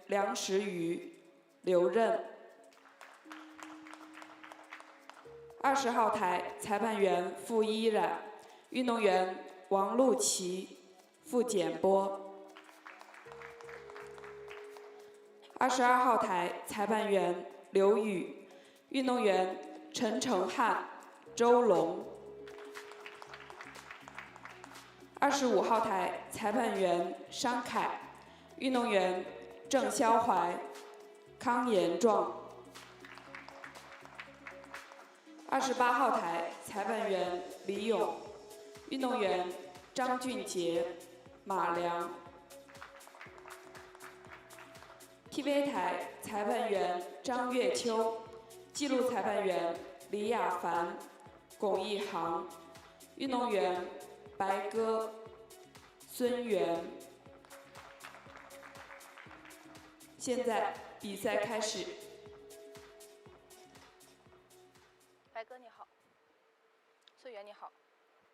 梁时宇、刘任。20号台裁判员傅依然，运动员王璐琪、傅简波。22号台裁判员刘宇，运动员陈成汉、周龙。25号台裁判员商凯，运动员郑肖怀、康延壮。28号台裁判员李勇，运动员张俊杰、马良。TV 台裁判员张月秋，记录裁判员李亚凡、龚一航，运动员白鸽、孙源。现在比赛开始。白鸽你好，孙源你好，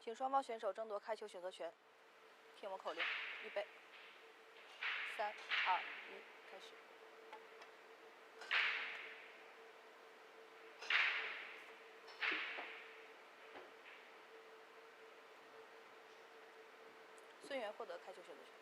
请双方选手争夺开球选择权。听我口令，预备，3、2、1，开始。孙源获得开球选择权。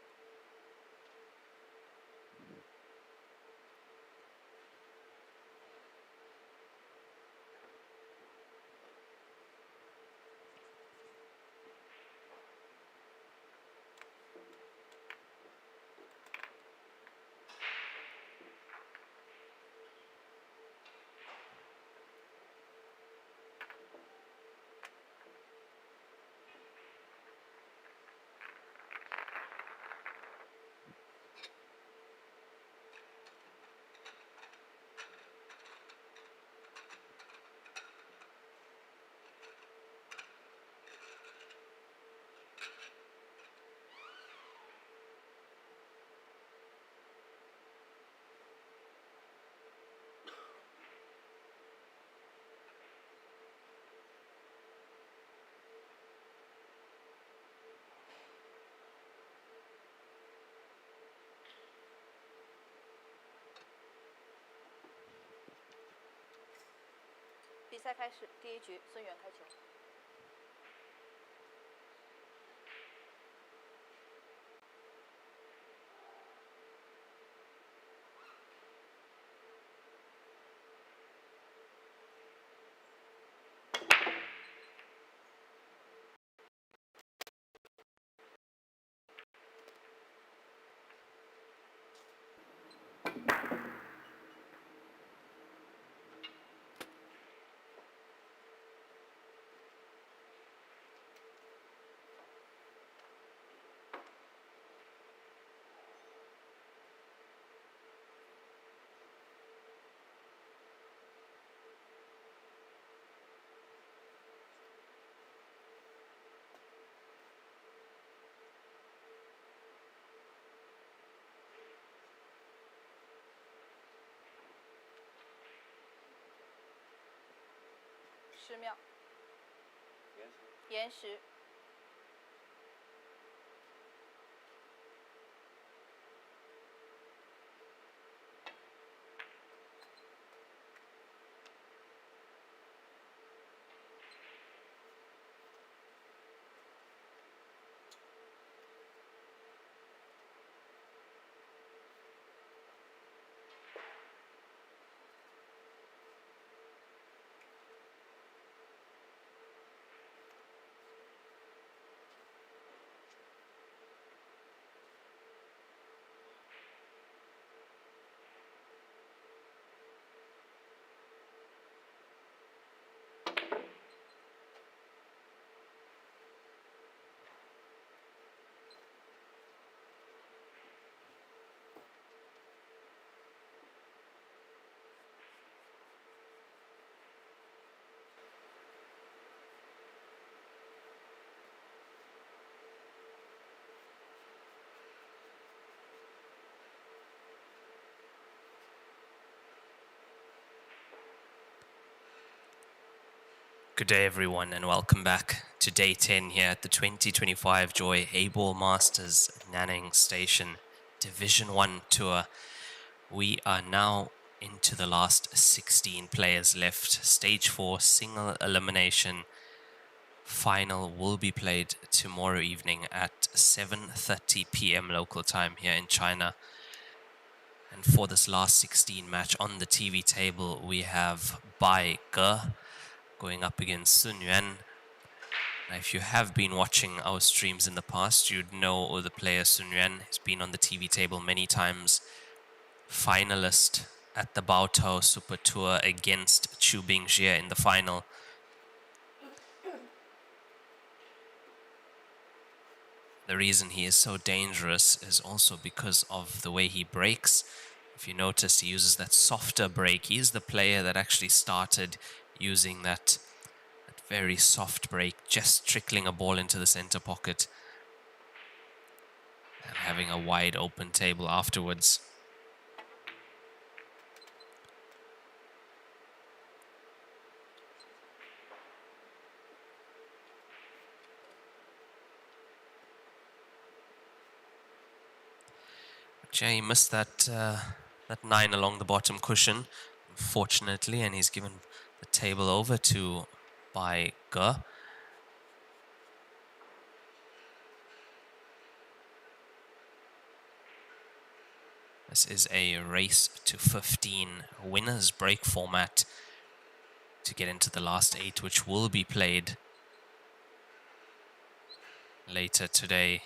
比赛开始，第1局，孙源开球。10秒。延时。Good day, everyone, and welcome back to day 10 here at the 2025 Joy Heyball Masters Nanning Station Division 1 Tour. We are now into the last 16 players left. Stage 4 single elimination final will be played tomorrow evening at 7:30 p.m. local time here in China. And for this last 16 match on the TV table, we have Bai Ge going up against Sun Yuan. Now, if you have been watching our streams in the past, you'd know the player Sun Yuan has been on the TV table many times. Finalist at the Baotao Super Tour against Chu Bingjie in the final. The reason he is so dangerous is also because of the way he breaks. If you notice, he uses that softer break. He's the player that actually started using that very soft break, just trickling a ball into the center pocket and having a wide open table afterwards. Jay missed that 9 along the bottom cushion, unfortunately, and he's given the table over to Bai Ge. This is a race to 15 winners break format to get into the last 8, which will be played later today.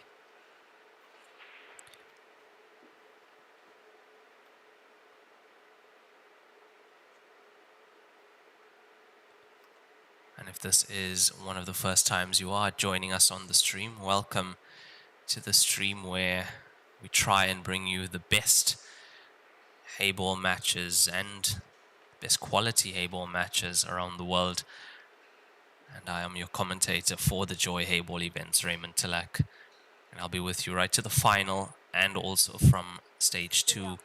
And if this is one of the first times you are joining us on the stream, welcome to the stream where we try and bring you the best Heyball matches and best quality Heyball matches around the world. And I am your commentator for the Joy Heyball events, Raymond Tillack. And I'll be with you right to the final and also from stage 2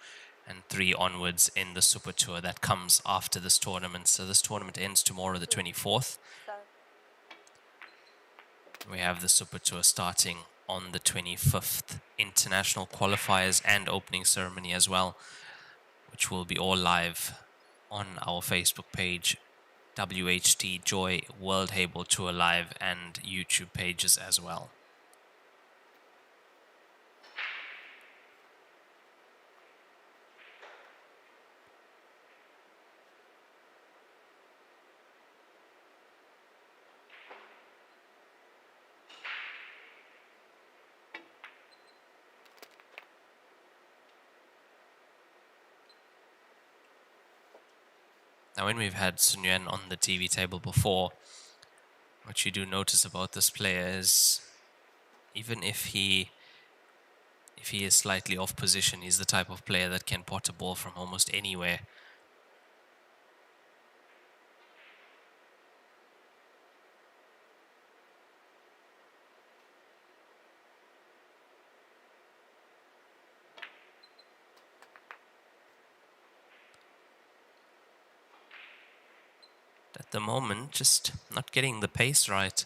and 3 onwards in the Super Tour that comes after this tournament. So this tournament ends tomorrow, the 24th. We have the Super Tour starting on the 25th. International qualifiers and opening ceremony as well, which will be all live on our Facebook page, WHT Joy World Heyball Tour Live, and YouTube pages as well. Now, when we've had Sun Yuan on the TV table before, what you do notice about this player is even if he is slightly off position, he's the type of player that can pot a ball from almost anywhere. At the moment, just not getting the pace right.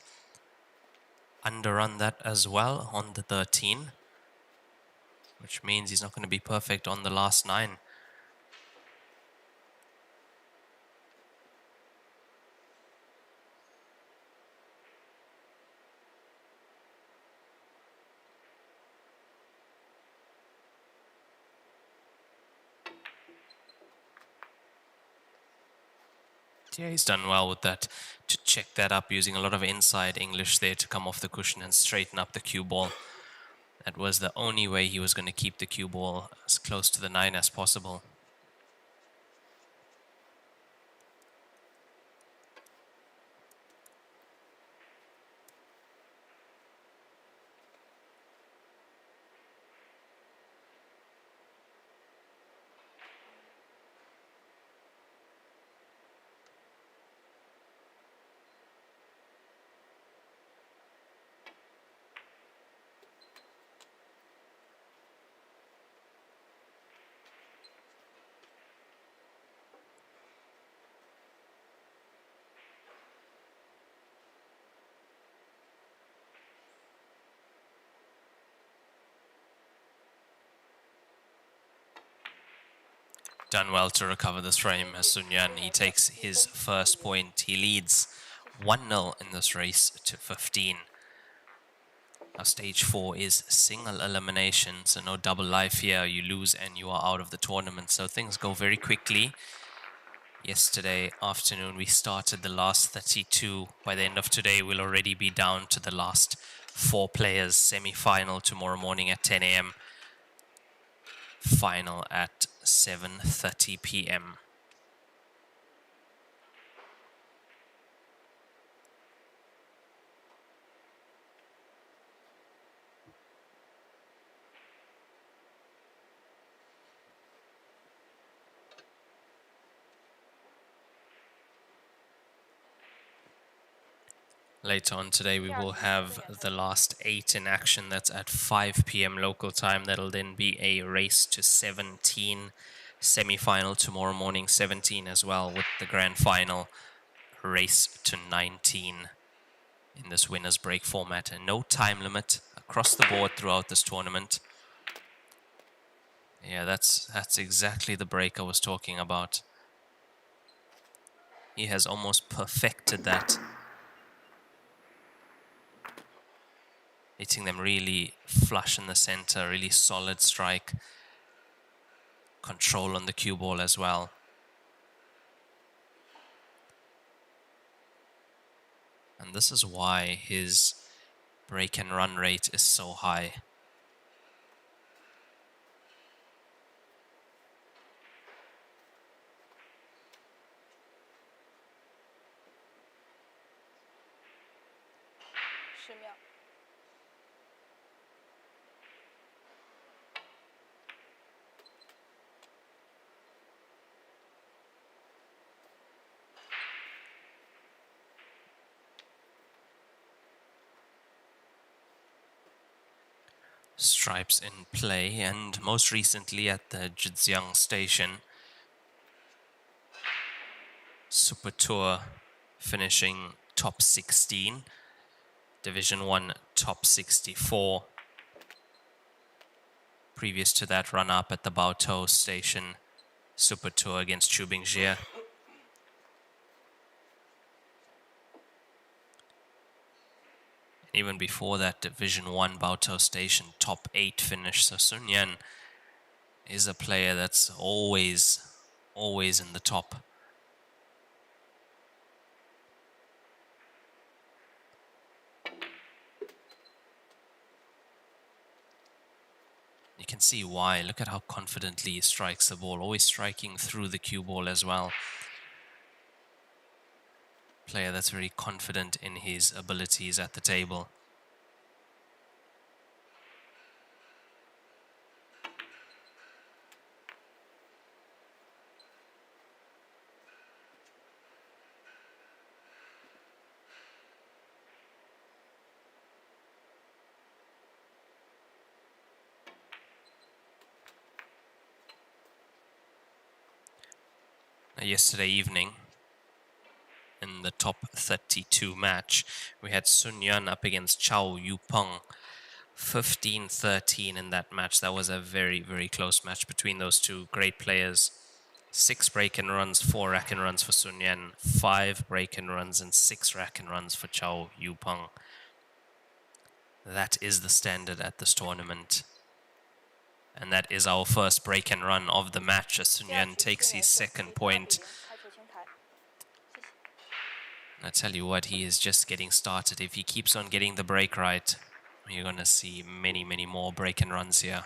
Underrun that as well on the 13, which means he's not going to be perfect on the last 9. Yeah, he's done well with that, to check that up, using a lot of inside English there to come off the cushion and straighten up the cue ball. That was the only way he was going to keep the cue ball as close to the 9 as possible. done well to recover this frame as Sun Yan. He takes his first point. He leads 1-0 in this race to 15. Now stage 4 is single elimination, so no double life here. You lose and you are out of the tournament, so things go very quickly. Yesterday afternoon we started the last 32. By the end of today we'll already be down to the last 4 players. Semi-final tomorrow morning at 10 a.m. Final at 7:30 p.m. Later on today, we will have the last 8 in action. That's at 5 p.m. local time. That'll then be a race to 17. Semi-final tomorrow morning, 17 as well, with the grand final race to 19 in this winner's break format. And no time limit across the board throughout this tournament. Yeah, that's exactly the break I was talking about. He has almost perfected that. Hitting them really flush in the center, really solid strike. Control on the cue ball as well. And this is why his break and run rate is so high. Stripes in play, and most recently at the Zhejiang station. Super Tour finishing top 16. Division 1 top 64. Previous to that, run-up at the Baotou station. Super Tour against Chu Bingjie. Even before that, Division 1 Baotou station top 8 finish. So Sun Yan is a player that's always in the top. You can see why. Look at how confidently he strikes the ball, always striking through the cue ball as well. Player that's very confident in his abilities at the table. Yesterday evening, in the top 32 match, we had Sun Yan up against Chao Yupeng. 15-13 in that match. That was a very, very close match between those two great players. 6 break-in runs, 4 rack-in runs for Sun Yan, 5 break-in runs and 6 rack-in runs for Chao Yupeng. That is the standard at this tournament. And that is our first break and run of the match as Sun Yan takes his second point. And I tell you what, he is just getting started. If he keeps on getting the break right, you're going to see many, many more break and runs here.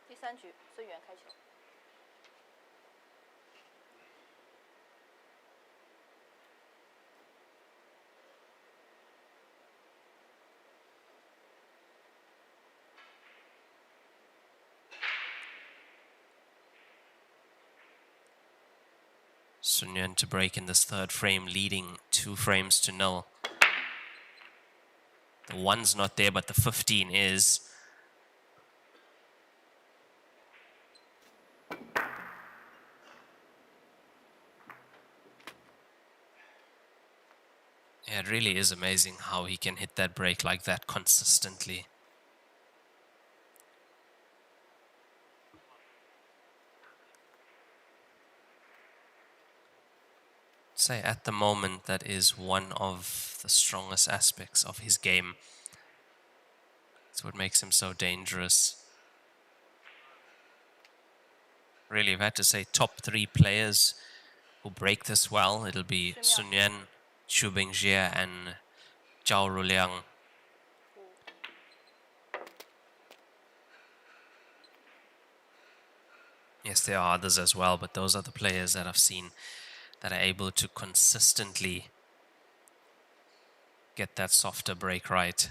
第3局，孙远开球。Sun Yuan to break in this third frame, leading 2 frames to 0. The 1's not there, but the 15 is. Yeah, it really is amazing how he can hit that break like that consistently. Say at the moment that is one of the strongest aspects of his game. It's what makes him so dangerous. Really, if I had to say top 3 players who break this well, it'll be Sun Yuan, Xu Bingjie, and Zhao Ruliang. Yes, there are others as well, but those are the players that I've seen that are able to consistently get that softer break right.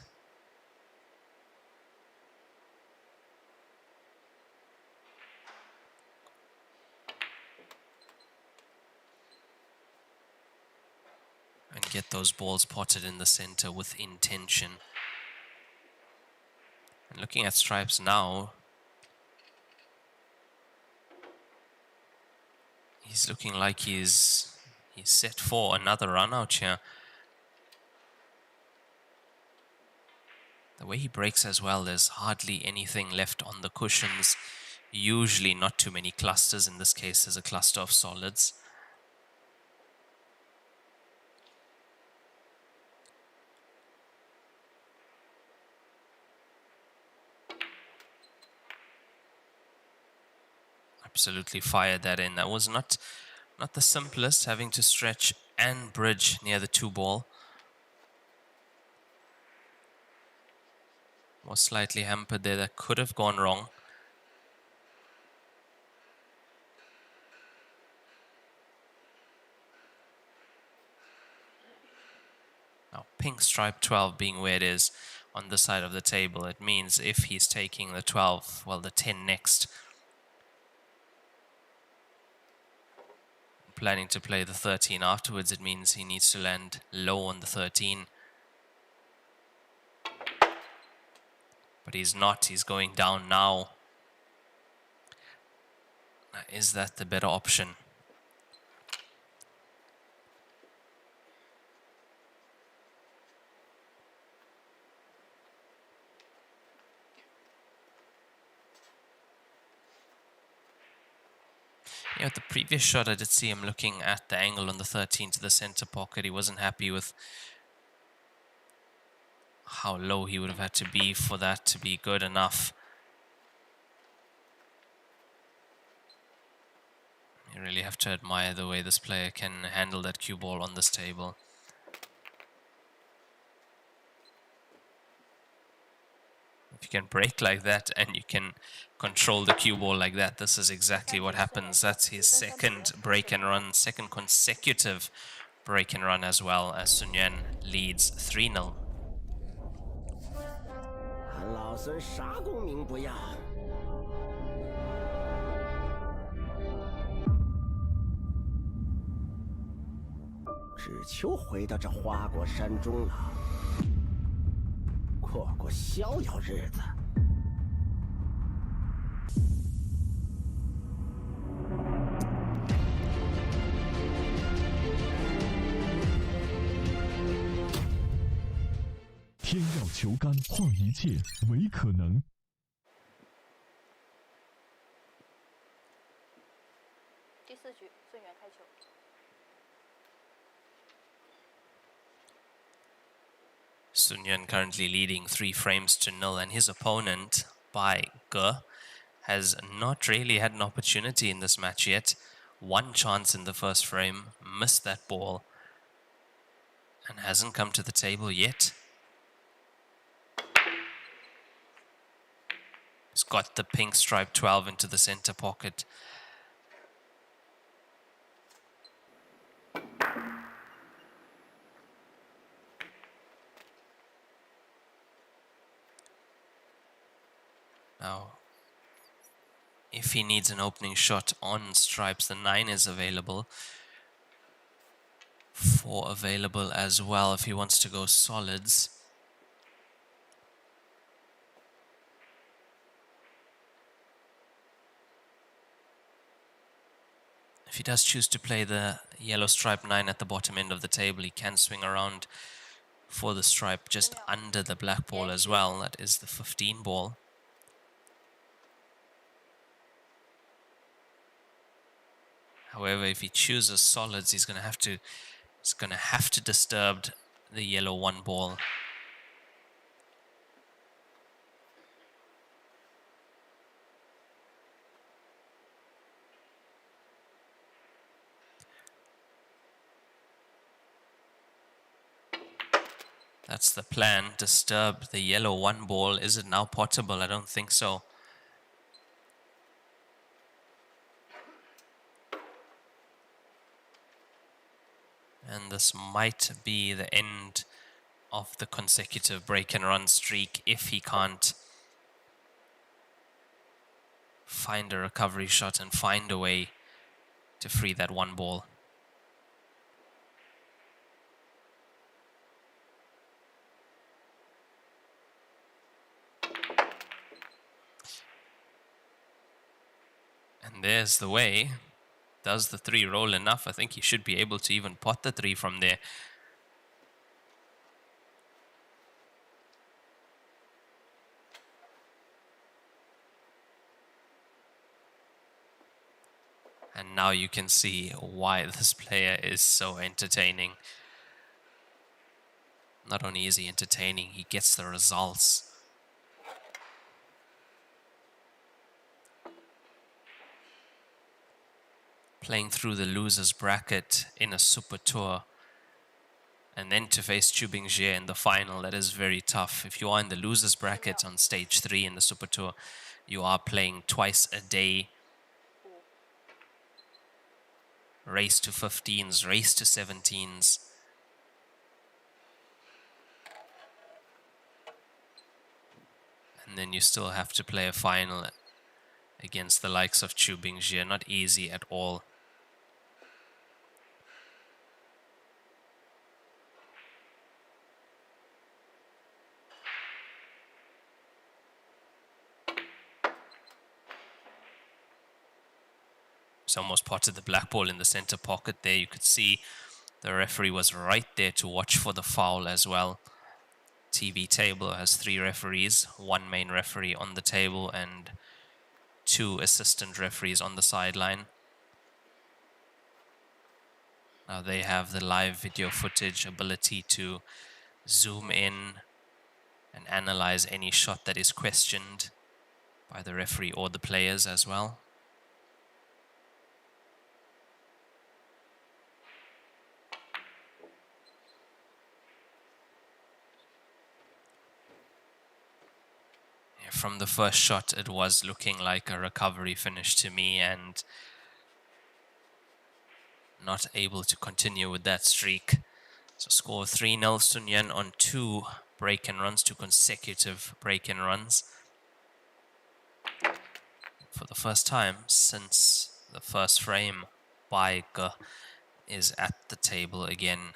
And get those balls potted in the center with intention. And looking at stripes now, he's looking like he's set for another run out here. The way he breaks as well, there's hardly anything left on the cushions. Usually not too many clusters. In this case, there's a cluster of solids. Absolutely fired that in. That was not the simplest, having to stretch and bridge near the 2 ball. Was slightly hampered there. That could have gone wrong. Now, pink stripe 12 being where it is on the side of the table, it means if he's taking the 12, well, the 10 next, planning to play the 13 afterwards, it means he needs to land low on the 13. But he's not. He's going down now. Is that the better option? Yeah, the previous shot I did see him looking at the angle on the 13 to the center pocket. He wasn't happy with how low he would have had to be for that to be good enough. You really have to admire the way this player can handle that cue ball on this table. If you can break like that and you can control the cue ball like that, this is exactly what happens. That's his second break and run, second consecutive break and run as well, as Sun Yuan leads 3-0. 老孙啥功名不要，只求回到这花果山中了，过过逍遥日子。天要球杆，换一切为可能。第4局，孙源开球。 Sun Yuan currently leading 3 frames to 0, and his opponent, Bai Ge, has not really had an opportunity in this match yet. 1 chance in the first frame, missed that ball, and hasn't come to the table yet. He's got the pink stripe 12 into the center pocket. Now, if he needs an opening shot on stripes, the 9 is available. 4 available as well if he wants to go solids. If he does choose to play the yellow stripe 9 at the bottom end of the table, he can swing around for the stripe just under the black ball as well. That is the 15 ball. However, if he chooses solids, he's going to have to disturb the yellow 1 ball. That's the plan. Disturb the yellow 1 ball. Is it now potable? I don't think so. And this might be the end of the consecutive break and run streak if he can't find a recovery shot and find a way to free that 1 ball. And there's the way. Does the 3 roll enough? I think he should be able to even pot the 3 from there. And now you can see why this player is so entertaining. Not only is he entertaining, he gets the results. Playing through the loser's bracket in a super tour and then to face Chubingje in the final, that is very tough. If you are in the loser's bracket on stage 3 in the super tour, you are playing twice a day. Race to 15s, race to 17s. And then you still have to play a final against the likes of Chubingje. Not easy at all. He's almost potted the black ball in the center pocket there. You could see the referee was right there to watch for the foul as well. TV table has 3 referees, 1 main referee on the table and 2 assistant referees on the sideline. Now they have the live video footage ability to zoom in and analyze any shot that is questioned by the referee or the players as well. From the first shot, it was looking like a recovery finish to me and not able to continue with that streak. So score 3-0 Sun Yan on 2 break and runs, 2 consecutive break and runs. For the first time since the first frame, Bai Ge is at the table again.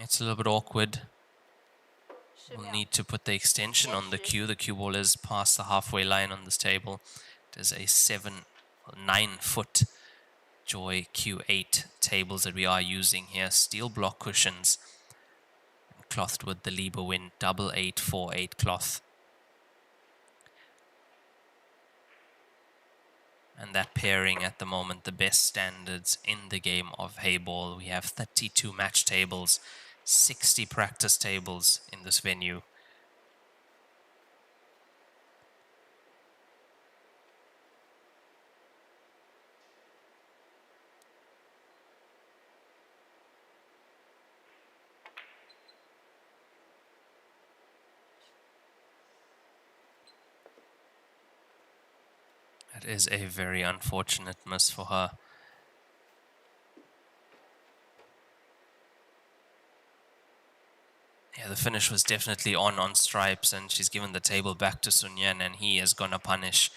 It's a little bit awkward. We'll need to put the extension on the cue. The cue ball is past the halfway line on this table. It is a 9-foot Joy Q8 tables that we are using here. Steel block cushions, clothed with the Liber Wind 8848 cloth. And that pairing at the moment, the best standards in the game of Heyball. We have 32 match tables, 60 practice tables in this venue. That is a very unfortunate miss for her. Yeah, the finish was definitely on stripes, and she's given the table back to Sun Yan, and he is going to punish.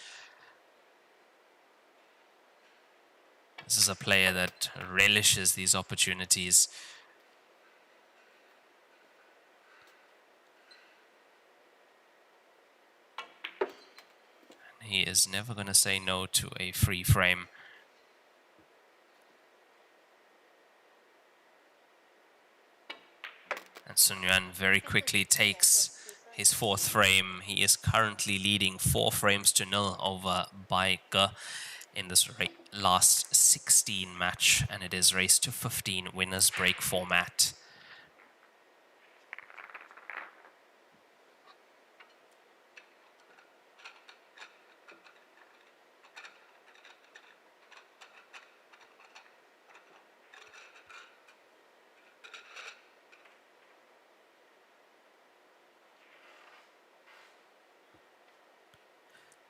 This is a player that relishes these opportunities. And he is never going to say no to a free frame. And Sun Yuan very quickly takes his fourth frame. He is currently leading 4 frames to 0 over Bai Ge in this last 16 match, and it is race to 15 winners break format.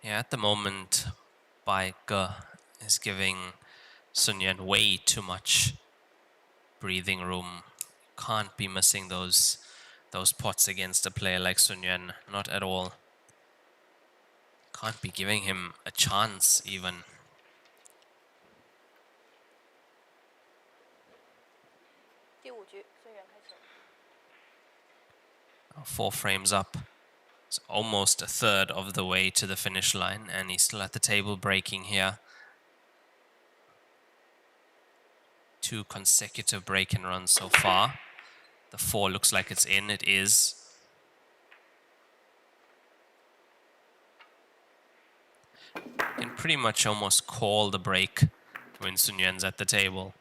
Yeah, at the moment, Bai Ge is giving Sun Yan way too much breathing room. Can't be missing those pots against a player like Sun Yan, not at all. Can't be giving him a chance even. 第5局，孙远开球。 4 frames up. It's almost a third of the way to the finish line, and he's still at the table breaking here. 2 consecutive break-in runs so far. The 4 looks like it's in. It is. You can pretty much almost call the break when Sun Yan's at the table.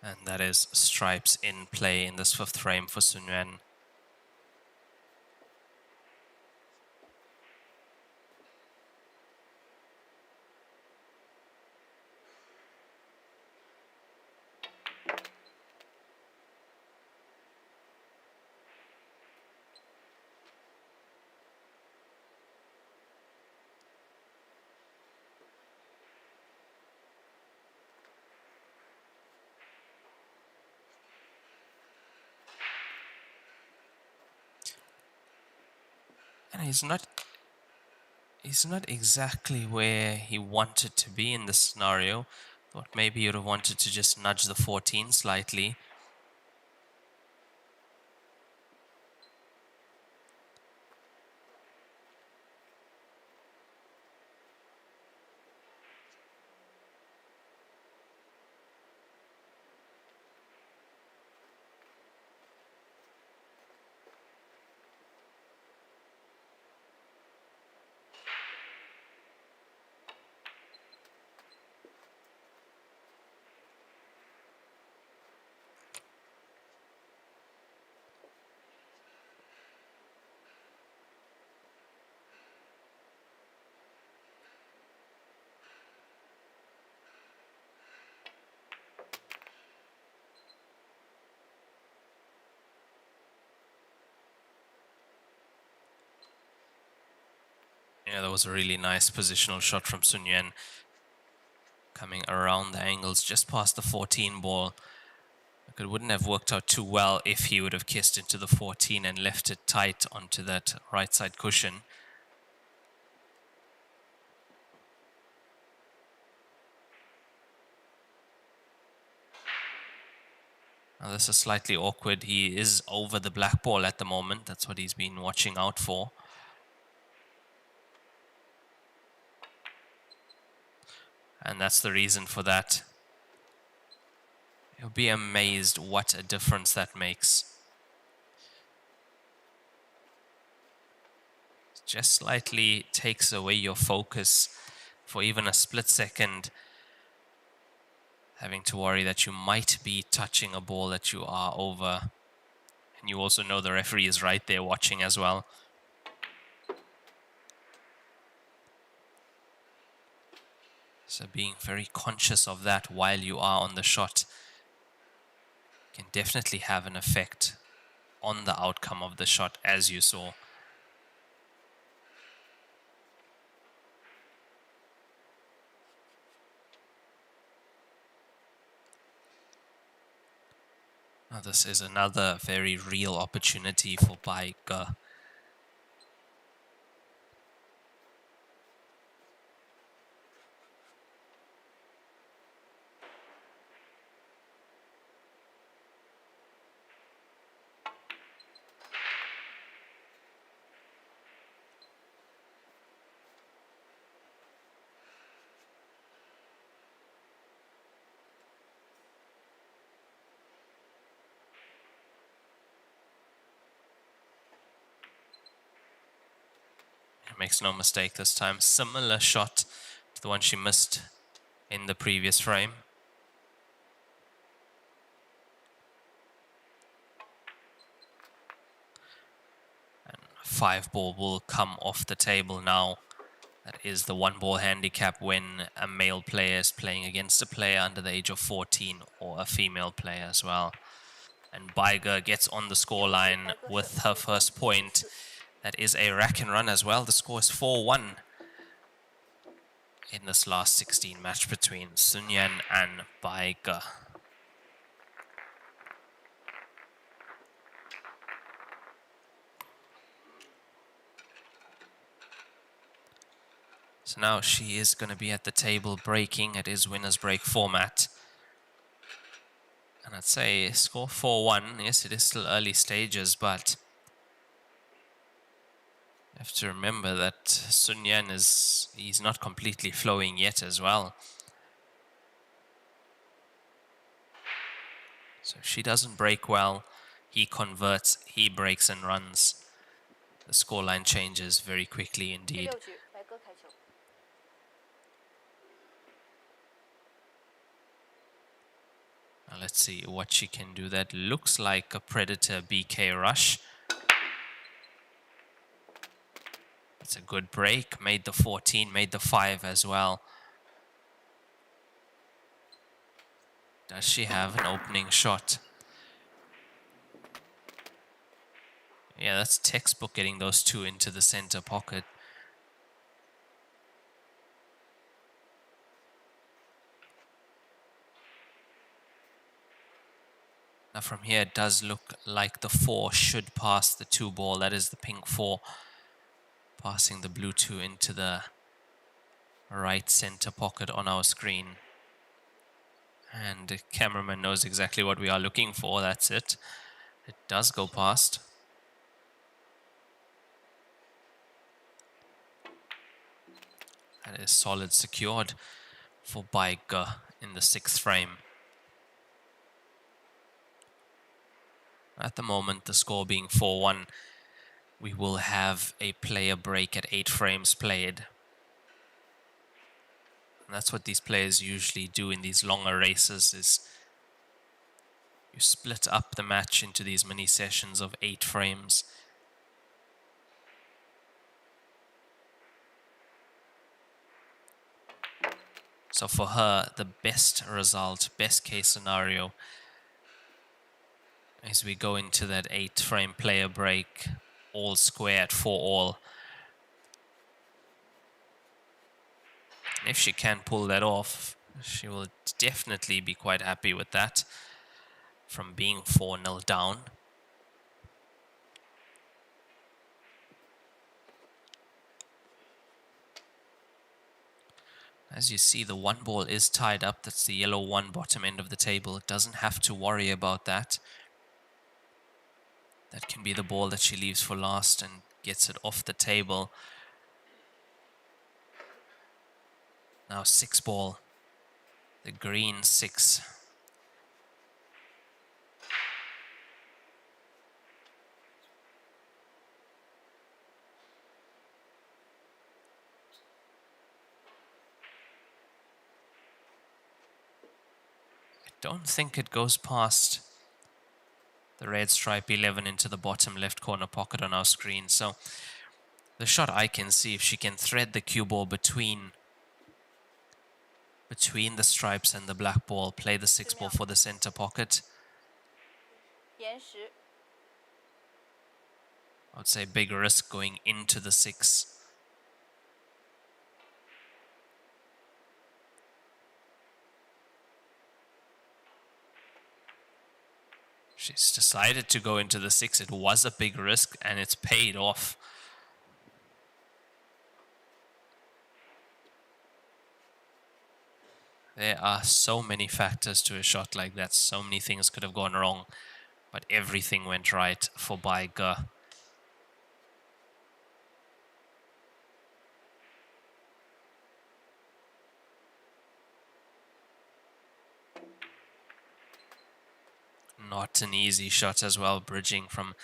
And that is stripes in play in this 5th frame for Sun Yuan. And he's not exactly where he wanted to be in this scenario. Thought maybe he would have wanted to just nudge the 14 slightly. Yeah, that was a really nice positional shot from Sun Yuan. Coming around the angles just past the 14 ball. It wouldn't have worked out too well if he would have kissed into the 14 and left it tight onto that right side cushion. Now this is slightly awkward. He is over the black ball at the moment. That's what he's been watching out for. And that's the reason for that. You'll be amazed what a difference that makes. just slightly takes away your focus for even a split second, having to worry that you might be touching a ball that you are over. And you also know the referee is right there watching as well. So being very conscious of that while you are on the shot can definitely have an effect on the outcome of the shot, as you saw. Now this is another very real opportunity for Baika. Makes no mistake this time. Similar shot to the one she missed in the previous frame. And 5-ball will come off the table now. That is the 1-ball handicap when a male player is playing against a player under the age of 14 or a female player as well. And Baiger gets on the scoreline with her first point. That is a rack and run as well. The score is 4-1 in this last 16 match between Sun Yan and Baiger. So now she is going to be at the table breaking. It is winner's break format. And I'd say score 4-1. Yes, it is still early stages, but you have to remember that Sun Yan he's not completely flowing yet as well. So if she doesn't break well, he converts, he breaks and runs. The scoreline changes very quickly indeed. Now let's see what she can do. That looks like a Predator BK rush. It's a good break. Made the 14, made the 5 as well. Does she have an opening shot? Yeah, that's textbook getting those 2 into the center pocket. Now from here, it does look like the 4 should pass the 2 ball. That is the pink 4. Passing the blue 2 into the right center pocket on our screen. And the cameraman knows exactly what we are looking for. That's it. It does go past. That is solid secured for Baiger in the 6th frame. At the moment, the score being 4-1, we will have a player break at 8 frames played. And that's what these players usually do in these longer races, is you split up the match into these mini sessions of 8 frames. So for her, the best result, best case scenario, as we go into that 8-frame player break, all square at 4-all. If she can pull that off, she will definitely be quite happy with that, from being 4-0 down. As you see, the 1 ball is tied up. That's the yellow 1 bottom end of the table. It doesn't have to worry about that. That can be the ball that she leaves for last and gets it off the table. Now 6 ball. The green 6. don't think it goes past the red stripe 11 into the bottom left corner pocket on our screen. So the shot I can see, if she can thread the cue ball between the stripes and the black ball, play the 6 ball for the center pocket, I would say big risk going into the 6. She's decided to go into the 6. It was a big risk and it's paid off. There are so many factors to a shot like that. So many things could have gone wrong, but everything went right for Bai Ge. Not an easy shot as well, bridging from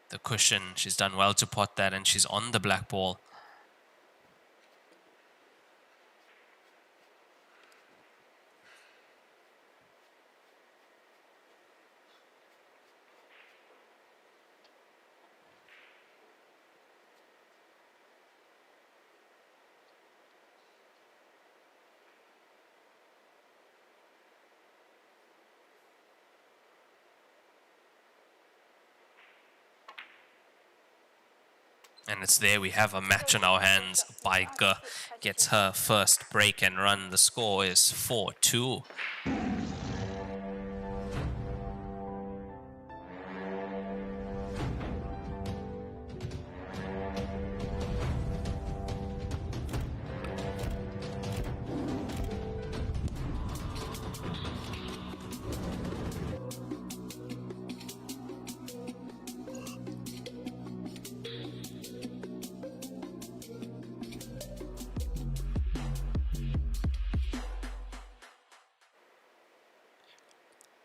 the cushion. She's done well to pot that, and she's on the black ball. And it's there, we have a match on our hands. Bai Ge gets her first break and run. The score is 4-2.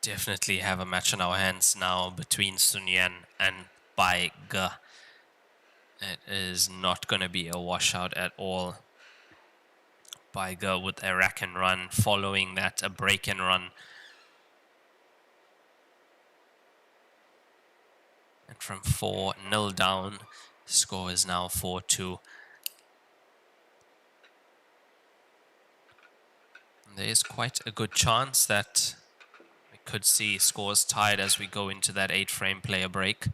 Definitely have a match on our hands now between Sun Yan and Bai Ge. It is not going to be a washout at all. Bai Ge with a rack and run, following that a break and run. And from 4-0 down, the score is now 4-2. There is quite a good chance that we could see scores tied as we go into that 8-frame player break.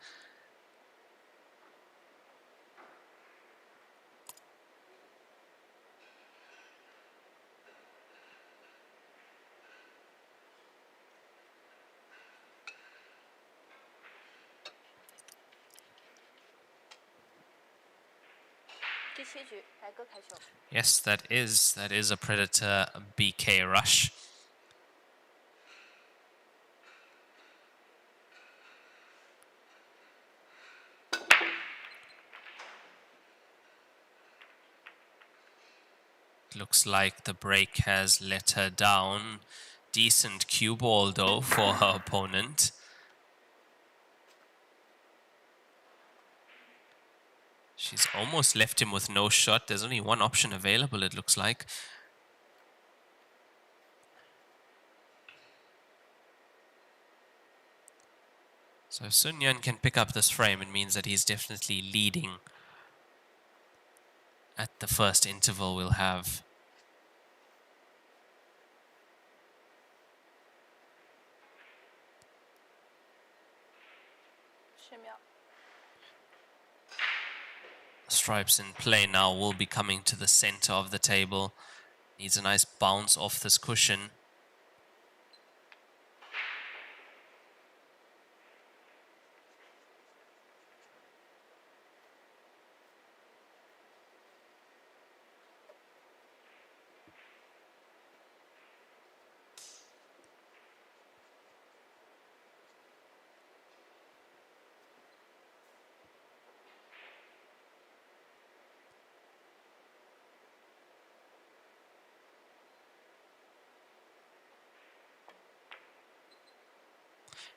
Yes, that is a Predator BK rush. Looks like the break has let her down. Decent cue ball though for her opponent. She's almost left him with no shot. There's only one option available, it looks like. So if Sun Yan can pick up this frame, it means that he's definitely leading at the first interval we'll have. Stripes in play now, will be coming to the center of the table. Needs a nice bounce off this cushion.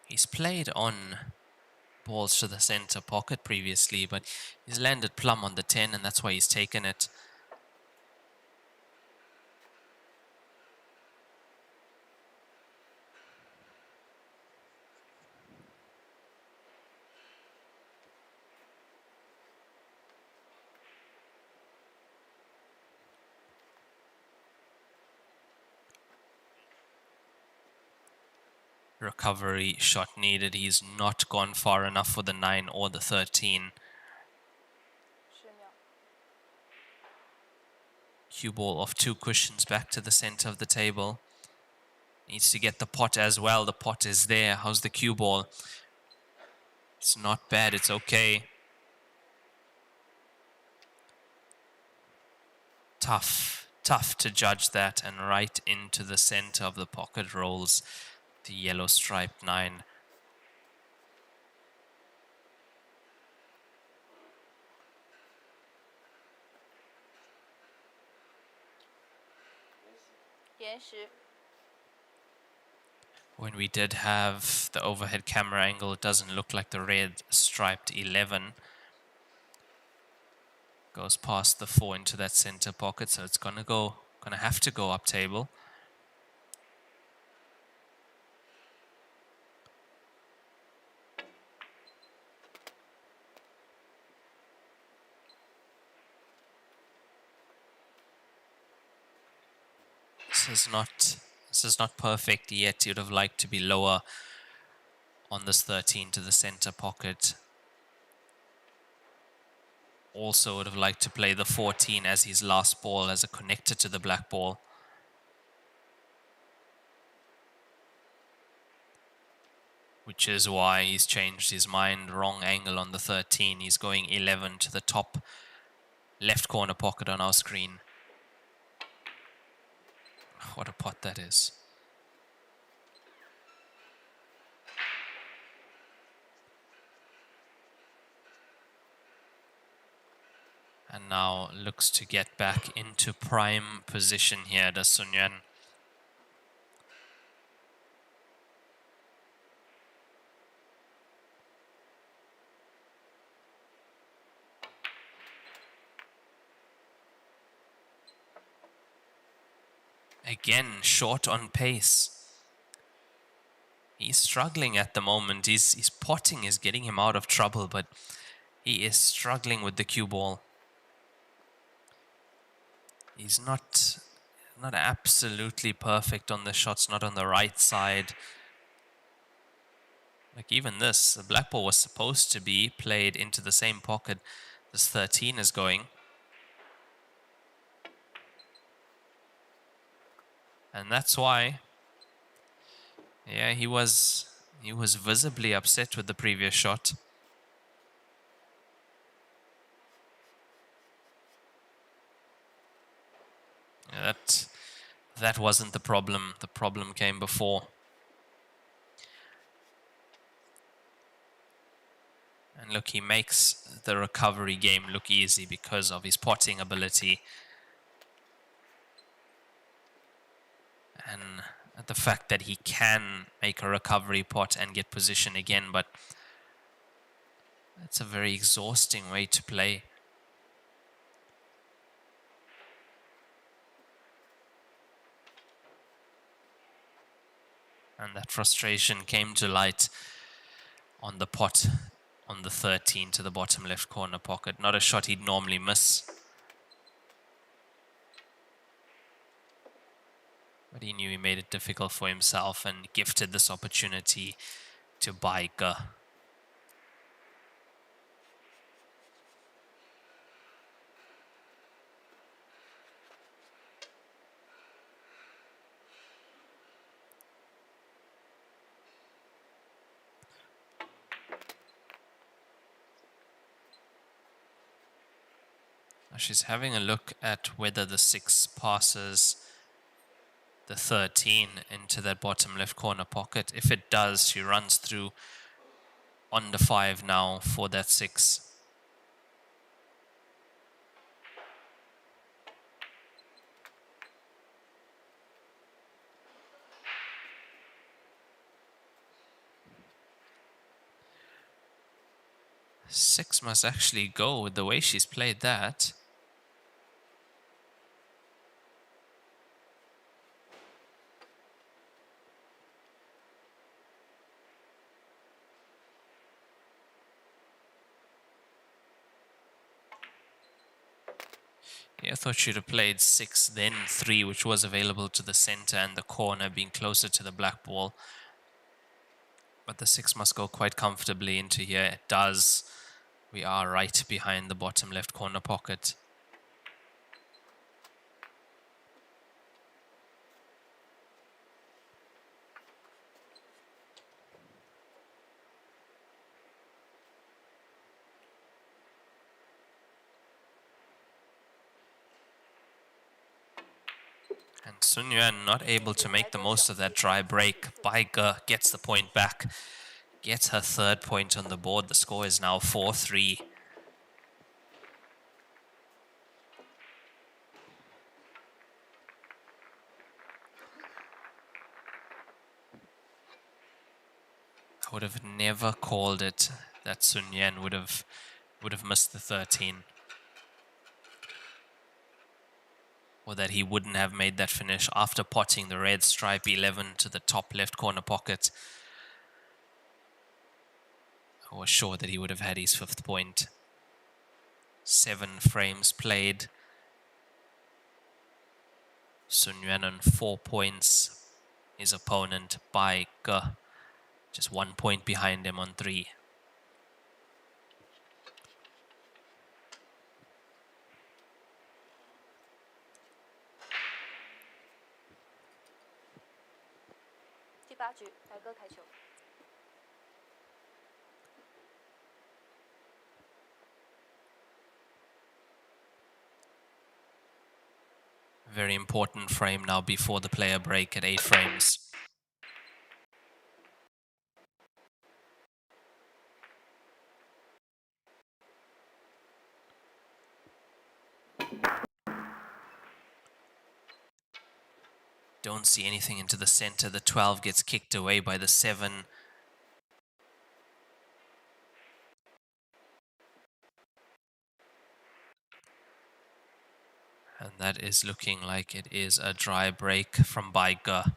He's played on balls to the center pocket previously, but he's landed plumb on the 10, and that's why he's taken it. recovery shot needed. He's not gone far enough for the 9 or the 13. 10秒。 Cue ball off 2 cushions back to the center of the table. Needs to get the pot as well. The pot is there. How's the cue ball? It's not bad. It's okay. Tough to judge that, and right into the center of the pocket rolls the yellow striped 9. When we did have the overhead camera angle, it doesn't look like the red striped 11 goes past the 4 into that center pocket, so it's gonna have to go up table. This is not perfect yet. You'd have liked to be lower on this 13 to the center pocket. Also would have liked to play the 14 as his last ball as a connector to the black ball. Which is why he's changed his mind. Wrong angle on the 13. He's going 11 to the top left corner pocket on our screen. What a pot that is. And now looks to get back into prime position here, does Sun Yuan. Again, short on pace. He's struggling at the moment. His potting is getting him out of trouble, but he is struggling with the cue ball. He's not absolutely perfect on the shots, not on the right side. Like even this, the black ball was supposed to be played into the same pocket this 13 is going. And that's why, yeah, he was visibly upset with the previous shot. Yeah, that wasn't the problem. The problem came before. And look, he makes the recovery game look easy because of his potting ability. And the fact that he can make a recovery pot and get position again, but that's a very exhausting way to play. And that frustration came to light on the pot on the 13 to the bottom left corner pocket. Not a shot he'd normally miss. But he knew he made it difficult for himself and gifted this opportunity to Baike. She's having a look at whether the 6 passes the 13 into that bottom left corner pocket. If it does, she runs through on the 5 now for that 6. Six must actually go with the way she's played that. Yeah, I thought she'd have played 6, then 3, which was available to the center and the corner, being closer to the black ball. But the 6 must go quite comfortably into here. It does. We are right behind the bottom left corner pocket. And Sun Yuan not able to make the most of that dry break. Bai Ge gets the point back. Gets her 3rd point on the board. The score is now 4-3. I would have never called it that Sun Yuan would have missed the 13. Or that he wouldn't have made that finish after potting the red stripe 11 to the top left corner pocket. I was sure that he would have had his 5th point. 7 frames played. Sun Yuan on 4 points. His opponent, Bai Ge, just 1 point behind him on 3. Very important frame now before the player break at 8 frames. Don't see anything into the center. The 12 gets kicked away by the 7. And that is looking like it is a dry break from Bai Ge.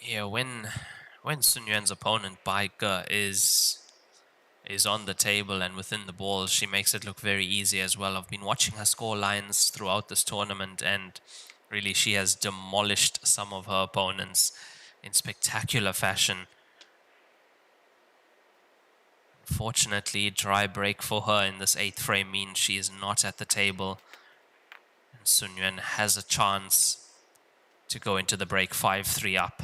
Yeah, when Sun Yuan's opponent, Bai Ge, is on the table and within the ball, she makes it look very easy as well. I've been watching her score lines throughout this tournament, and really she has demolished some of her opponents in spectacular fashion. Fortunately, dry break for her in this 8th frame means she is not at the table. And Sun Yuan has a chance to go into the break 5-3 up.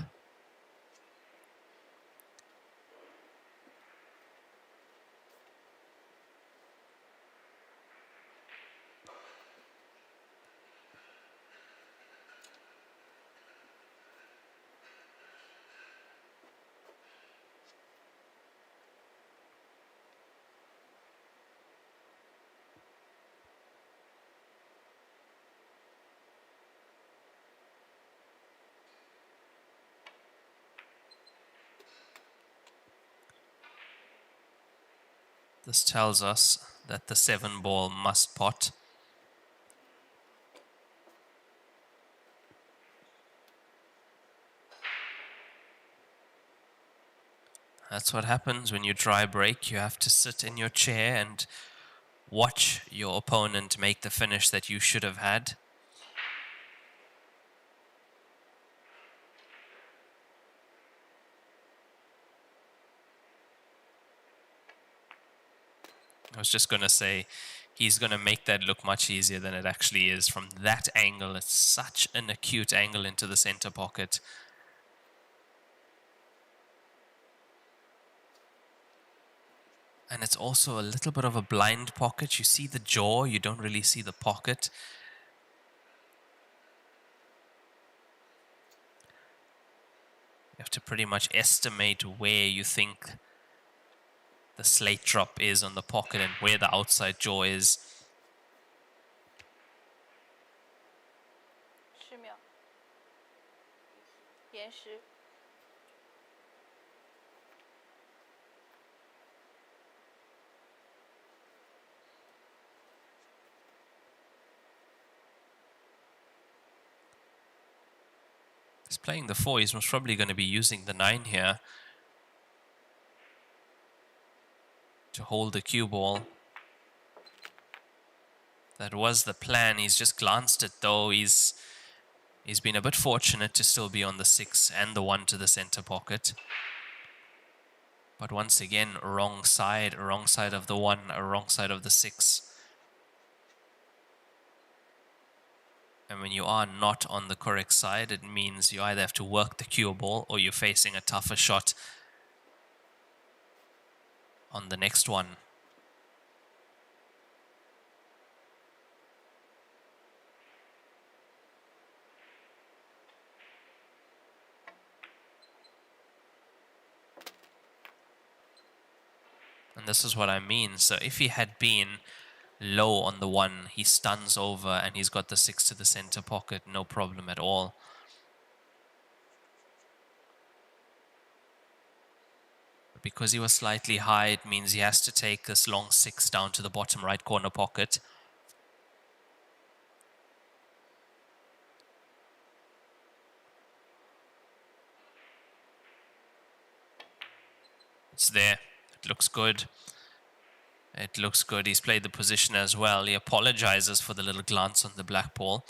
This tells us that the 7 ball must pot. That's what happens when you dry break. You have to sit in your chair and watch your opponent make the finish that you should have had. I was just going to say, he's going to make that look much easier than it actually is. From that angle, it's such an acute angle into the center pocket. And it's also a little bit of a blind pocket. You see the jaw, you don't really see the pocket. You have to pretty much estimate where you think the slate drop is on the pocket and where the outside jaw is. 10秒，延时。playing the 4, he's most probably going to be using the 9 here to hold the cue ball. That was the plan. He's just glanced it though. He's been a bit fortunate to still be on the 6 and the 1 to the center pocket. But once again, wrong side of the 1, wrong side of the 6. And when you are not on the correct side, it means you either have to work the cue ball or you're facing a tougher shot on the next one. And this is what I mean. So if he had been low on the 1, he stuns over and he's got the 6 to the center pocket, no problem at all. But because he was slightly high, it means he has to take this long 6 down to the bottom right corner pocket. It's there. It looks good. It looks good. He's played the position as well. He apologizes for the little glance on the black ball.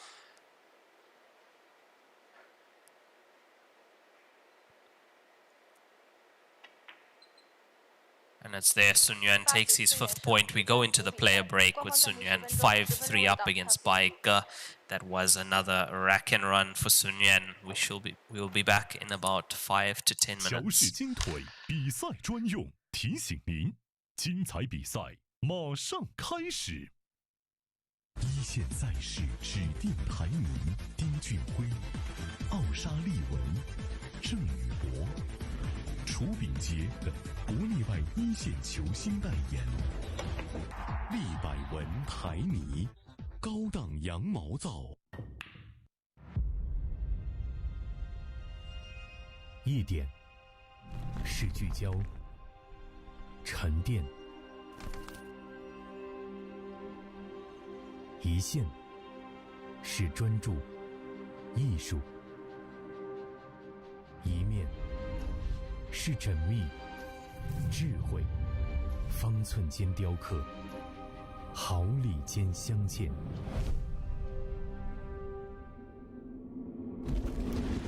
And it's there. Sun Yuan takes his 5th point. We go into the player break with Sun Yuan 5-3 up against Bai Ge. That was another rack and run for Sun Yuan. We will be back in about 5 to 10 minutes. 乔氏金腿比赛专用，提醒您，精彩比赛马上开始。一线赛事指定台迷：丁俊晖、奥沙利文、郑宇博、楚秉杰等不例外一线球星代言。利百文台迷，高档羊毛皂。一点是聚焦、沉淀；一线是专注、艺术；一面是缜密、智慧。方寸间雕刻，毫厘间相见。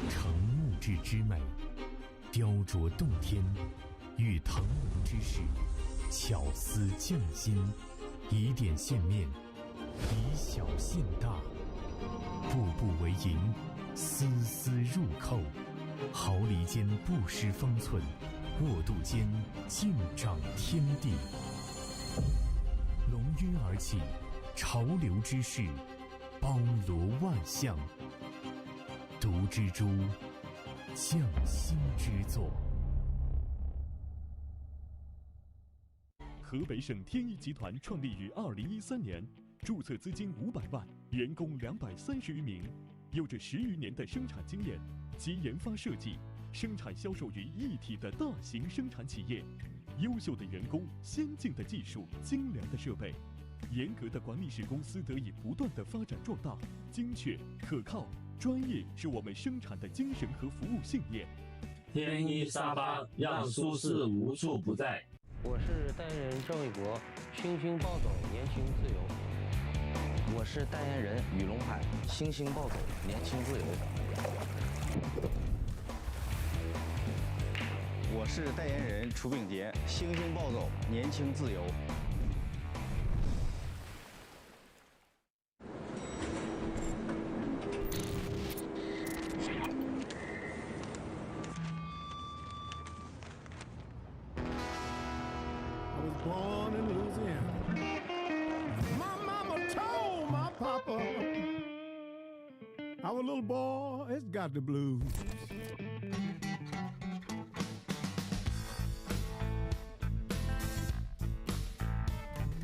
成木质之美，雕琢洞天；遇腾龙之势，巧思匠心。以点线面，以小线大，步步为营，丝丝入扣。毫厘间不失方寸，握度间尽长天地。龙跃而起，潮流之势，包罗万象。读蜘蛛，匠心之作。河北省天一集团创立于2013年，注册资金500万，员工230余名，有着10余年的生产经验及研发设计、生产销售于一体的大型生产企业。优秀的员工、先进的技术、精良的设备，严格的管理使公司得以不断的发展壮大。精确、可靠、专业是我们生产的精神和服务信念。天一沙发让舒适无处不在。我是代言人郑伟国，星星暴走，年轻自由。我是代言人雨龙海，星星暴走，年轻自由。我是代言人楚秉杰，星星暴走，年轻自由。Our little boy has got the blues.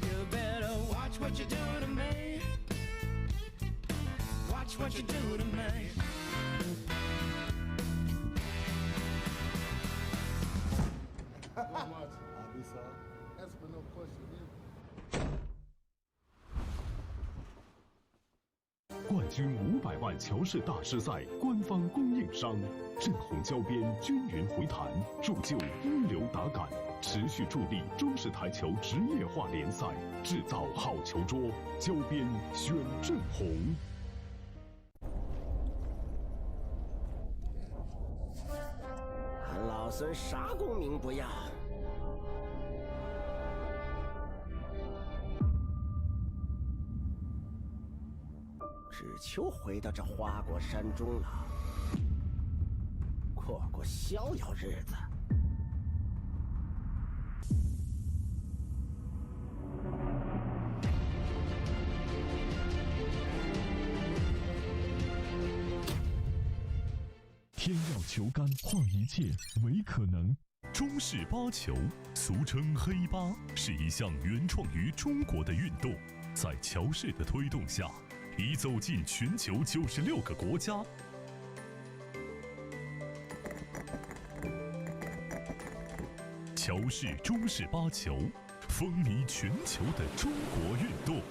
You better watch what you do to me. Watch what you do to me. How much? That's for no question. 冠均500万乔氏大师赛官方供应商，正红胶边均匀回弹，铸就一流打感，持续助力中式台球职业化联赛，制造好球桌，胶边选正红。俺老孙啥功名不要，只求回到这花果山中了，过过逍遥日子。天要球杆，换一切为可能。中式八球，俗称黑八，是一项原创于中国的运动，在乔氏的推动下，已走进全球96个国家。乔氏中式八球，风靡全球的中国运动。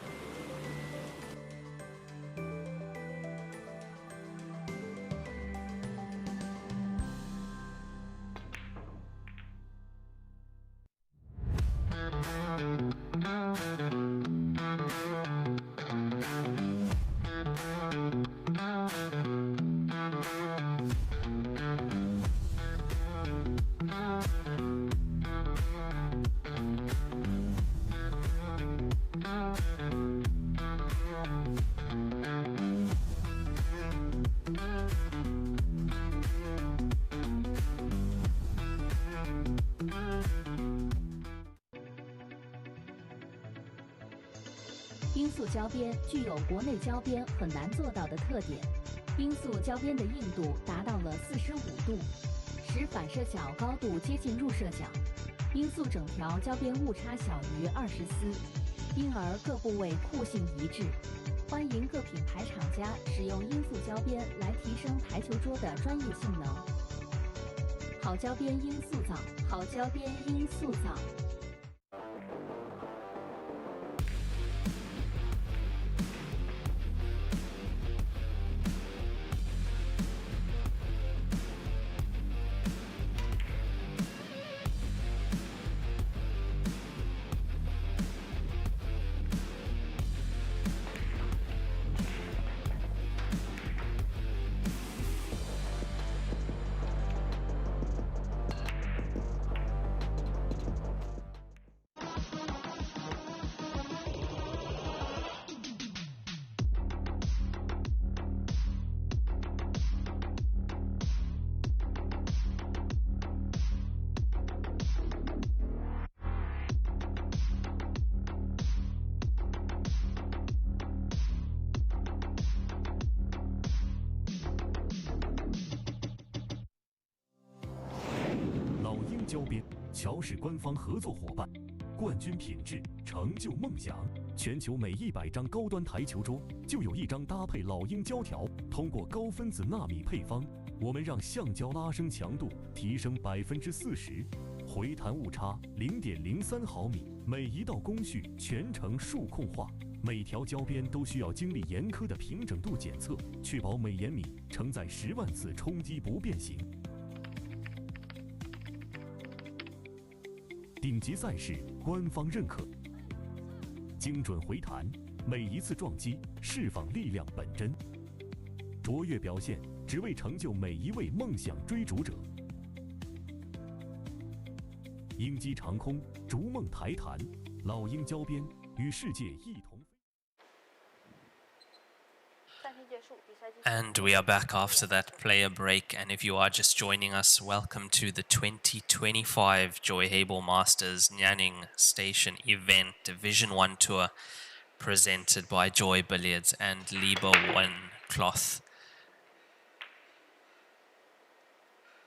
罂粟胶边具有国内胶边很难做到的特点，罂粟胶边的硬度达到了45度，使反射角高度接近入射角。罂粟整条胶边误差小于20丝，因而各部位酷性一致。欢迎各品牌厂家使用罂粟胶边来提升台球桌的专业性能。好胶边罂粟皂，好胶边罂粟皂。胶边，乔氏官方合作伙伴，冠军品质，成就梦想。全球每100张高端台球桌，就有1张搭配老鹰胶条。通过高分子纳米配方，我们让橡胶拉伸强度提升40%，回弹误差0.03毫米。每一道工序全程数控化，每条胶边都需要经历严苛的平整度检测，确保每延米承载10万次冲击不变形。顶级赛事官方认可，精准回弹，每一次撞击释放力量本真，卓越表现只为成就每一位梦想追逐者。鹰击长空，逐梦台坛，老鹰胶边与世界一同。And we are back after that player break. And if you are just joining us, welcome to the 2025 Joy Heyball Masters Nanning Station event Division 1 Tour, presented by Joy Billiards and Liba One Cloth.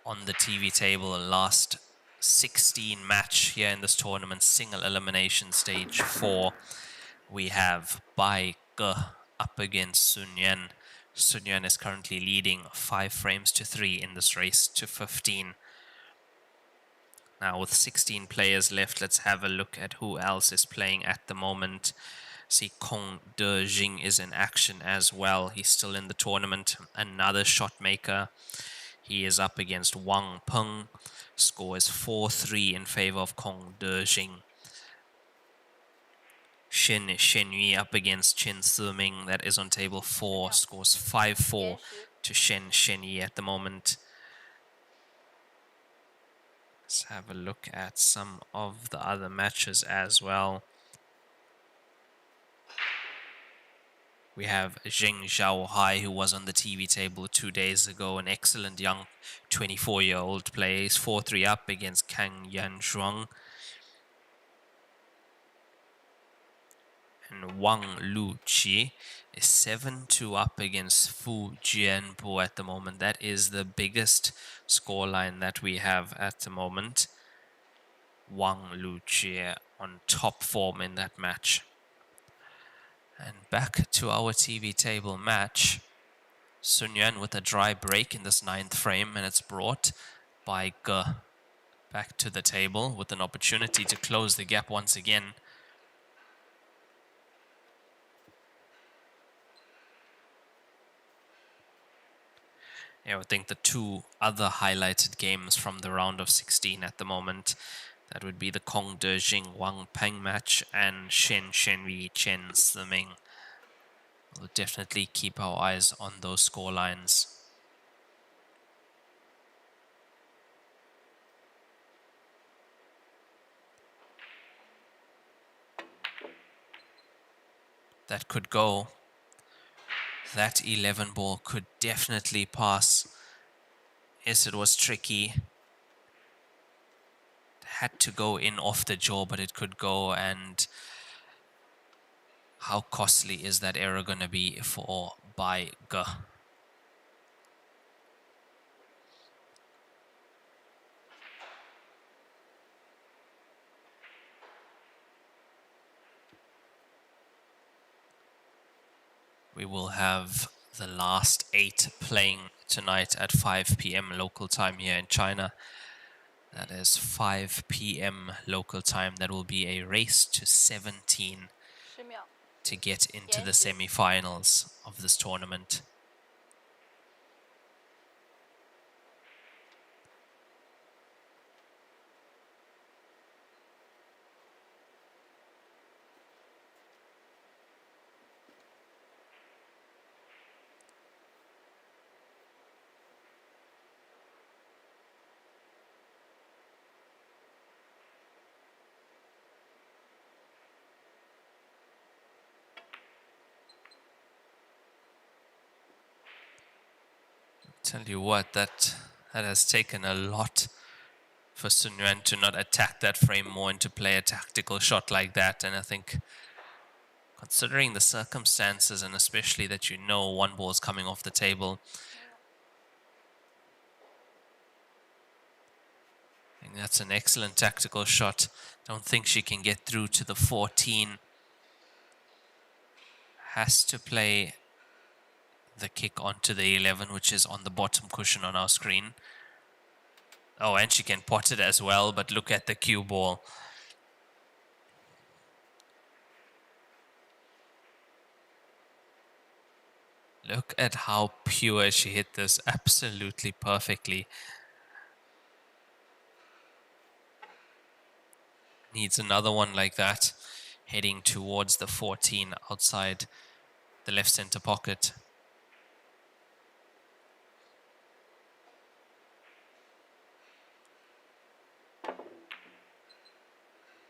On the TV table, last 16 match here in this tournament, single elimination stage 4. We have Bai Ge up against Sun Yan. Sun Yan is currently leading 5 frames to 3 in this race to 15. Now with 16 players left, let's have a look at who else is playing at the moment. See, Kong De Jing is in action as well. He's still in the tournament. Another shot maker. He is up against Wang Peng. Score is 4-3 in favor of Kong De Jing. Shen Shenyu up against Chen Siming. That is on table 4. Scores 5-4 to Shen Shenyi at the moment. Let's have a look at some of the other matches as well. We have Zheng Xiaohai, who was on the TV table 2 days ago. An excellent young 24-year-old player. He's 4-3 up against Kang Yanzhuang. And Wang Luqi is 7-2 up against Fu Jianbo at the moment. That is the biggest scoreline that we have at the moment. Wang Luqi on top form in that match. And back to our TV table match. Sun Yuan with a dry break in this 9th frame, and it's brought by Ge back to the table with an opportunity to close the gap once again. Yeah, I would think the 2 other highlighted games from the round of 16 at the moment, that would be the Kong De Jing Wang Peng match and Shen Shenyi Chen Siming. We'll definitely keep our eyes on those score lines. That could go. That 11 ball could definitely pass. Yes, it was tricky. It had to go in off the jaw, but it could go. And how costly is that error going to be for Bai Ge? We will have the last 8 playing tonight at 5 p.m. local time here in China. That is 5 p.m. local time. That will be a race to 17 to get into the semi-finals of this tournament. Tell you what, that has taken a lot for Sun Yuan to not attack that frame more and to play a tactical shot like that. And I think, considering the circumstances, and especially that you know 1 ball is coming off the table, I think that's an excellent tactical shot. Don't think she can get through to the 14. Has to play the kick onto the 11, which is on the bottom cushion on our screen. Oh, and she can pot it as well, but look at the cue ball. Look at how pure she hit this, absolutely perfectly. Needs another one like that, heading towards the 14 outside the left center pocket.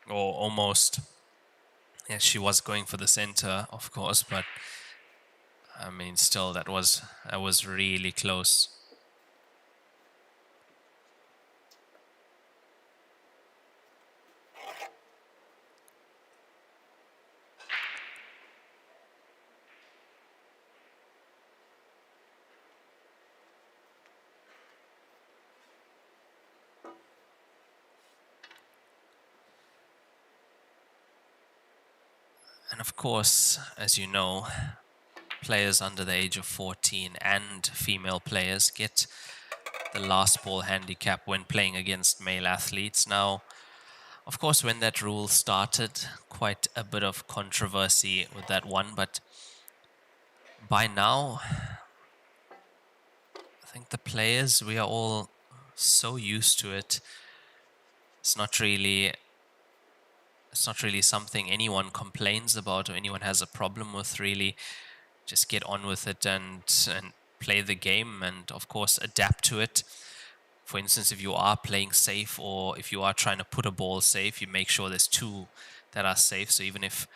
Or almost. Yes, she was going for the center, of course, but I mean, still, that was really close. And of course, as you know, players under the age of 14 and female players get the last ball handicap when playing against male athletes. Now, Of course, when that rule started, quite a bit of controversy with that one, but by now, I think the players, we are all so used to it. It's not really something anyone complains about or anyone has a problem with, really. Just get on with it and play the game and, of course, adapt to it. For instance, if you are playing safe or if you are trying to put a ball safe, you make sure there's two that are safe. So even if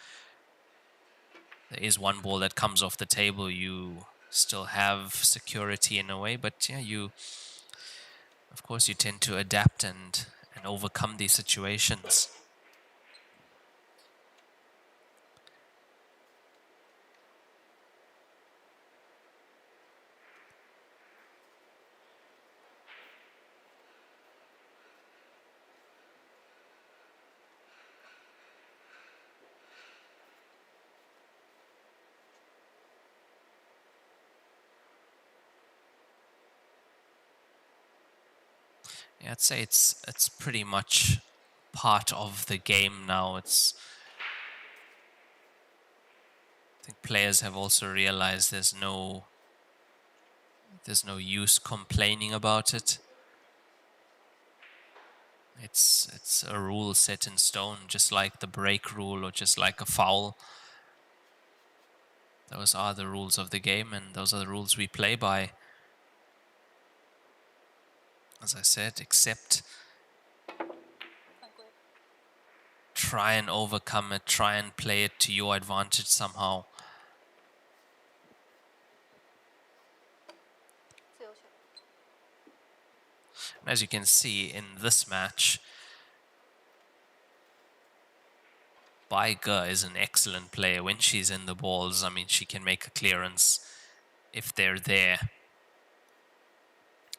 there is one ball that comes off the table, you still have security in a way. But yeah, of course, you tend to adapt and overcome these situations. Yeah, I'd say it's pretty much part of the game now. I think players have also realized there's no use complaining about it. It's a rule set in stone, just like the break rule or just like a foul. Those are the rules of the game, and those are the rules we play by. As I said, except try and overcome it, try and play it to your advantage somehow. And as you can see in this match, Baiger is an excellent player when she's in the balls. I mean, she can make a clearance if they're there.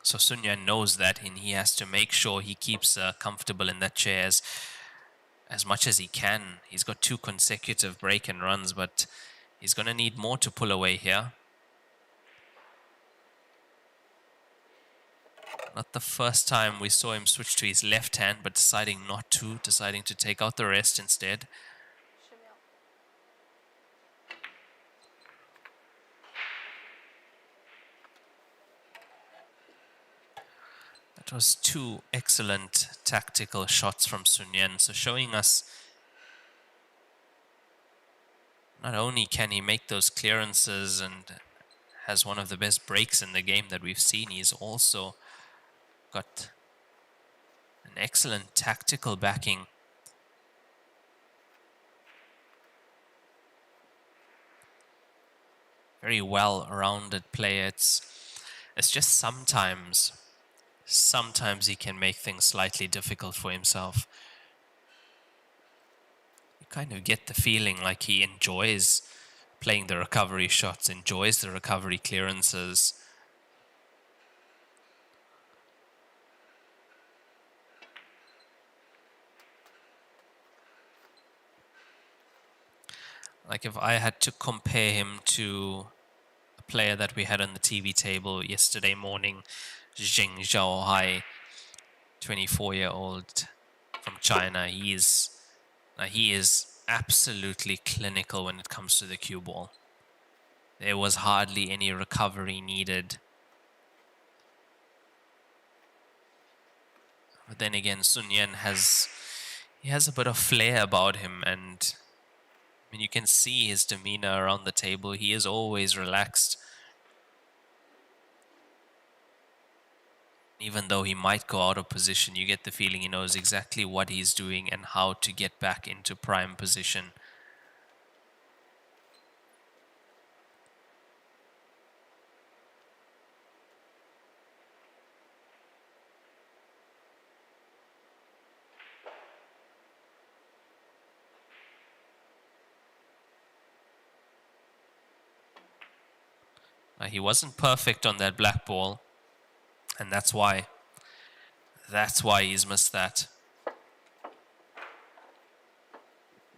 So Sun Yan knows that, and he has to make sure he keeps comfortable in that chair as much as he can. He's got 2 consecutive break and runs, but he's going to need more to pull away here. Not the first time we saw him switch to his left hand, but deciding not to, deciding to take out the rest instead. That was 2 excellent tactical shots from Sun Yan, so showing us not only can he make those clearances and has one of the best breaks in the game that we've seen, he's also got an excellent tactical backing. Very well-rounded player. It's just sometimes he can make things slightly difficult for himself. You kind of get the feeling like he enjoys playing the recovery shots, enjoys the recovery clearances. Like if I had to compare him to a player that we had on the TV table yesterday morning, Zheng Zhaohai, 24-year-old from China. He is absolutely clinical when it comes to the cue ball. There was hardly any recovery needed. But then again, Sun Yan has a bit of flair about him, and I mean, you can see his demeanor around the table. He is always relaxed. Even though he might go out of position, you get the feeling he knows exactly what he's doing and how to get back into prime position. He wasn't perfect on that black ball, and that's why he's missed that.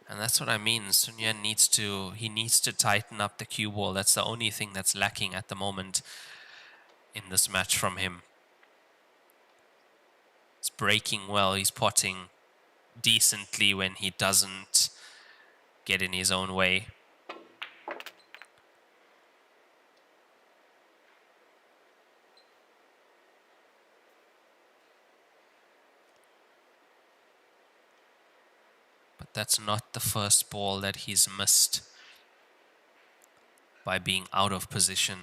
And that's what I mean. Sun Yan needs to tighten up the cue ball. That's the only thing that's lacking at the moment in this match from him. He's breaking well, he's potting, decently when he doesn't get in his own way. But that's not the first ball that he's missed by being out of position.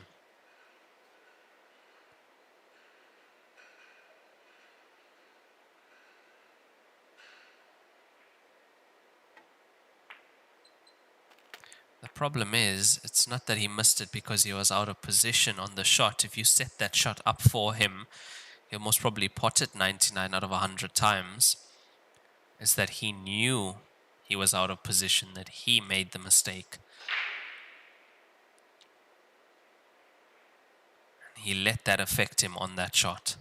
The problem is, it's not that he missed it because he was out of position on the shot. If you set that shot up for him, he'll most probably pot it 99 out of 100 times. It's that he knew he was out of position, that he made the mistake. He let that affect him on that shot.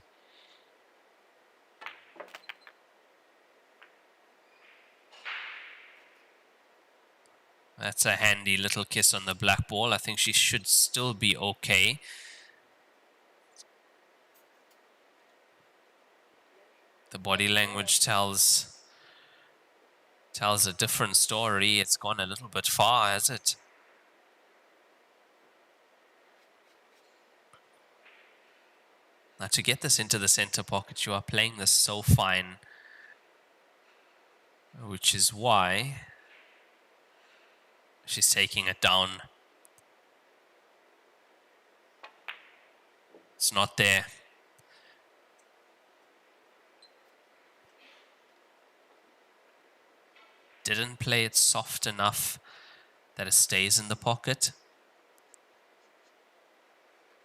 That's a handy little kiss on the black ball. I think she should still be okay. The body language tells a different story. It's gone a little bit far, has it? Now, to get this into the center pocket, you are playing this so fine, which is why she's taking it down. It's not there. Didn't play it soft enough that it stays in the pocket,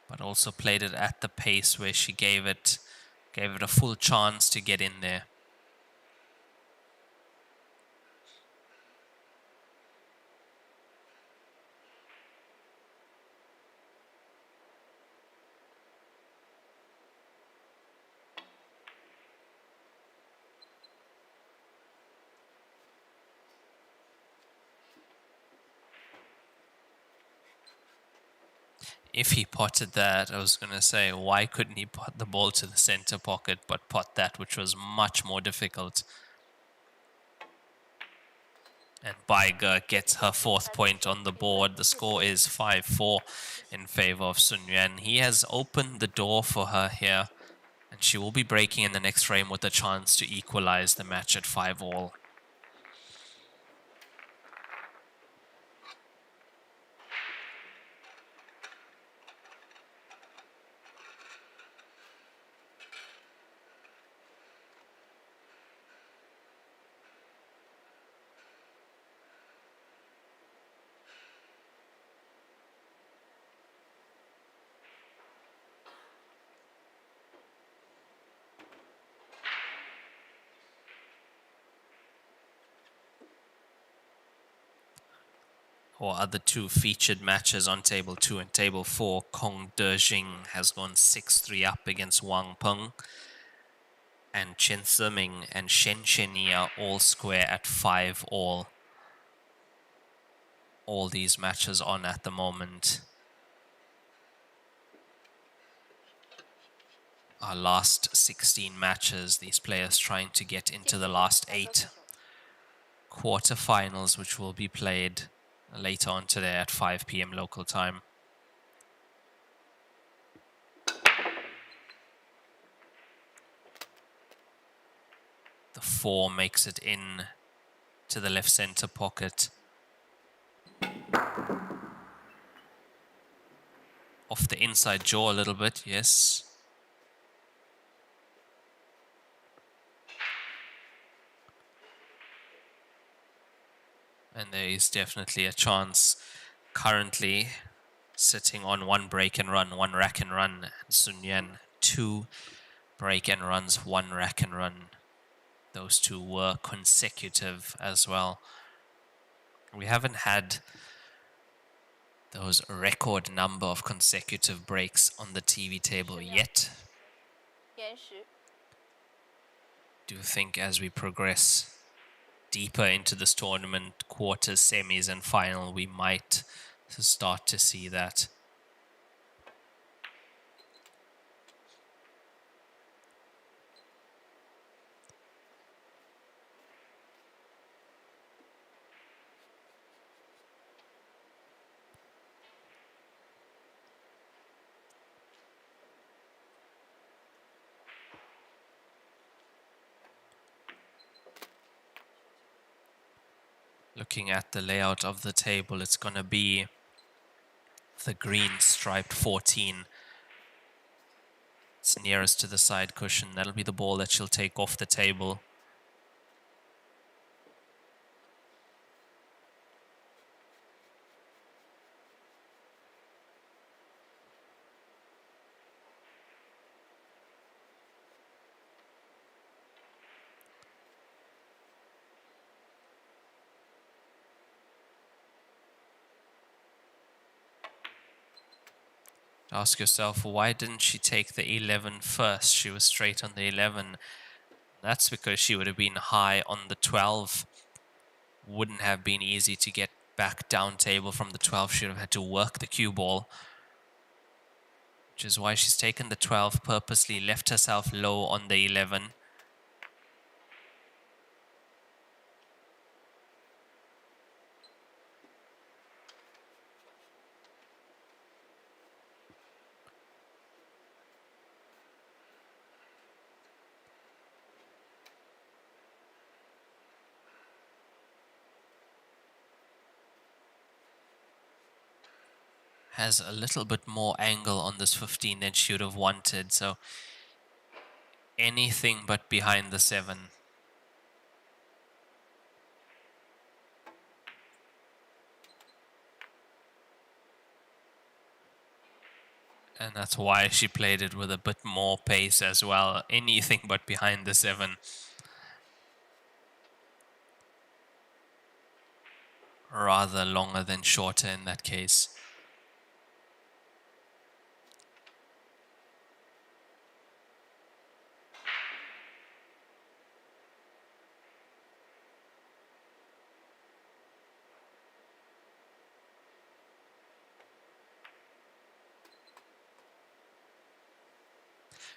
but also played it at the pace where she gave it a full chance to get in there. If he potted that, I was going to say, why couldn't he pot the ball to the center pocket, but pot that, which was much more difficult. And Baiger gets her 4th point on the board. The score is 5-4 in favor of Sun Yuan. He has opened the door for her here, and she will be breaking in the next frame with a chance to equalize the match at 5-all. Or other two featured matches on table 2 and table 4, Kong Dejing has gone 6-3 up against Wang Peng. And Chen Ziming and Shen Sheni are all square at 5-all. All these matches on at the moment. Our last 16 matches, these players trying to get into the last 8 quarterfinals, which will be played later on today at 5 p.m. local time. The 4 makes it in to the left center pocket. Off the inside jaw a little bit, yes. And there is definitely a chance currently sitting on 1 break and run, 1 rack and run. And Sun Yuan, 2 break and runs, 1 rack and run. Those 2 were consecutive as well. We haven't had those record number of consecutive breaks on the TV table yet. Do you think as we progress deeper into this tournament, quarters, semis and final, we might start to see that? Looking at the layout of the table, it's going to be the green striped 14. It's nearest to the side cushion. That'll be the ball that she'll take off the table. Ask yourself, why didn't she take the 11 first? She was straight on the 11. That's because she would have been high on the 12. Wouldn't have been easy to get back down table from the 12. She would have had to work the cue ball. Which is why she's taken the 12, purposely left herself low on the 11. Has a little bit more angle on this 15 than she would have wanted, so anything but behind the 7. And that's why she played it with a bit more pace as well. Anything but behind the 7. Rather longer than shorter in that case.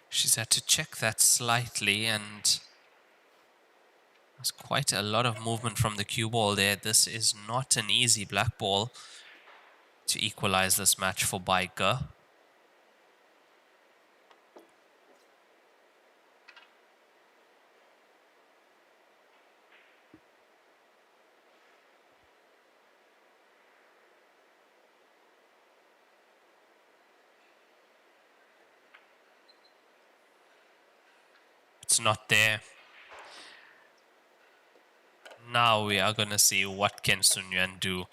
She's had to check that slightly, and there's quite a lot of movement from the cue ball there. This is not an easy black ball to equalize this match for Baika. It's not there. Now we are going to see what can Sun Yuan do.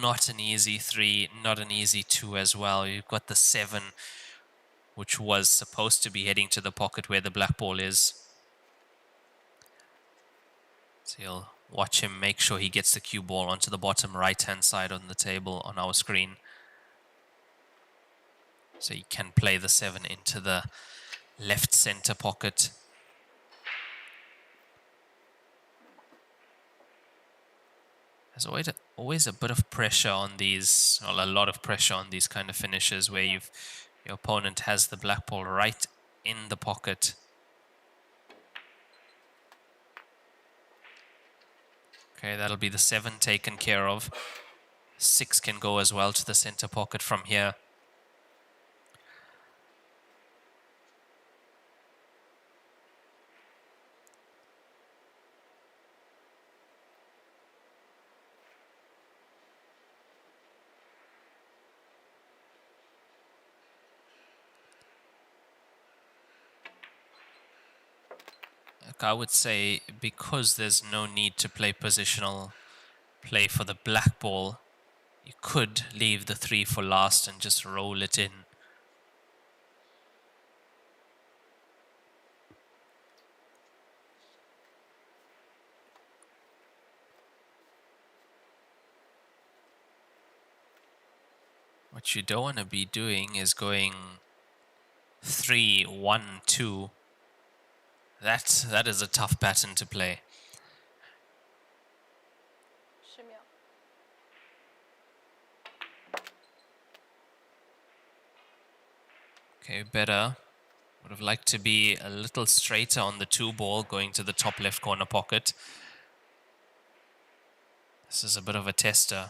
Not an easy 3, not an easy 2 as well. You've got the 7, which was supposed to be heading to the pocket where the black ball is. So you'll watch him make sure he gets the cue ball onto the bottom right-hand side on the table on our screen. So he can play the 7 into the left center pocket. There's always a bit of pressure on these, well, a lot of pressure on these kind of finishes where your opponent has the black ball right in the pocket. Okay, that'll be the 7 taken care of. 6 can go as well to the center pocket from here. I would say because there's no need to play positional play for the black ball, you could leave the 3 for last and just roll it in. What you don't want to be doing is going 3, 1, 2. That is a tough pattern to play. Okay, better. Would have liked to be a little straighter on the 2 ball going to the top left corner pocket. This is a bit of a tester.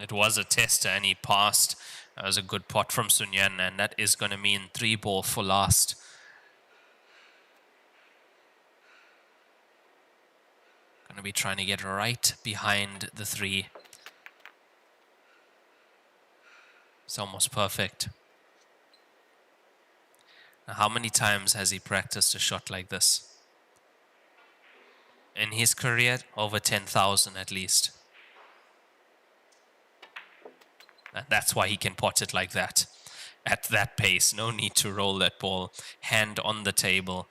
It was a tester and he passed. That was a good pot from Sun Yan, and that is going to mean 3-ball for last. Going to be trying to get right behind the 3. It's almost perfect. Now, how many times has he practiced a shot like this? In his career, over 10,000 at least. And that's why he can pot it like that. At that pace, no need to roll that ball. Hand on the table.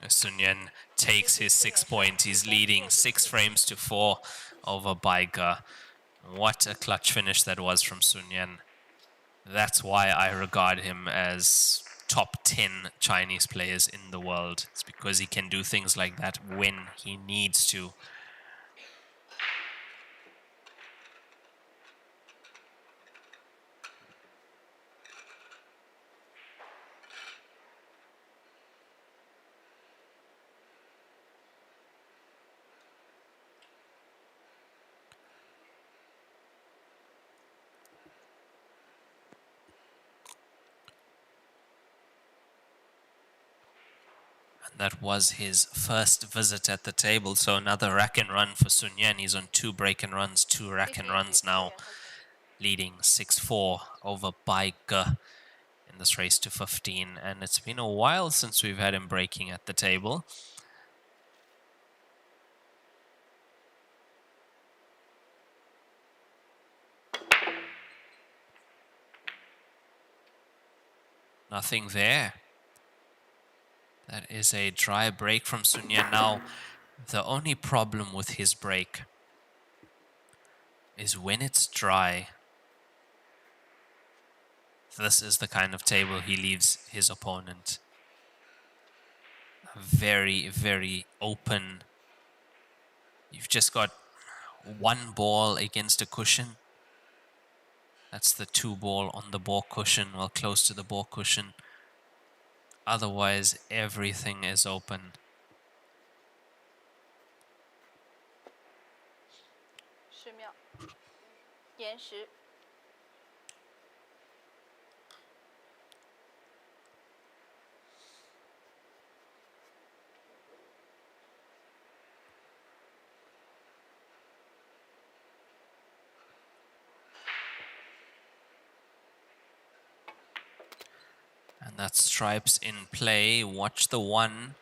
Sun Yan takes his 6 point. He's leading 6 frames to 4 over Baika. What a clutch finish that was from Sun Yan. That's why I regard him as top 10 Chinese players in the world. It's because he can do things like that when he needs to. That was his first visit at the table, so another rack and run for Sun Yan. He's on 2 break and runs, 2 rack and runs now, leading 6-4 over Baika in this race to 15. And it's been a while since we've had him breaking at the table. Nothing there. That is a dry break from Sun Yan. Now, the only problem with his break is when it's dry, this is the kind of table he leaves his opponent. Very, very open. You've just got 1 ball against a cushion. That's the 2 ball on the ball cushion, well, close to the ball cushion. Otherwise, everything is open. And that stripes in play. Watch the 1.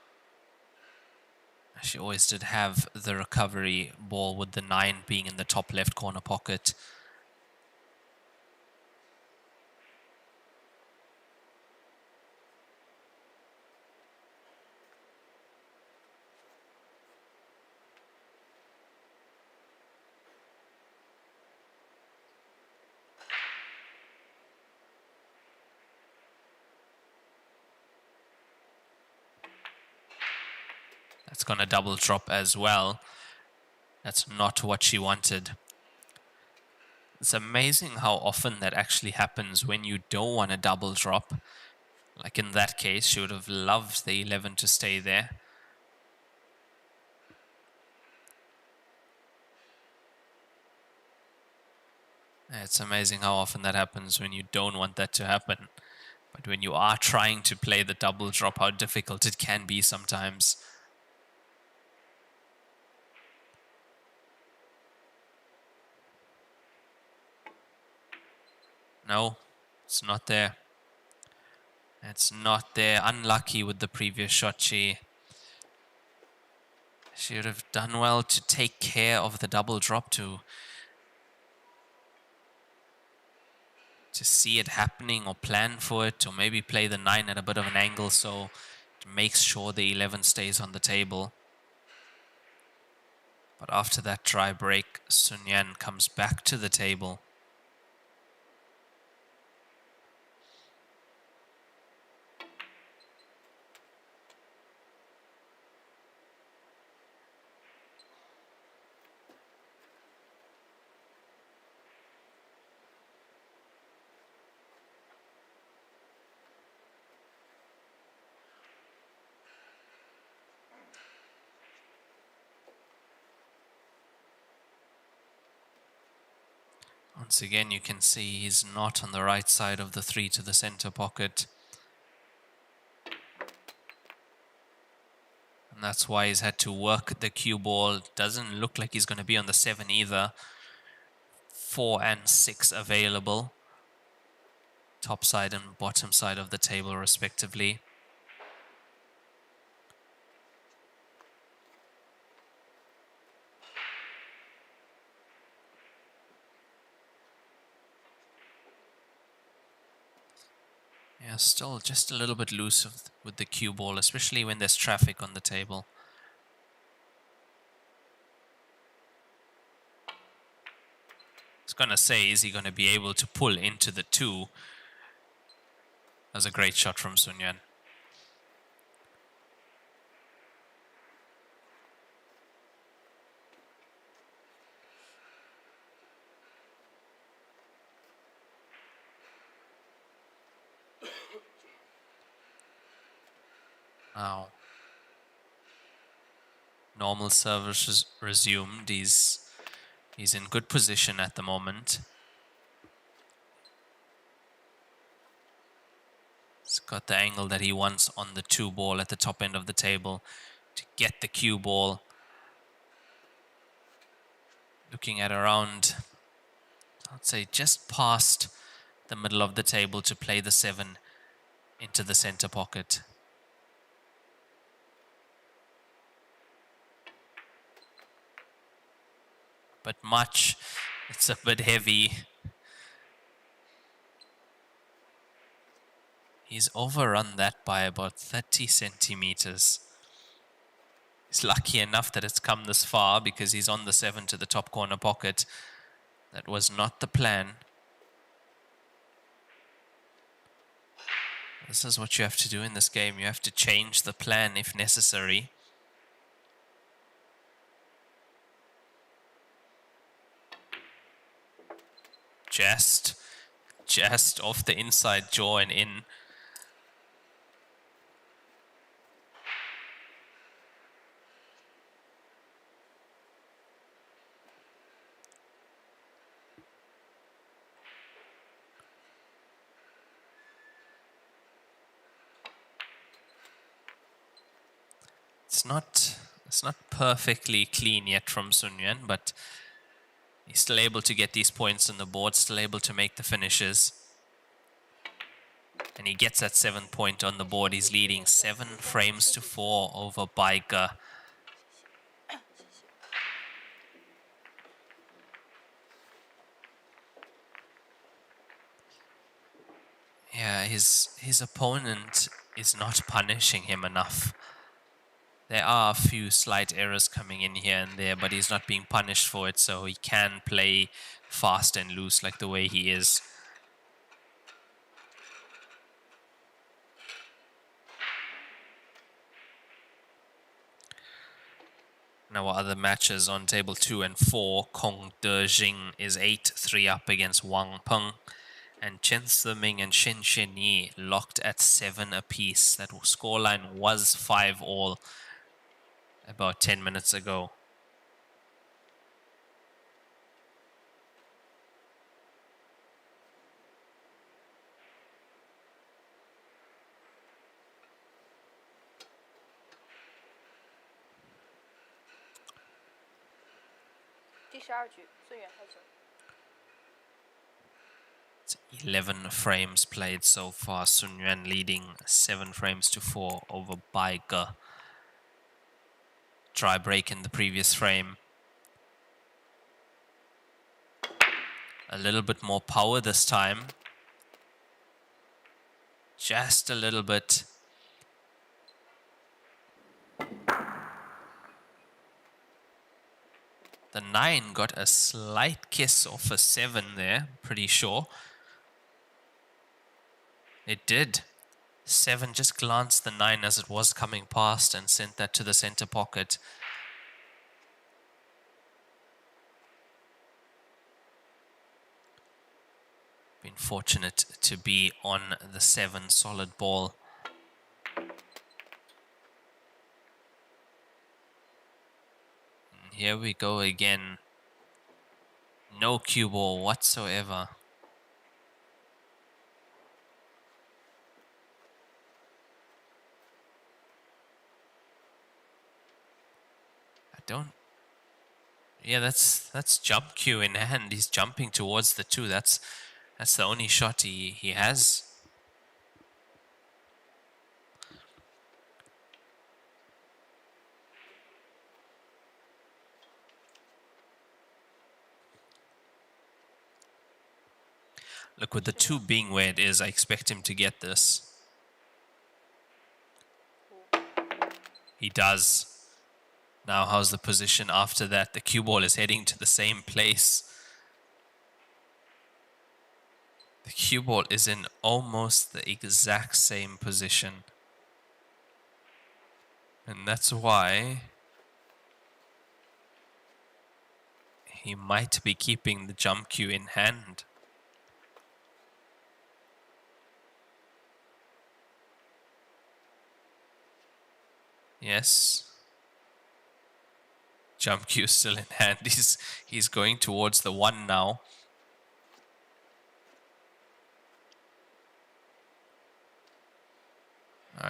She always did have the recovery ball with the 9 being in the top left corner pocket. That's going to double drop as well. That's not what she wanted. It's amazing how often that actually happens when you don't want a double drop. Like in that case, she would have loved the 11 to stay there. It's amazing how often that happens when you don't want that to happen. But when you are trying to play the double drop, how difficult it can be sometimes. No, it's not there. It's not there. Unlucky with the previous shot. She would have done well to take care of the double drop to see it happening or plan for it, or maybe play the 9 at a bit of an angle so it makes sure the 11 stays on the table. But after that dry break, Sun Yan comes back to the table. Once again, you can see he's not on the right side of the 3 to the center pocket. And that's why he's had to work the cue ball. Doesn't look like he's going to be on the 7 either. 4 and 6 available. Top side and bottom side of the table respectively. Yeah, still just a little bit loose with the cue ball, especially when there's traffic on the table. I was going to say, is he going to be able to pull into the 2? That was a great shot from Sun Yuan. Now, normal service is resumed. He's in good position at the moment. He's got the angle that he wants on the 2 ball at the top end of the table to get the cue ball. Looking at around, I'd say just past the middle of the table to play the 7 into the center pocket. But much, it's a bit heavy. He's overrun that by about 30 centimeters. He's lucky enough that it's come this far because he's on the 7 to the top corner pocket. That was not the plan. This is what you have to do in this game. You have to change the plan if necessary. Just off the inside jaw and in. It's not perfectly clean yet from Sun Yuan, but he's still able to get these points on the board, still able to make the finishes. And he gets that 7th point on the board. He's leading 7 frames to 4 over Baige. Yeah, his opponent is not punishing him enough. There are a few slight errors coming in here and there, but he's not being punished for it, so he can play fast and loose like the way he is. Now our other matches on table 2 and 4, Kong De-jing is 8-3 up against Wang Peng, and Chen Siming and Shen Shenyi locked at 7 apiece. That scoreline was 5-all about 10 minutes ago. It's 11 frames played so far. Sun Yuan leading 7 frames to 4 over Baige. Try break in the previous frame. A little bit more power this time. Just a little bit. The 9 got a slight kiss off a 7 there, pretty sure. It did. 7 just glanced the 9 as it was coming past and sent that to the center pocket. Been fortunate to be on the 7 solid ball. And here we go again. No cue ball whatsoever. Yeah, that's jump cue in hand. He's jumping towards the 2. That's the only shot he has. Look, with the 2 being where it is, I expect him to get this. He does. Now, how's the position after that? The cue ball is heading to the same place. The cue ball is in almost the exact same position. And that's why he might be keeping the jump cue in hand. Yes. Jump cue still in hand. He's going towards the 1 now.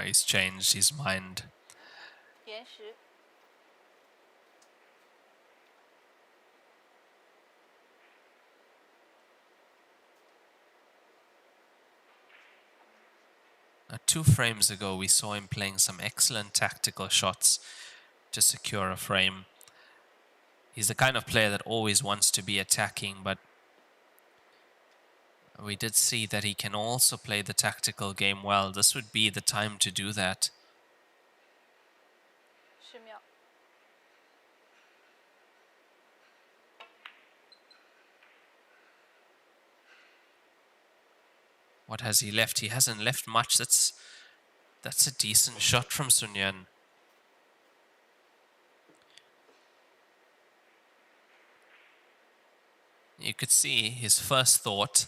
He's changed his mind. 延时 2 frames ago, we saw him playing some excellent tactical shots to secure a frame. He's the kind of player that always wants to be attacking, but we did see that he can also play the tactical game well. This would be the time to do that. 10秒 What has he left? He hasn't left much. That's a decent shot from Sun Yan. You could see his first thought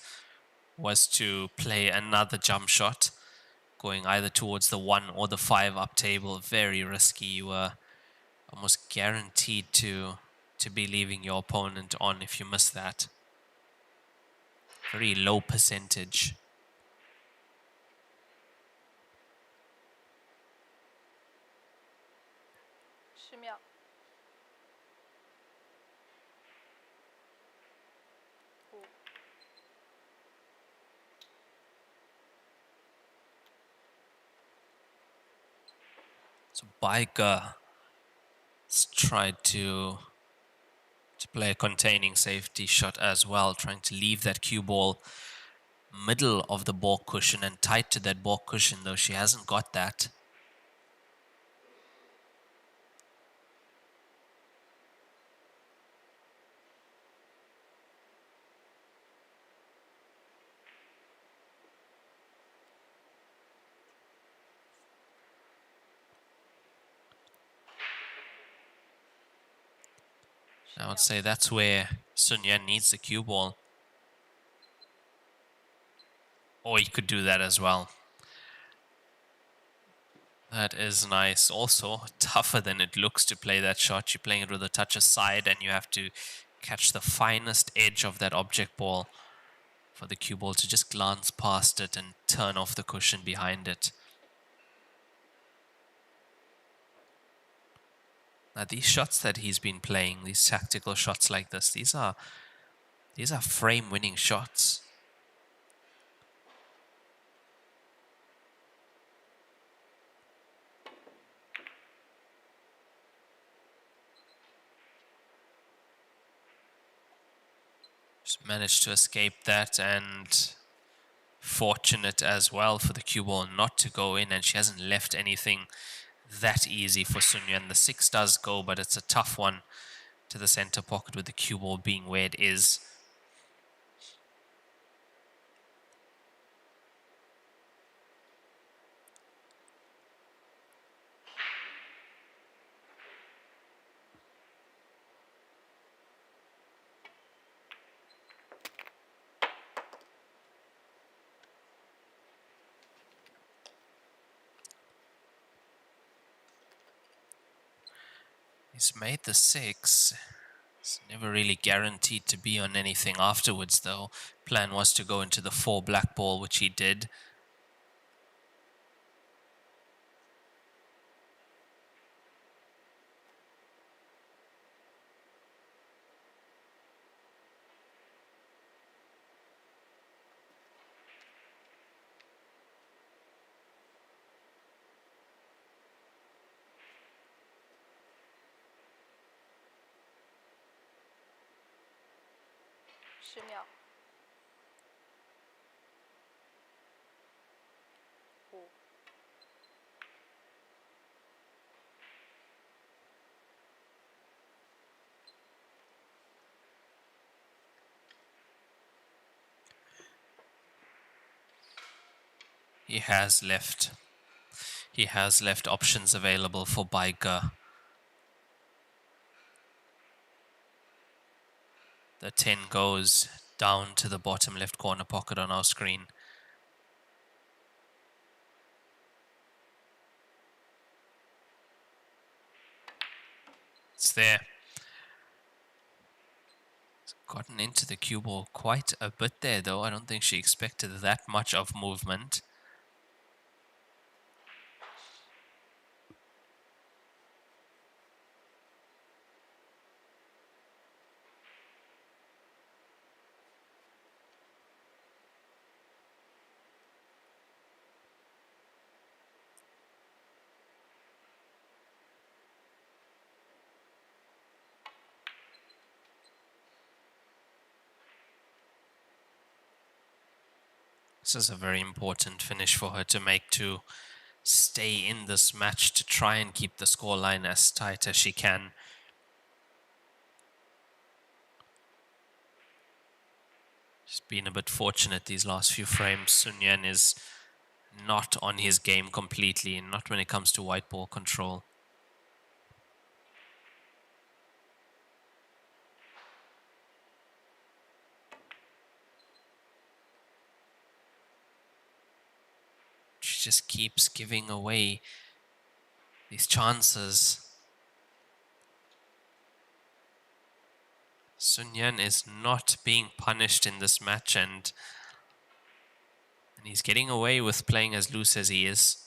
was to play another jump shot, going either towards the 1 or the 5 up table. Very risky. You were almost guaranteed to be leaving your opponent on if you miss that. Very low percentage. 10秒 So Baika has tried to play a containing safety shot as well, trying to leave that cue ball middle of the ball cushion and tight to that ball cushion, though she hasn't got that. I would say that's where Sun Yan needs the cue ball. Or he could do that as well. That is nice. Also, tougher than it looks to play that shot. You're playing it with a touch aside and you have to catch the finest edge of that object ball for the cue ball to just glance past it and turn off the cushion behind it. Now, these shots that he's been playing, these tactical shots like this, these are frame-winning shots. Just managed to escape that, and fortunate as well for the cue ball not to go in, and she hasn't left anything that easy for Sun Yan. The 6 does go, but it's a tough one to the center pocket with the cue ball being where it is. He's made the 6. It's never really guaranteed to be on anything afterwards, though. Plan was to go into the 4 black ball, which he did.10秒。5、He has left options available for Baika. The 10 goes down to the bottom left corner pocket on our screen. It's there. It's gotten into the cue ball quite a bit there, though. I don't think she expected that much of movement. This is a very important finish for her to make, to stay in this match, to try and keep the scoreline as tight as she can. She's been a bit fortunate these last few frames. Sun Yan is not on his game completely, not when it comes to white ball control. She just keeps giving away these chances. Sun Yan is not being punished in this match, and he's getting away with playing as loose as he is.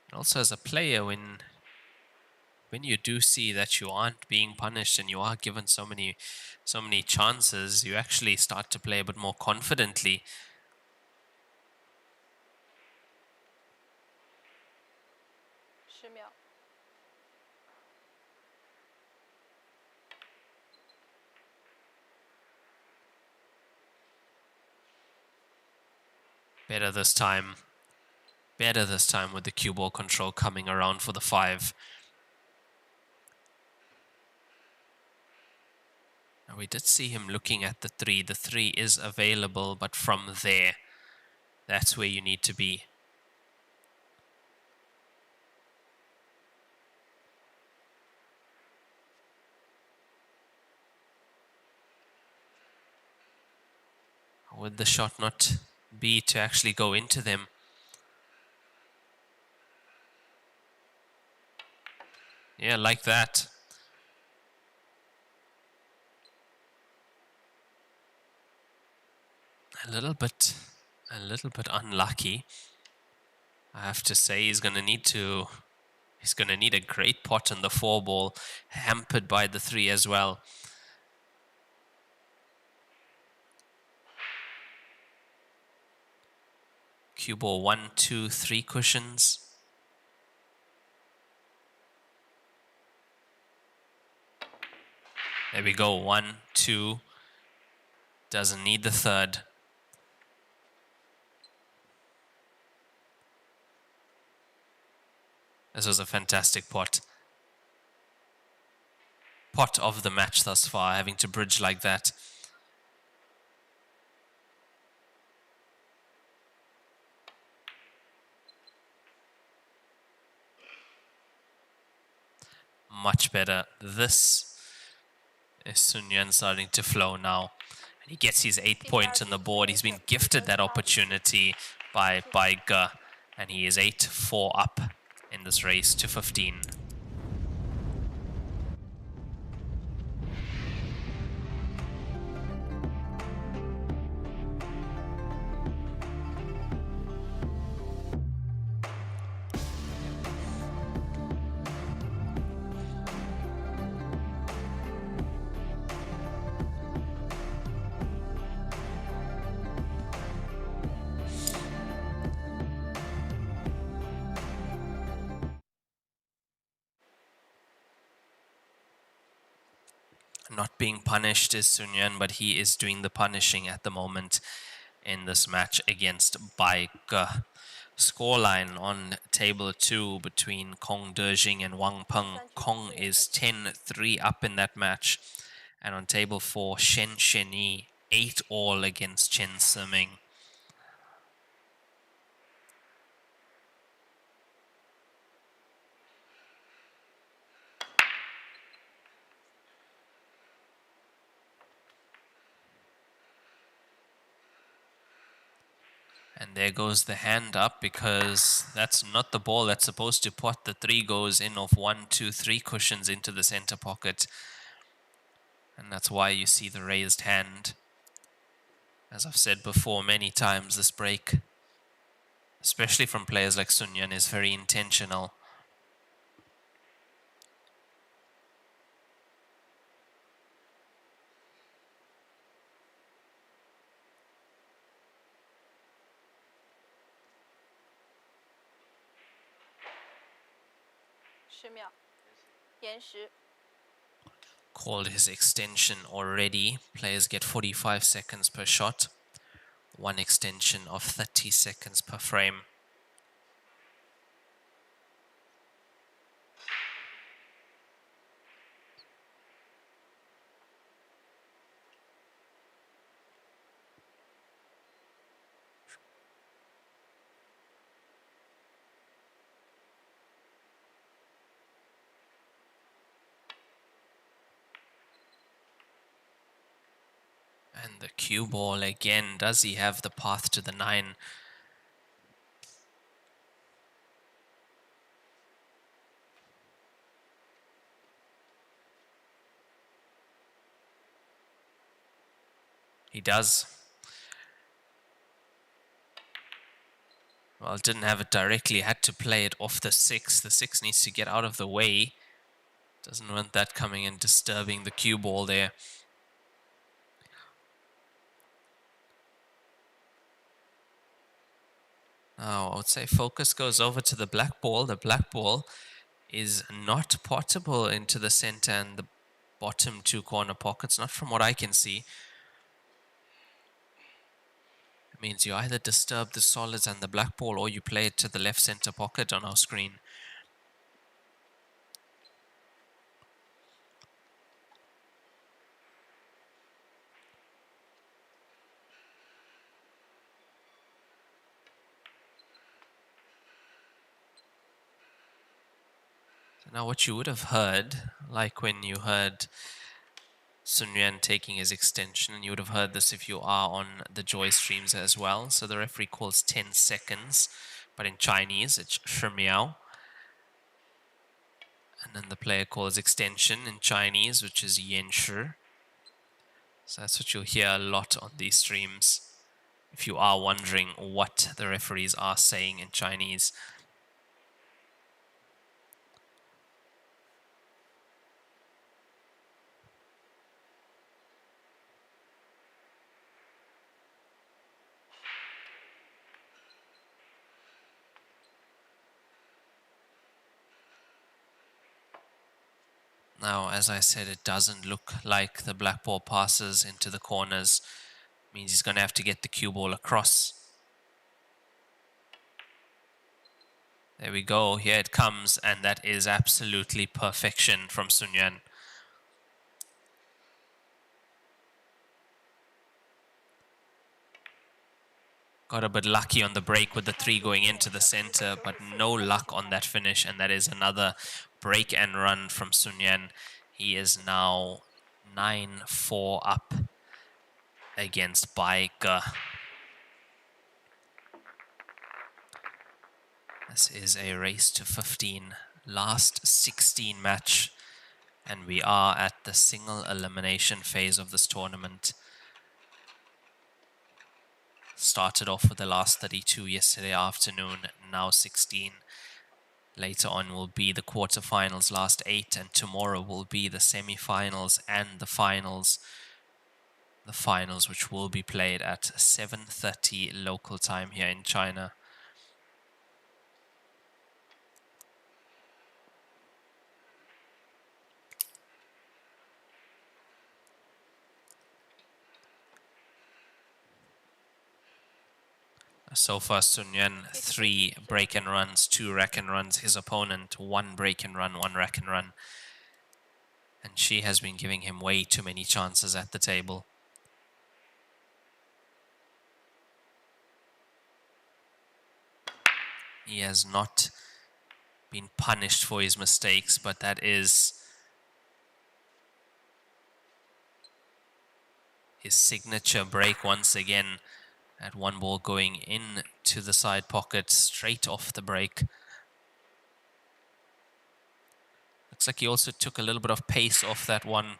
And also as a player, when you do see that you aren't being punished and you are given so many chances, you actually start to play a bit more confidently. Better this time. Better this time with the cue ball control coming around for the 5. Now we did see him looking at the 3. The 3 is available, but from there, that's where you need to be. Would the shot not be to actually go into them? Yeah, like that. A little bit unlucky, I have to say. He's going to need a great pot on the 4 ball, hampered by the 3 as well. Cue ball 1, 2, 3 cushions. There we go, 1, 2. Doesn't need the 3rd. This was a fantastic pot. Pot of the match thus far, having to bridge like that. Much better. This is Sun Yan starting to flow now. And he gets his 8 point on the board. He's been gifted that opportunity by Ge, and he is 8-4 up. in this race to 15. Not being punished is Sun Yuan, but he is doing the punishing at the moment in this match against Bai Ge. Scoreline on table 2 between Kong Dejing and Wang Peng. Kong is 10-3 up in that match. And on table 4, Shen Shenyi 8-all against Chen Siming. And there goes the hand up, because that's not the ball that's supposed to pot. The 3 goes in off 1, 2, 3 cushions into the center pocket. And that's why you see the raised hand. As I've said before many times, this break, especially from players like Sun Yuan, is very intentional. Called his extension already. Players get 45 seconds per shot. 1 extension of 30 seconds per frame. And the cue ball again. Does he have the path to the 9? He does. Well, didn't have it directly. Had to play it off the 6. The 6 needs to get out of the way. Doesn't want that coming and disturbing the cue ball there. Now, I would say focus goes over to the black ball. The black ball is not potable into the center and the bottom 2 corner pockets, not from what I can see. It means you either disturb the solids and the black ball, or you play it to the left center pocket on our screen. Now what you would have heard, like when you heard Sun Yuan taking his extension, and you would have heard this if you are on the Joy streams as well. So the referee calls 10 seconds, but in Chinese it's shi miao. And then the player calls extension in Chinese, which is yan shi. So that's what you'll hear a lot on these streams, if you are wondering what the referees are saying in Chinese. Now, as I said, it doesn't look like the black ball passes into the corners. Means he's going to have to get the cue ball across. There we go. Here it comes, and that is absolutely perfection from Sun Yuan. Got a bit lucky on the break with the 3 going into the center, but no luck on that finish, and that is another break and run from Sun Yuan. He is now 9-4 up against Bai Ge. This is a race to 15, last 16 match, and we are at the single elimination phase of this tournament. Started off with the last 32 yesterday afternoon, now 16. Later on will be the quarterfinals, last 8, and tomorrow will be the semi-finals and the finals. The finals which will be played at 7:30 local time here in China. So far, Sun Yuan, 3 break and runs, 2 rack and runs. His opponent, 1 break and run, 1 rack and run. And she has been giving him way too many chances at the table. He has not been punished for his mistakes, but that is his signature break once again. At 1 ball going in to the side pocket, straight off the break. Looks like he also took a little bit of pace off that one.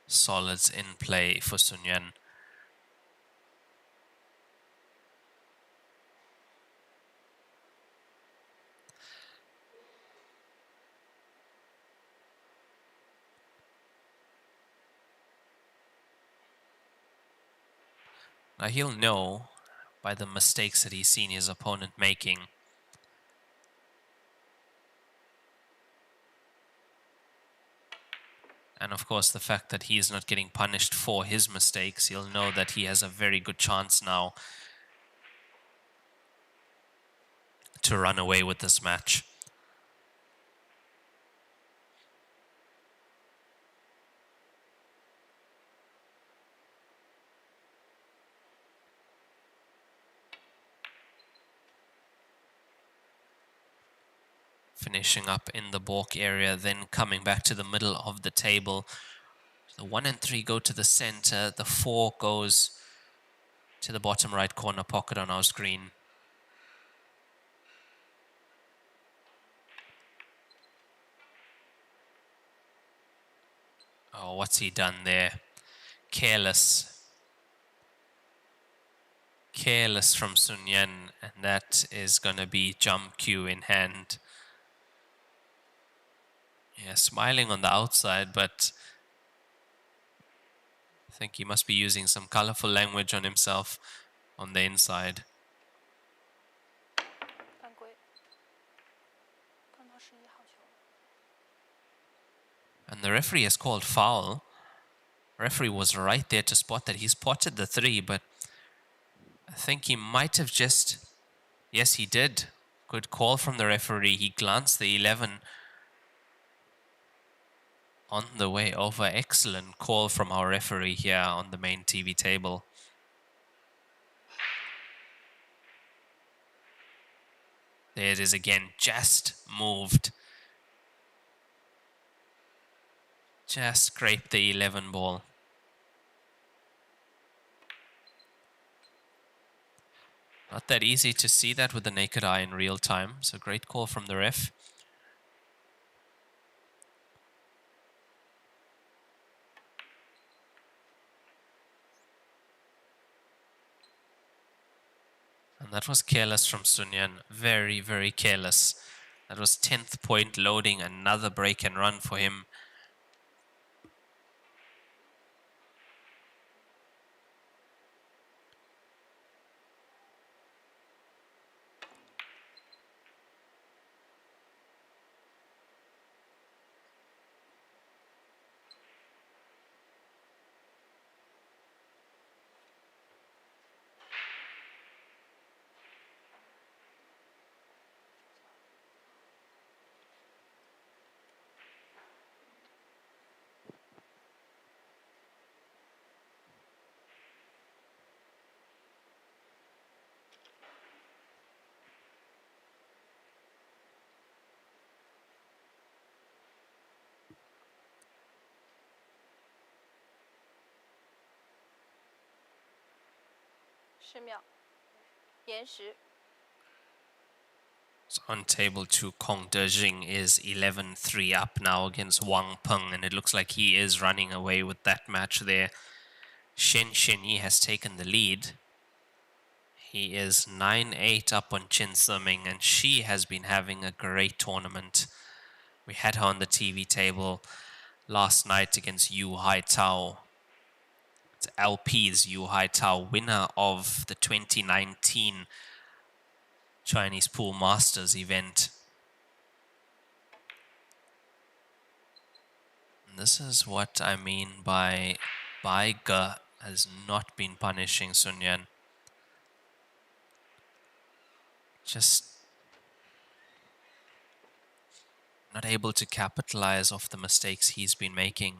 Solids in play for Sun Yuan. Now he'll know by the mistakes that he's seen his opponent making. And of course, the fact that he is not getting punished for his mistakes, he'll know that he has a very good chance now to run away with this match. Finishing up in the balk area, then coming back to the middle of the table. The 1 and 3 go to the center. The 4 goes to the bottom right corner pocket on our screen. Oh, what's he done there? Careless. Careless from Sun Yuan, and that is going to be jump cue in hand. Yeah, smiling on the outside, but I think he must be using some colorful language on himself on the inside. And the referee has called foul. Referee was right there to spot that. He spotted the 3, but I think he might have just... Yes, he did. Good call from the referee. He glanced the 11 on the way over. Excellent call from our referee here on the main TV table. There it is again. Just moved. Just scraped the 11 ball. Not that easy to see that with the naked eye in real time. So great call from the ref. And that was careless from Sun Yuan. Very, very careless. That was 10th point loading. Another break and run for him. 10秒，延时。 So on table 2, Kong Dejing is 11-3 up now against Wang Peng, and it looks like he is running away with that match there. Shen Shenyi has taken the lead. He is 9-8 up on Chen Siming, and she has been having a great tournament. We had her on the TV table last night against Yu Haitao. It's LP's Yu Haitao, winner of the 2019 Chinese Pool Masters event. And this is what I mean by Bai Ge has not been punishing Sun Yan. Just not able to capitalize off the mistakes he's been making.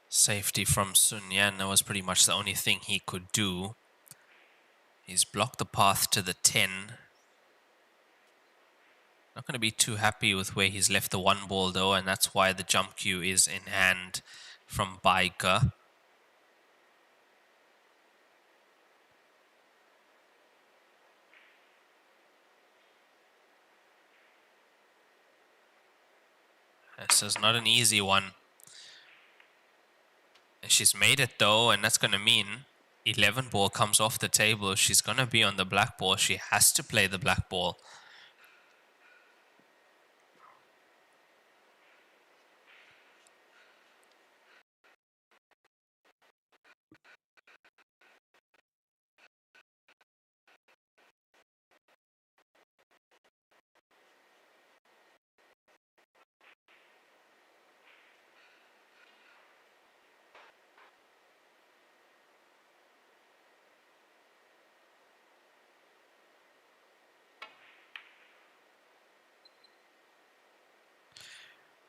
Safety from Sun Yan, that was pretty much the only thing he could do. He's blocked the path to the 10. Not going to be too happy with where he's left the 1 ball though, and that's why the jump cue is in hand from Bai Ge. This is not an easy one. And she's made it though, and that's going to mean 11 ball comes off the table. She's going to be on the black ball. She has to play the black ball.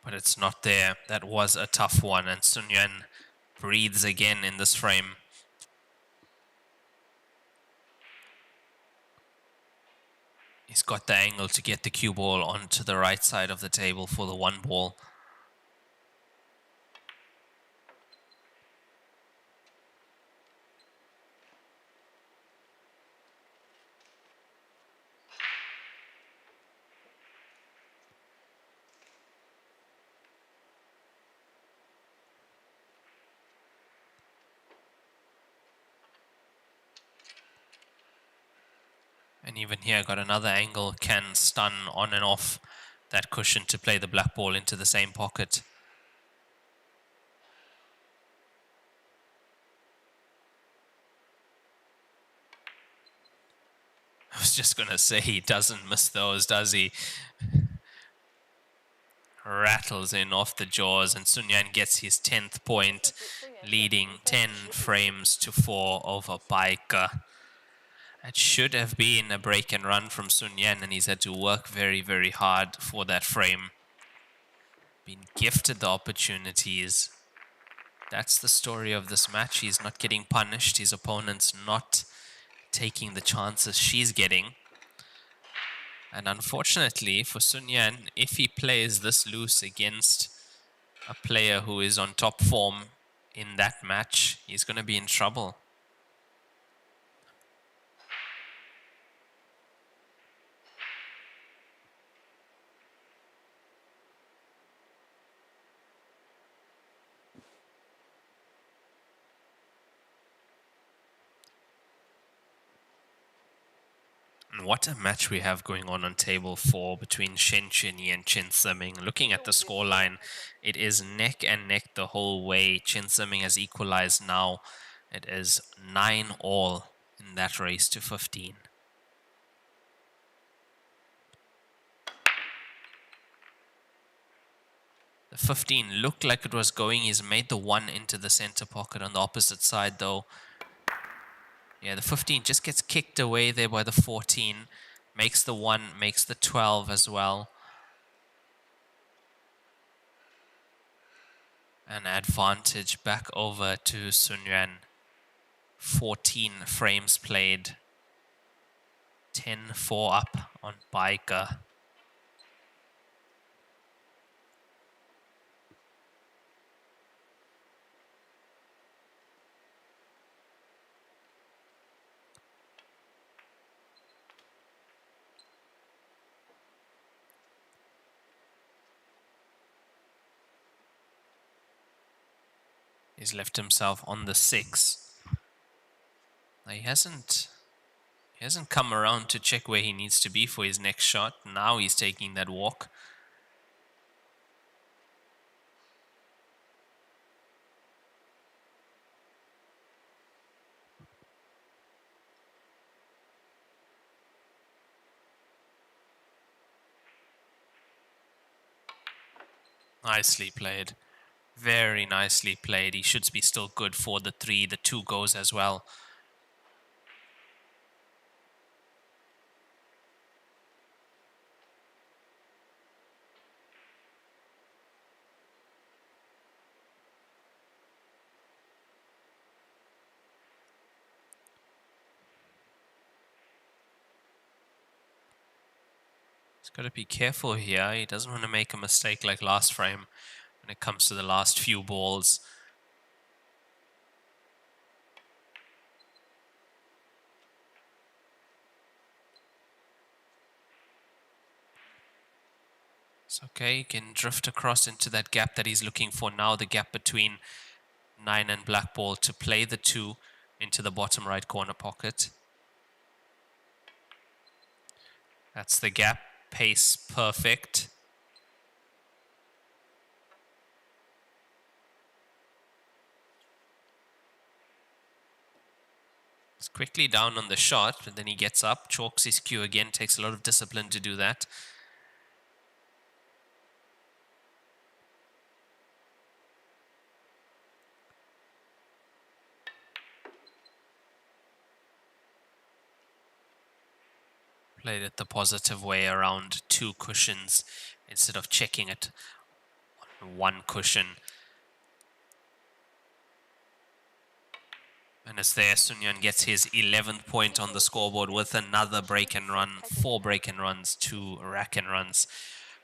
But it's not there. That was a tough one, and Sun Yan breathes again in this frame. He's got the angle to get the cue ball onto the right side of the table for the 1 ball. And even here, got another angle, can stun on and off that cushion to play the black ball into the same pocket. I was just going to say, he doesn't miss those, does he? Rattles in off the jaws, and Sun Yan gets his 10th point, leading 10 frames to 4 over Bai Ge. It should have been a break and run from Sun Yan, and he's had to work very, very hard for that frame. Been gifted the opportunities. That's the story of this match. He's not getting punished. His opponent's not taking the chances she's getting. And unfortunately for Sun Yan, if he plays this loose against a player who is on top form in that match, he's going to be in trouble. What a match we have going on table 4 between Shen Shenyi and Chen Siming. Looking at the scoreline, it is neck and neck the whole way. Chen Siming has equalized now. It is 9-all in that race to 15. The 15 looked like it was going. He's made the 1 into the center pocket on the opposite side, though. Yeah, the 15 just gets kicked away there by the 14. Makes the 1, makes the 12 as well. An advantage back over to Sun Yuan. 14 frames played. 10-4 up on Baika. He's left himself on the 6. Now he hasn't come around to check where he needs to be for his next shot. Now he's taking that walk. Nicely played. Very nicely played. He should be still good for the 3. The 2 goes as well. He's got to be careful here. He doesn't want to make a mistake like last frame when it comes to the last few balls. It's okay, he can drift across into that gap that he's looking for now, the gap between 9 and black ball, to play the 2 into the bottom right corner pocket. That's the gap. Pace perfect. He's quickly down on the shot, but then he gets up, chalks his cue again, takes a lot of discipline to do that. Played it the positive way around 2 cushions instead of checking it on 1 cushion. And it's there, Sun Yuan gets his 11th point on the scoreboard with another break and run, 4 break and runs, 2 rack and runs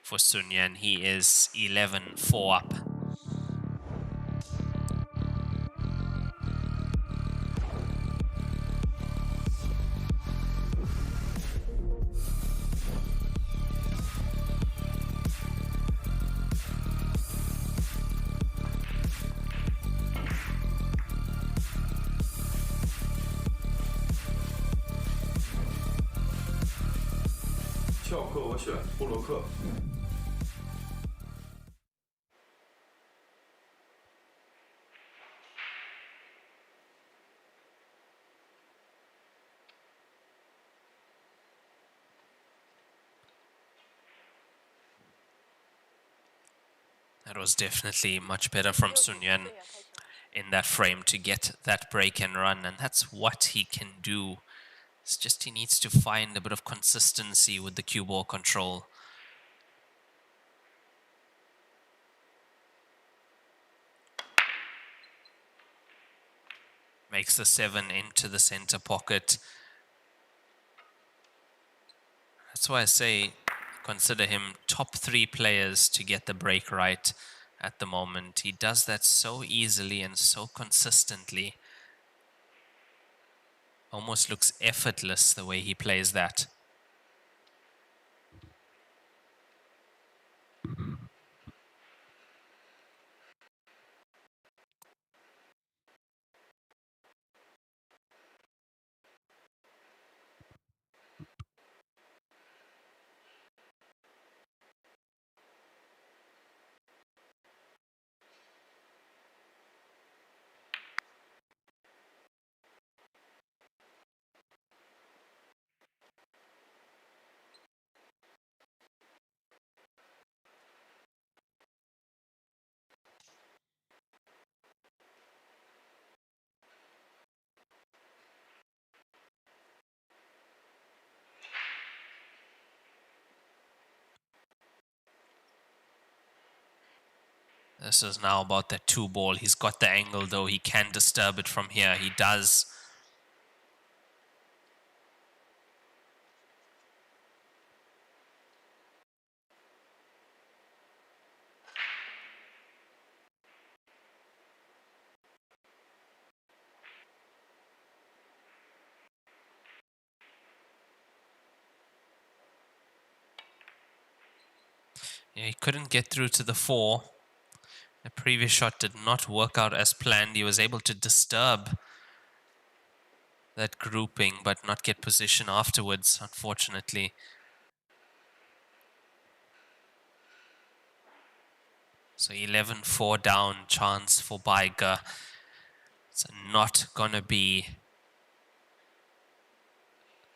for Sun Yuan. He is 11-4 up. That was definitely much better from Sun Yuan in that frame to get that break and run, and that's what he can do. It's just he needs to find a bit of consistency with the cue ball control. Makes the 7 into the center pocket. That's why I say consider him top 3 players to get the break right at the moment. He does that so easily and so consistently. Almost looks effortless the way he plays that. This is now about that 2-ball. He's got the angle, though. He can disturb it from here. He does. Yeah, he couldn't get through to the 4. The previous shot did not work out as planned. He was able to disturb that grouping, but not get position afterwards, unfortunately. So 11-4 down, chance for Baiga. It's not gonna be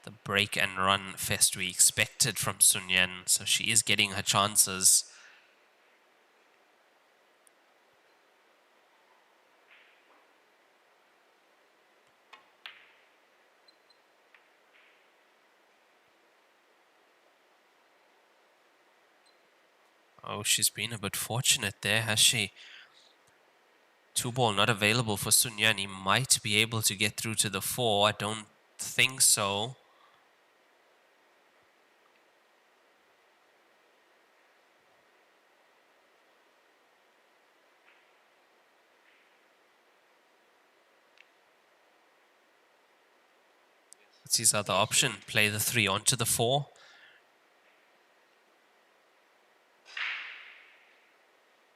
the break and run fest we expected from Sun Yan, so she is getting her chances. Oh, she's been a bit fortunate there, has she? 2-ball not available for Sun Yan. He might be able to get through to the 4. I don't think so. That's his other option. Play the 3 onto the 4.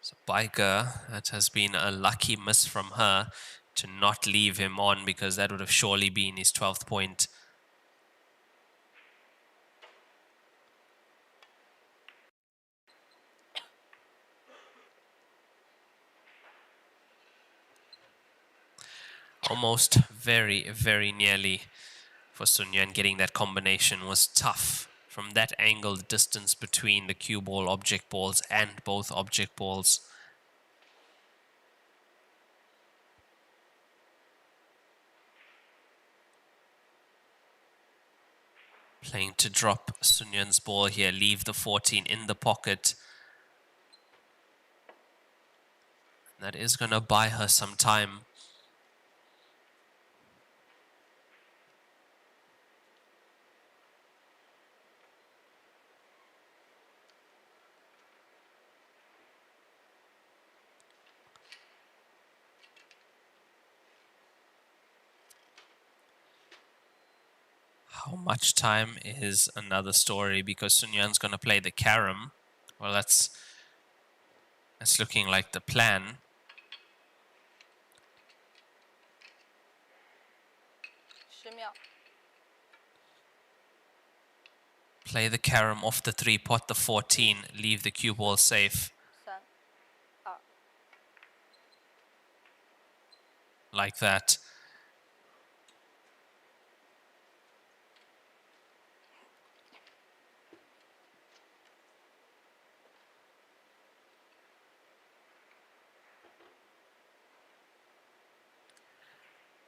So Baiga, that has been a lucky miss from her to not leave him on, because that would have surely been his 12th point. Almost very, very nearly for Sun Yan. Getting that combination was tough. From that angle, the distance between the cue ball, object balls, and both object balls. Playing to drop Sun Yan's ball here, leave the 14 in the pocket. That is going to buy her some time. How much time is another story, because Sun Yan's going to play the carom. Well, that's looking like the plan. Play the carom off the 3, pot the 14, leave the cue ball safe. Like that.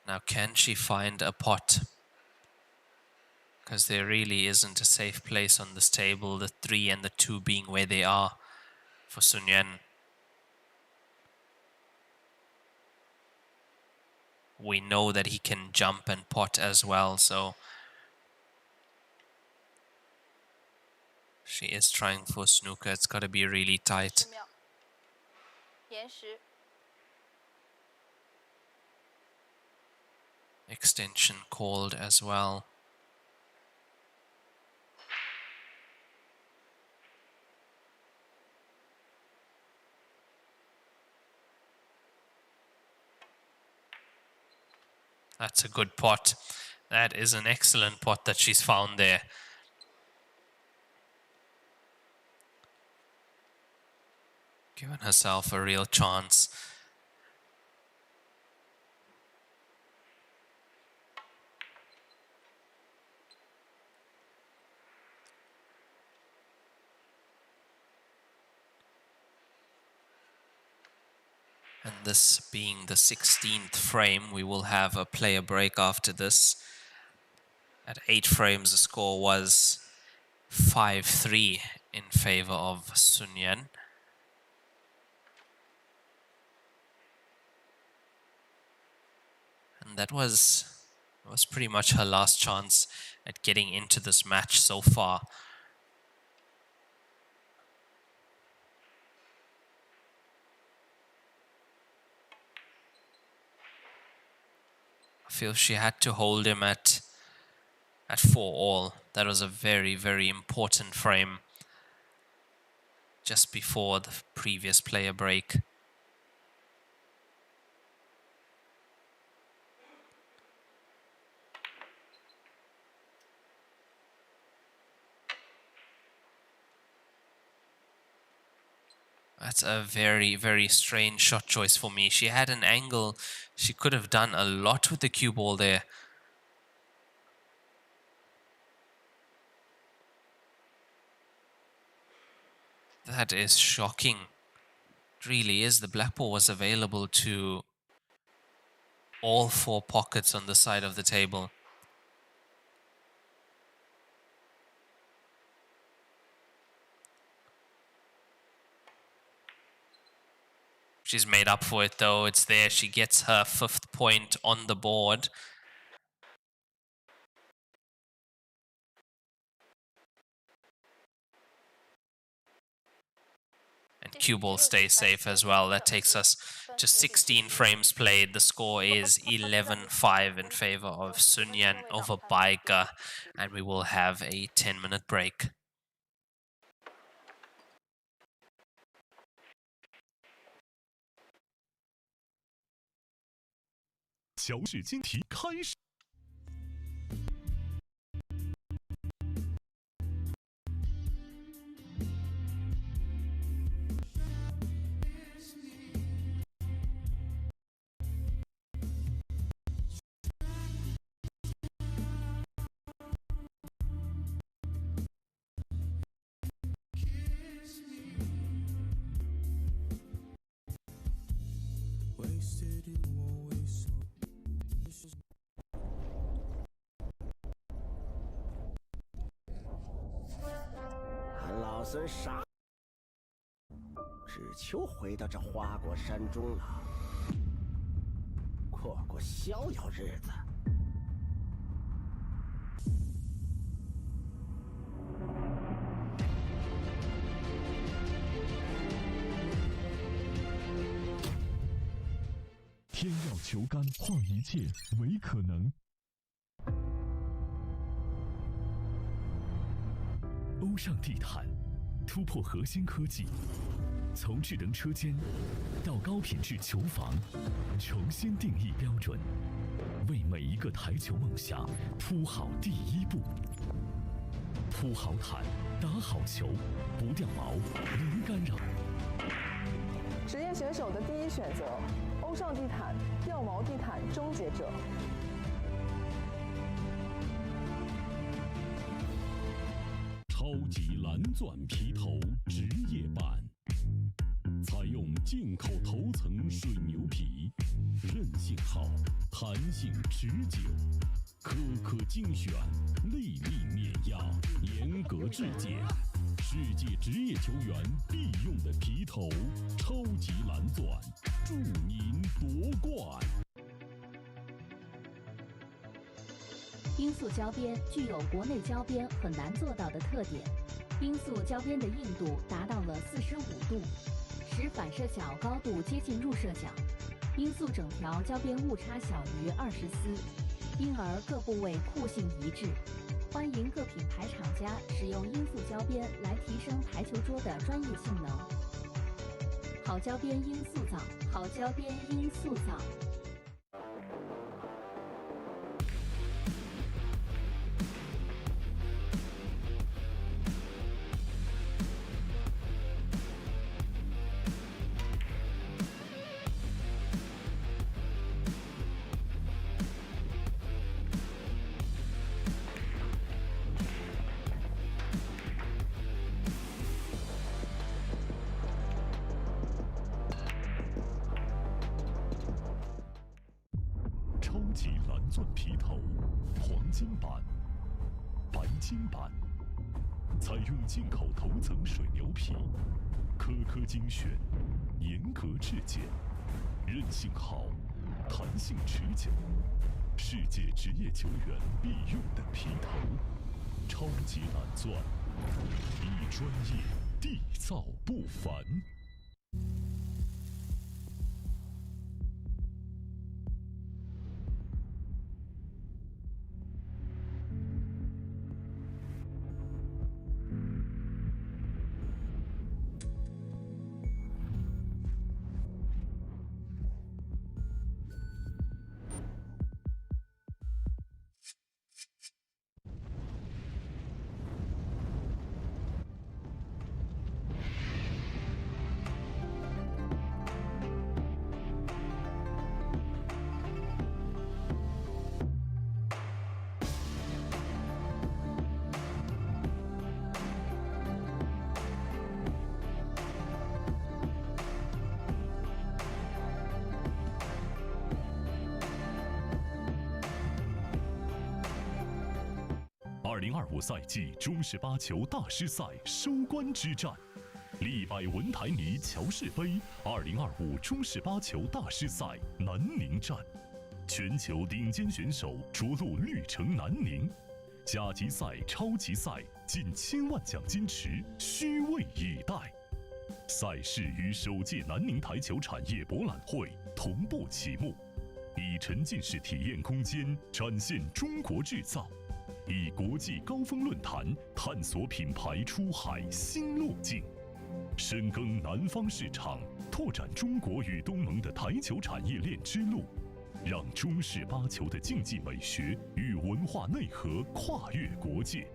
Now, can she find a pot? Because there really isn't a safe place on this table, the 3 and the 2 being where they are for Sun Yan. We know that he can jump and pot as well, so she is trying for snooker. It's got to be really tight. Extension called as well. That's a good pot. That is an excellent pot that she's found there. Given herself a real chance. And this being the 16th frame, we will have a player break after this. At 8 frames, the score was 5-3 in favor of Sun Yan. That was pretty much her last chance at getting into this match so far. I feel she had to hold him at 4-all. That was a very, very important frame just before the previous player break. That's a very, very strange shot choice for me. She had an angle. She could have done a lot with the cue ball there. That is shocking. It really is. The black ball was available to all 4 pockets on the side of the table. She's made up for it though. It's there. She gets her 5th point on the board. And cue ball stays safe as well. That takes us to 16 frames played. The score is 11-5 in favor of Sun Yan over Baika. And we will have a 10-minute break.老孙傻，只求回到这花果山中了，过过逍遥日子。天要求干，换一切为可能。欧尚地毯突破核心科技，从智能车间到高品质球房，重新定义标准，为每一个台球梦想铺好第一步。铺好毯，打好球，不掉毛，零干扰。职业选手的第一选择，欧尚地毯，掉毛地毯终结者。超级蓝钻皮头职业版，采用进口头层水牛皮，韧性好，弹性持久，颗颗精选，粒粒碾压，严格质检，世界职业球员必用的皮头，超级蓝钻，祝您夺冠。罂粟胶边具有国内胶边很难做到的特点，罂粟胶边的硬度达到了45度，使反射角高度接近入射角，罂粟整条胶边误差小于20丝，因而各部位酷性一致。欢迎各品牌厂家使用罂粟胶边来提升台球桌的专业性能。好胶边罂粟皂，好胶边罂粟皂。超级蓝钻皮头，黄金版、白金版，采用进口头层水牛皮，颗颗精选，严格质检，韧性好，弹性持久，世界职业球员必用的皮头，超级蓝钻，以专业缔造不凡。2025赛季中式八球大师赛收官之战，利百文台尼乔氏杯2025中式八球大师赛南宁站，全球顶尖选手着陆绿城南宁，甲级赛、超级赛近1000万奖金池，虚位以待。赛事与首届南宁台球产业博览会同步启幕，以沉浸式体验空间展现中国制造。以国际高峰论坛探索品牌出海新路径，深耕南方市场，拓展中国与东盟的台球产业链之路，让中式八球的竞技美学与文化内核跨越国界，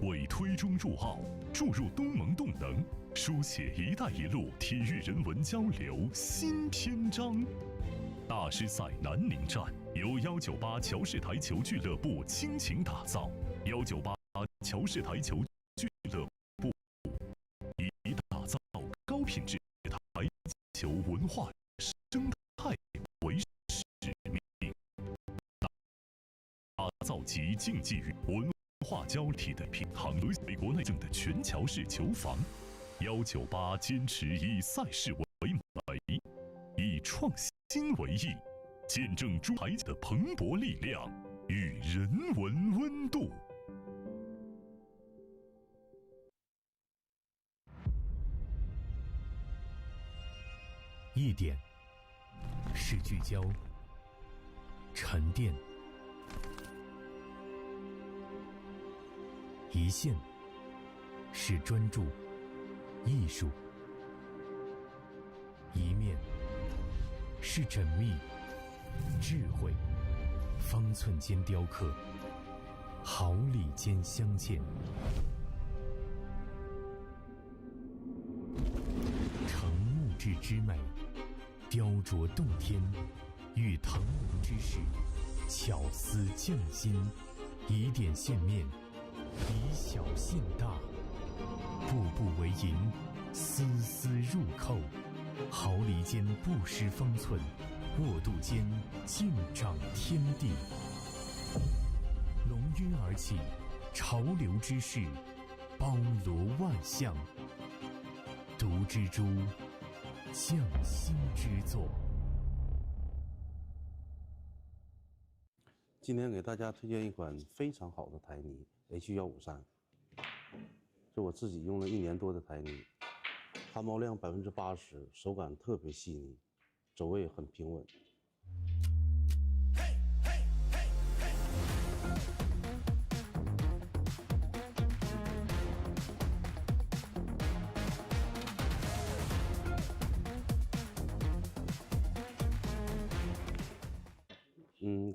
为推中入奥、注入东盟动能，书写“一带一路”体育人文交流新篇章。大师赛南宁站由198乔氏台球俱乐部倾情打造，198乔氏台球俱乐部以打造高品质台球文化生态为使命，打造集竞技与文化交体的平衡，为国内正的全乔式球房。198坚持以赛事为美，以创新为意，见证中台的蓬勃力量与人文温度。一点是聚焦、沉淀；一线是专注、艺术；一面是缜密、智慧，方寸间雕刻，毫厘间镶嵌。成木质之美，雕琢洞天；与腾龙之势，巧思匠心。以点线面，以小线大，步步为营，丝丝入扣。毫厘间不失方寸，握度间尽长天地。龙跃而起，潮流之势，包罗万象。独之珠，匠心之作。今天给大家推荐一款非常好的台泥 H153，是我自己用了1年多的台泥。汗毛量80%，手感特别细腻，走位很平稳。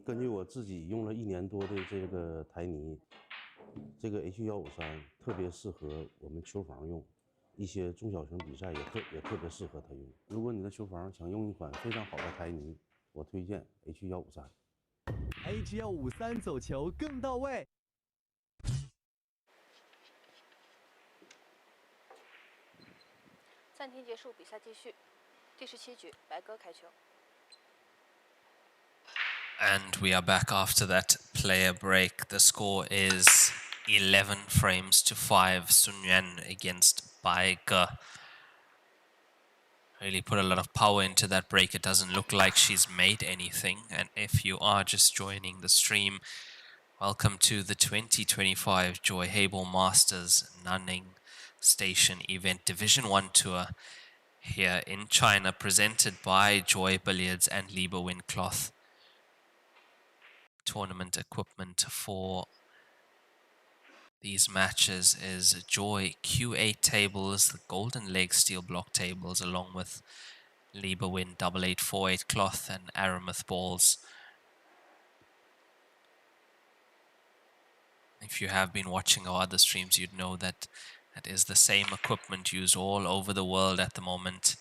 根据我自己用了1年多的这个台泥，这个 H153特别适合我们球房用。一些中小型比赛也特别适合它用。如果你的球房想用一款非常好的台泥，我推荐 H153。H153走球更到位。暂停结束，比赛继续。第17局，白鸽开球。And we are back after that player break. The score is 11 frames to 5. Sun Yuan against Bai Ge. Really put a lot of power into that break. It doesn't look like she's made anything. And if you are just joining the stream, welcome to the 2025 Joy Heyball Masters Nanning Station Event Division 1 Tour here in China, presented by Joy Billiards and Lieberwind Cloth. Tournament equipment for these matches is Joy Q8 tables, the golden leg steel block tables, along with Lieberwind 8848 cloth and Aramuth balls. If you have been watching our other streams, you'd know that that is the same equipment used all over the world at the moment.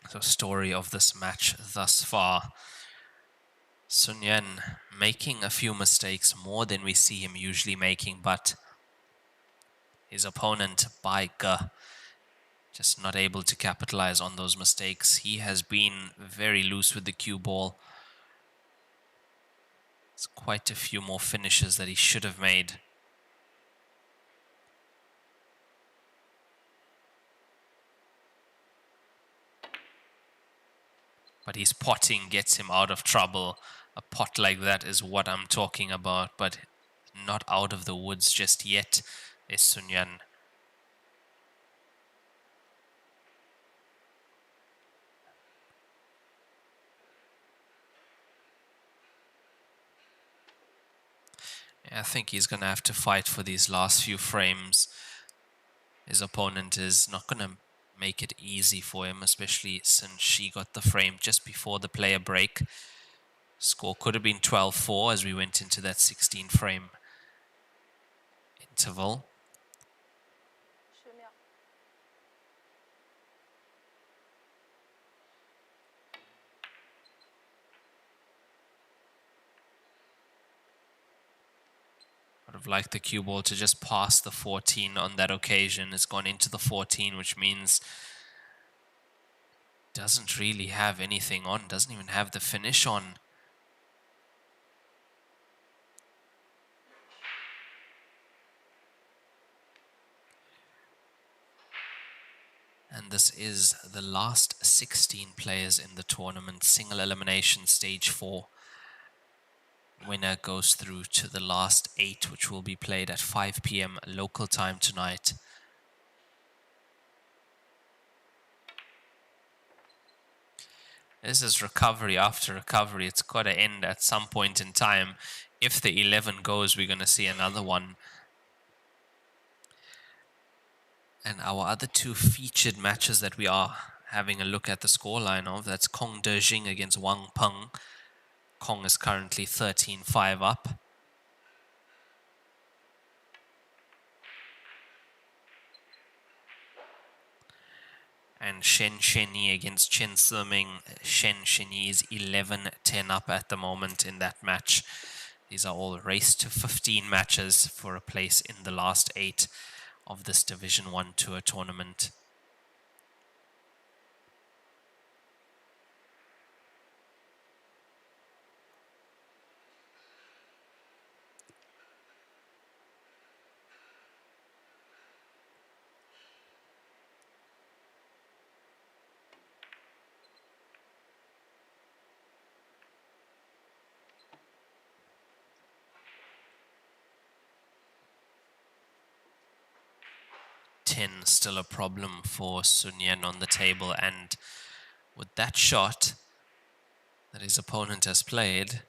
So, story of this match thus far. Sun Yan making a few mistakes, more than we see him usually making, but his opponent, Bai Ge, just not able to capitalize on those mistakes. He has been very loose with the cue ball. There's quite a few more finishes that he should have made. But his potting gets him out of trouble. A pot like that is what I'm talking about, but not out of the woods just yet is Sun Yan. I think he's going to have to fight for these last few frames. His opponent is not going to make it easy for him, especially since she got the frame just before the player break. Score could have been 12-4 as we went into that 16 frame interval. Would have liked the cue ball to just pass the 14 on that occasion. It's gone into the 14, which means doesn't really have anything on, doesn't even have the finish on. And this is the last 16 players in the tournament, single elimination stage 4. Winner goes through to the last 8, which will be played at 5 p.m. local time tonight. This is recovery after recovery. It's got to end at some point in time. If the 11 goes, we're going to see another one. And our other two featured matches that we are having a look at the scoreline of, that's Kong Dejing against Wang Peng. Kong is currently 13-5 up. And Shen Sheni against Chen Siming. Shen Sheni is 11-10 up at the moment in that match. These are all race to 15 matches for a place in the last 8 of this Division 1 Tour tournament. Still a problem for Sun Yan on the table, and with that shot that his opponent has played,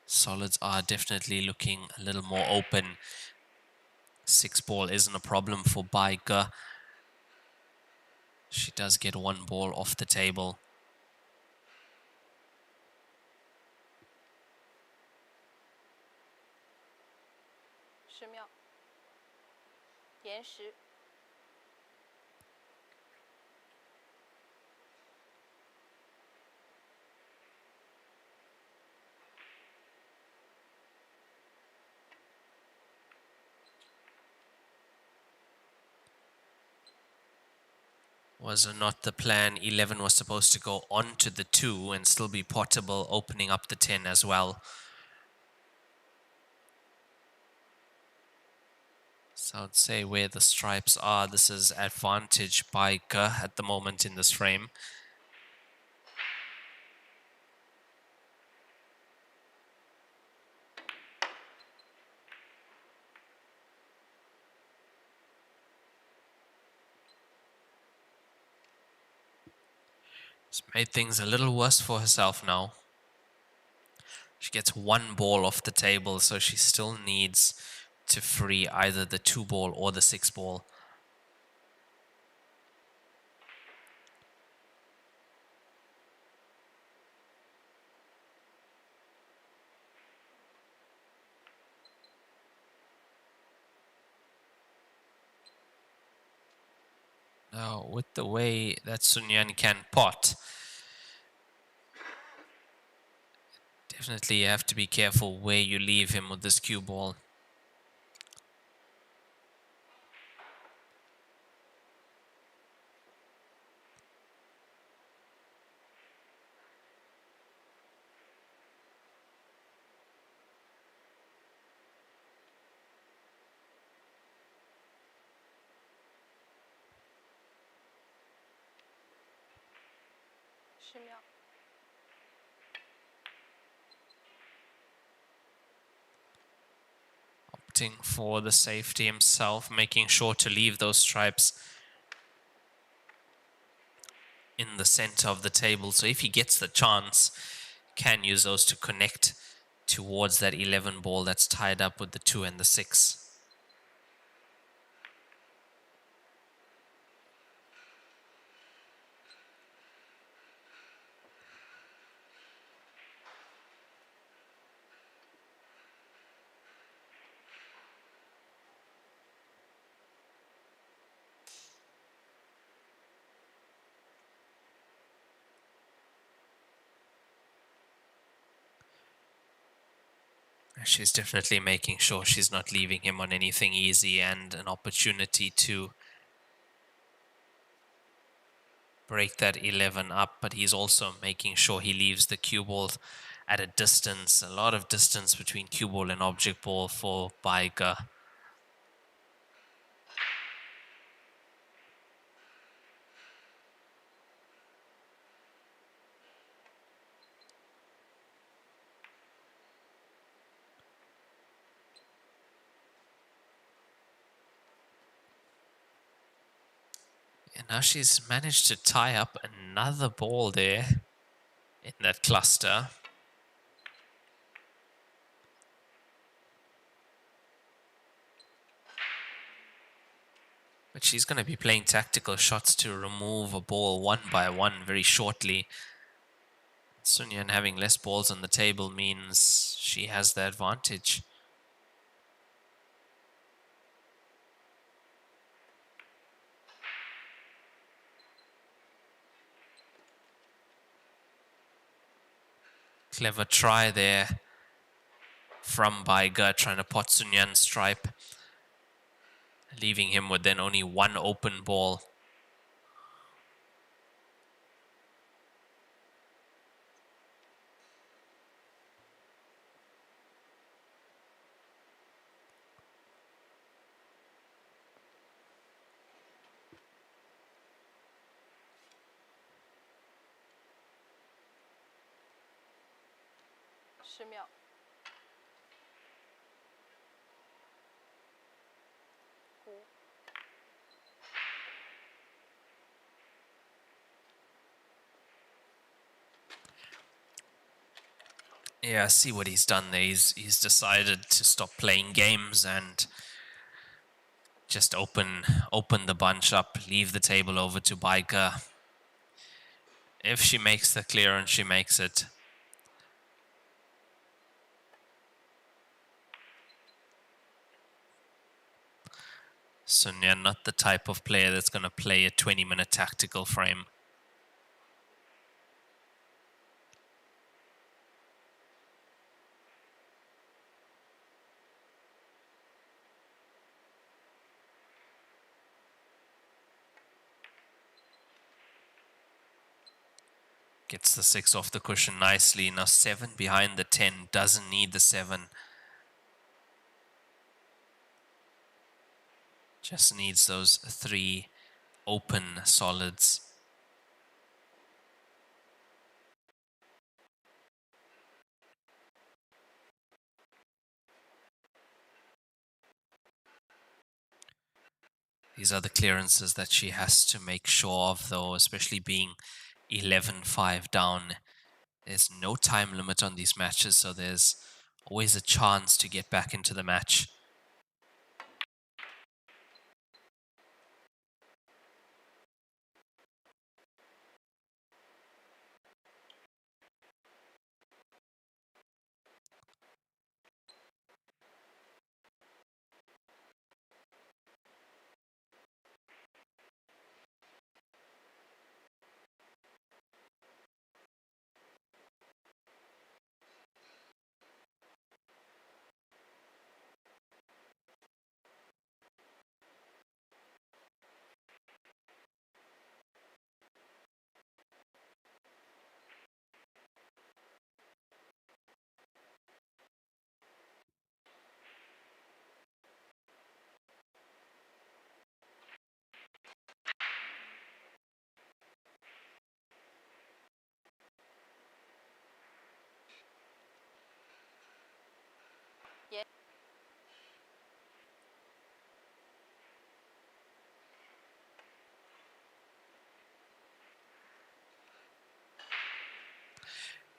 solids are definitely looking a little more open. 6 ball isn't a problem for Bai Ge. She does get 1 ball off the table. was not the plan. 11 was supposed to go on to the 2 and still be potable, opening up the 10 as well. So I'd say where the stripes are, this is advantage by Ge at the moment in this frame. It's made things a little worse for herself now. She gets 1 ball off the table, so she still needs to free either the 2 ball or the 6 ball. Now, with the way that Sun Yan can pot, definitely you have to be careful where you leave him with this cue ball. Opting for the safety himself, making sure to leave those stripes in the center of the table. So if he gets the chance, can use those to connect towards that 11 ball that's tied up with the 2 and the 6. She's definitely making sure she's not leaving him on anything easy, and an opportunity to break that 11 up, but he's also making sure he leaves the cue ball at a distance, a lot of distance between cue ball and object ball for Ge. And now she's managed to tie up another ball there in that cluster. But she's going to be playing tactical shots to remove a ball 1 by 1 very shortly. Sun Yan having less balls on the table means she has the advantage. Clever try there from Ge, trying to pot Sun Yan's stripe, leaving him with then only 1 open ball. Yeah, see what he's done there. He's decided to stop playing games and just open the bunch up, leave the table over to Ge. If she makes the clearance, she makes it. Sun Yan, not the type of player that's going to play a 20-minute tactical frame. Gets the 6 off the cushion nicely. Now 7 behind the 10. Doesn't need the 7. Just needs those 3 open solids. These are the clearances that she has to make sure of, though, especially being 11-5 down. There's no time limit on these matches, so there's always a chance to get back into the match.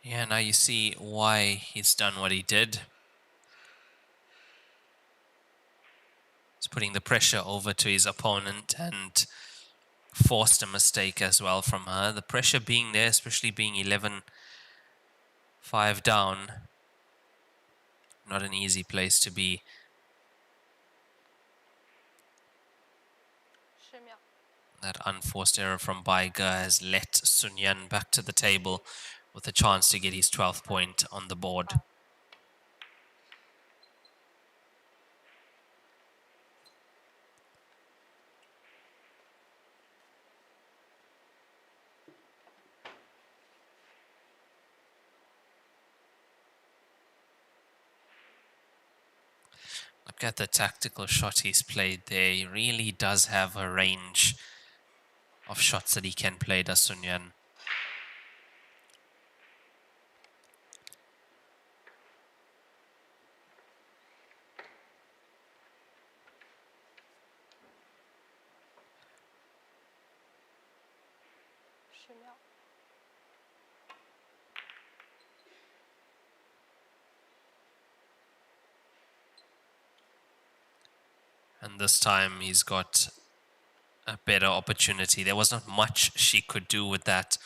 Yeah, now you see why he's done what he did. He's putting the pressure over to his opponent and forced a mistake as well from her. The pressure being there, especially being 11-5 down. Not an easy place to be. That unforced error from Baiga has let Sun Yan back to the table with a chance to get his 12th point on the board. Look at the tactical shot he's played there. He really does have a range of shots that he can play, does Sun Yan. And this time he's got a better opportunity. There was not much she could do with that.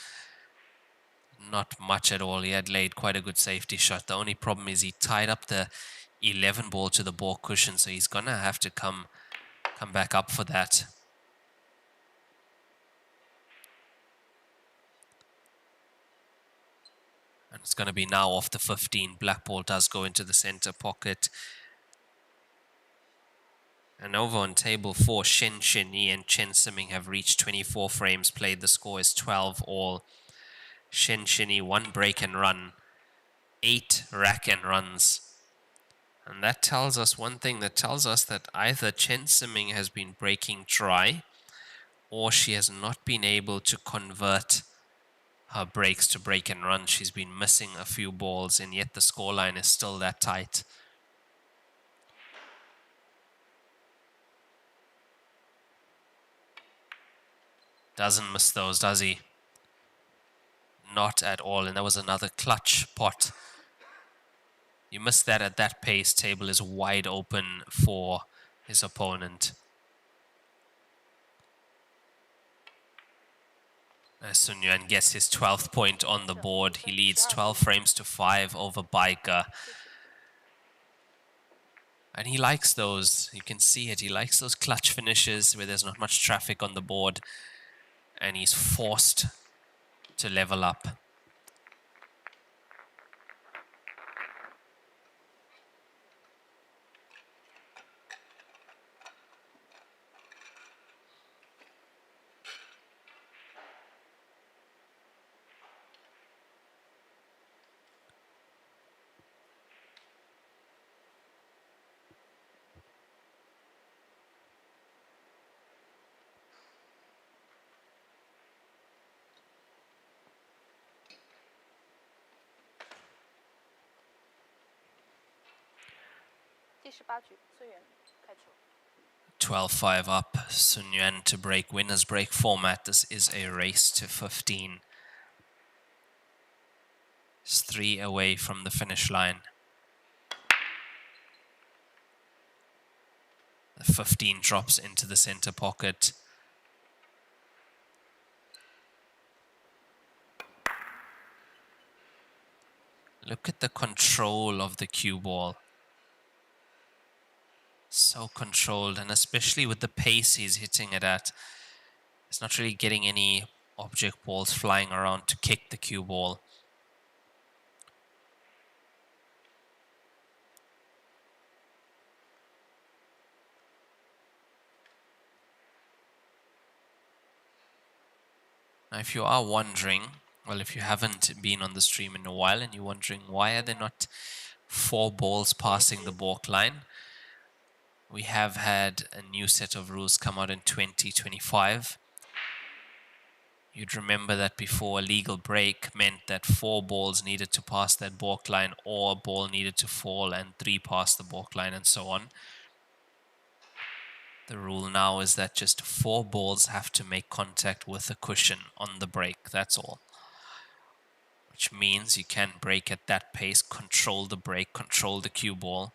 Not much at all. He had laid quite a good safety shot. The only problem is he tied up the 11 ball to the ball cushion, so he's gonna have to come back up for that. And it's gonna be now off the 15. Black ball does go into the center pocket. And over on table 4, Shen Sheni and Chen Siming have reached 24 frames played. The score is 12 all. Shen Sheni 1 break and run, 8 rack and runs. And that tells us one thing. That tells us that either Chen Siming has been breaking dry, or she has not been able to convert her breaks to break and run. She's been missing a few balls, and yet the scoreline is still that tight. Doesn't miss those, does he? Not at all. And that was another clutch pot. You miss that at that pace. Table is wide open for his opponent. As Sun Yan gets his 12th point on the board, he leads 12 frames to 5 over Baika. And he likes those. You can see it. He likes those clutch finishes where there's not much traffic on the board. And he's forced to level up. 18局，孙元开球。 12-5 up, Sun Yuan to break winners break format. This is a race to 15. It's 3 away from the finish line. The 15 drops into the center pocket. Look at the control of the cue ball. So controlled, and especially with the pace he's hitting it at. He's not really getting any object balls flying around to kick the cue ball. Now, if you are wondering, well, if you haven't been on the stream in a while and you're wondering why are there not 4 balls passing the balk line, we have had a new set of rules come out in 2025. You'd remember that before, a legal break meant that 4 balls needed to pass that balk line, or a ball needed to fall and 3 pass the balk line, and so on. The rule now is that just 4 balls have to make contact with a cushion on the break, that's all. Which means you can break at that pace, control the break, control the cue ball.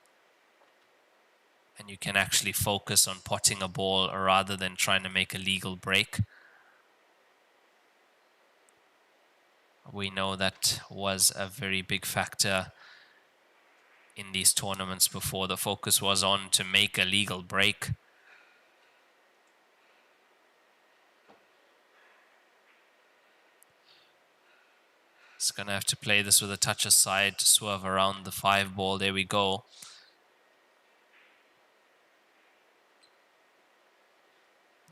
And you can actually focus on potting a ball rather than trying to make a legal break. We know that was a very big factor in these tournaments before. The focus was on to make a legal break. It's going to have to play this with a touch aside to swerve around the 5 ball. There we go.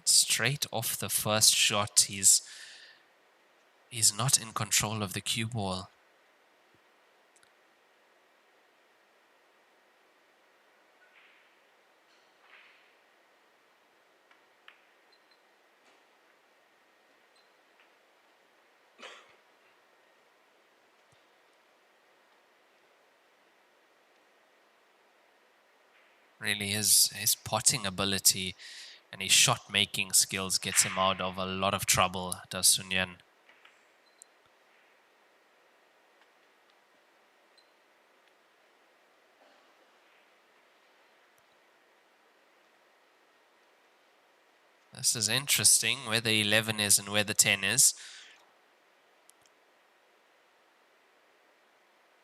Straight off the first shot, he's not in control of the cue ball. Really, his potting ability and his shot-making skills gets him out of a lot of trouble, does Sun Yuan. This is interesting, where the 11 is and where the 10 is.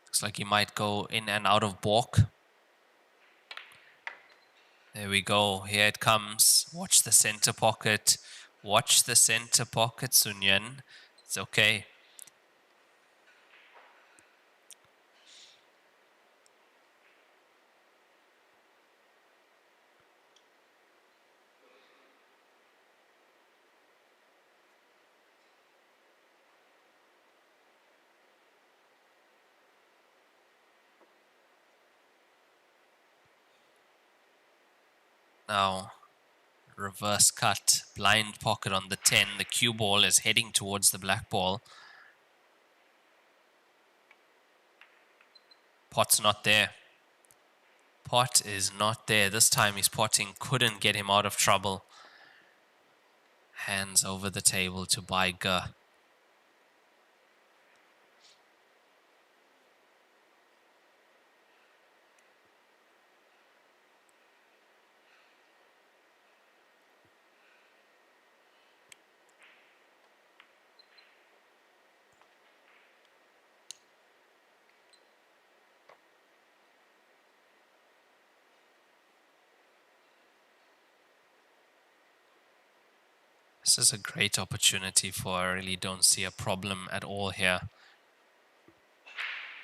Looks like he might go in and out of balk. There we go, here it comes. Watch the center pocket. Watch the center pocket, Sun Yuan. It's okay. Now, reverse cut, blind pocket on the 10. The cue ball is heading towards the black ball. Pot's not there. Pot is not there. This time his potting couldn't get him out of trouble. Hands over the table to Bai Ge. This is a great opportunity for, I really don't see a problem at all here.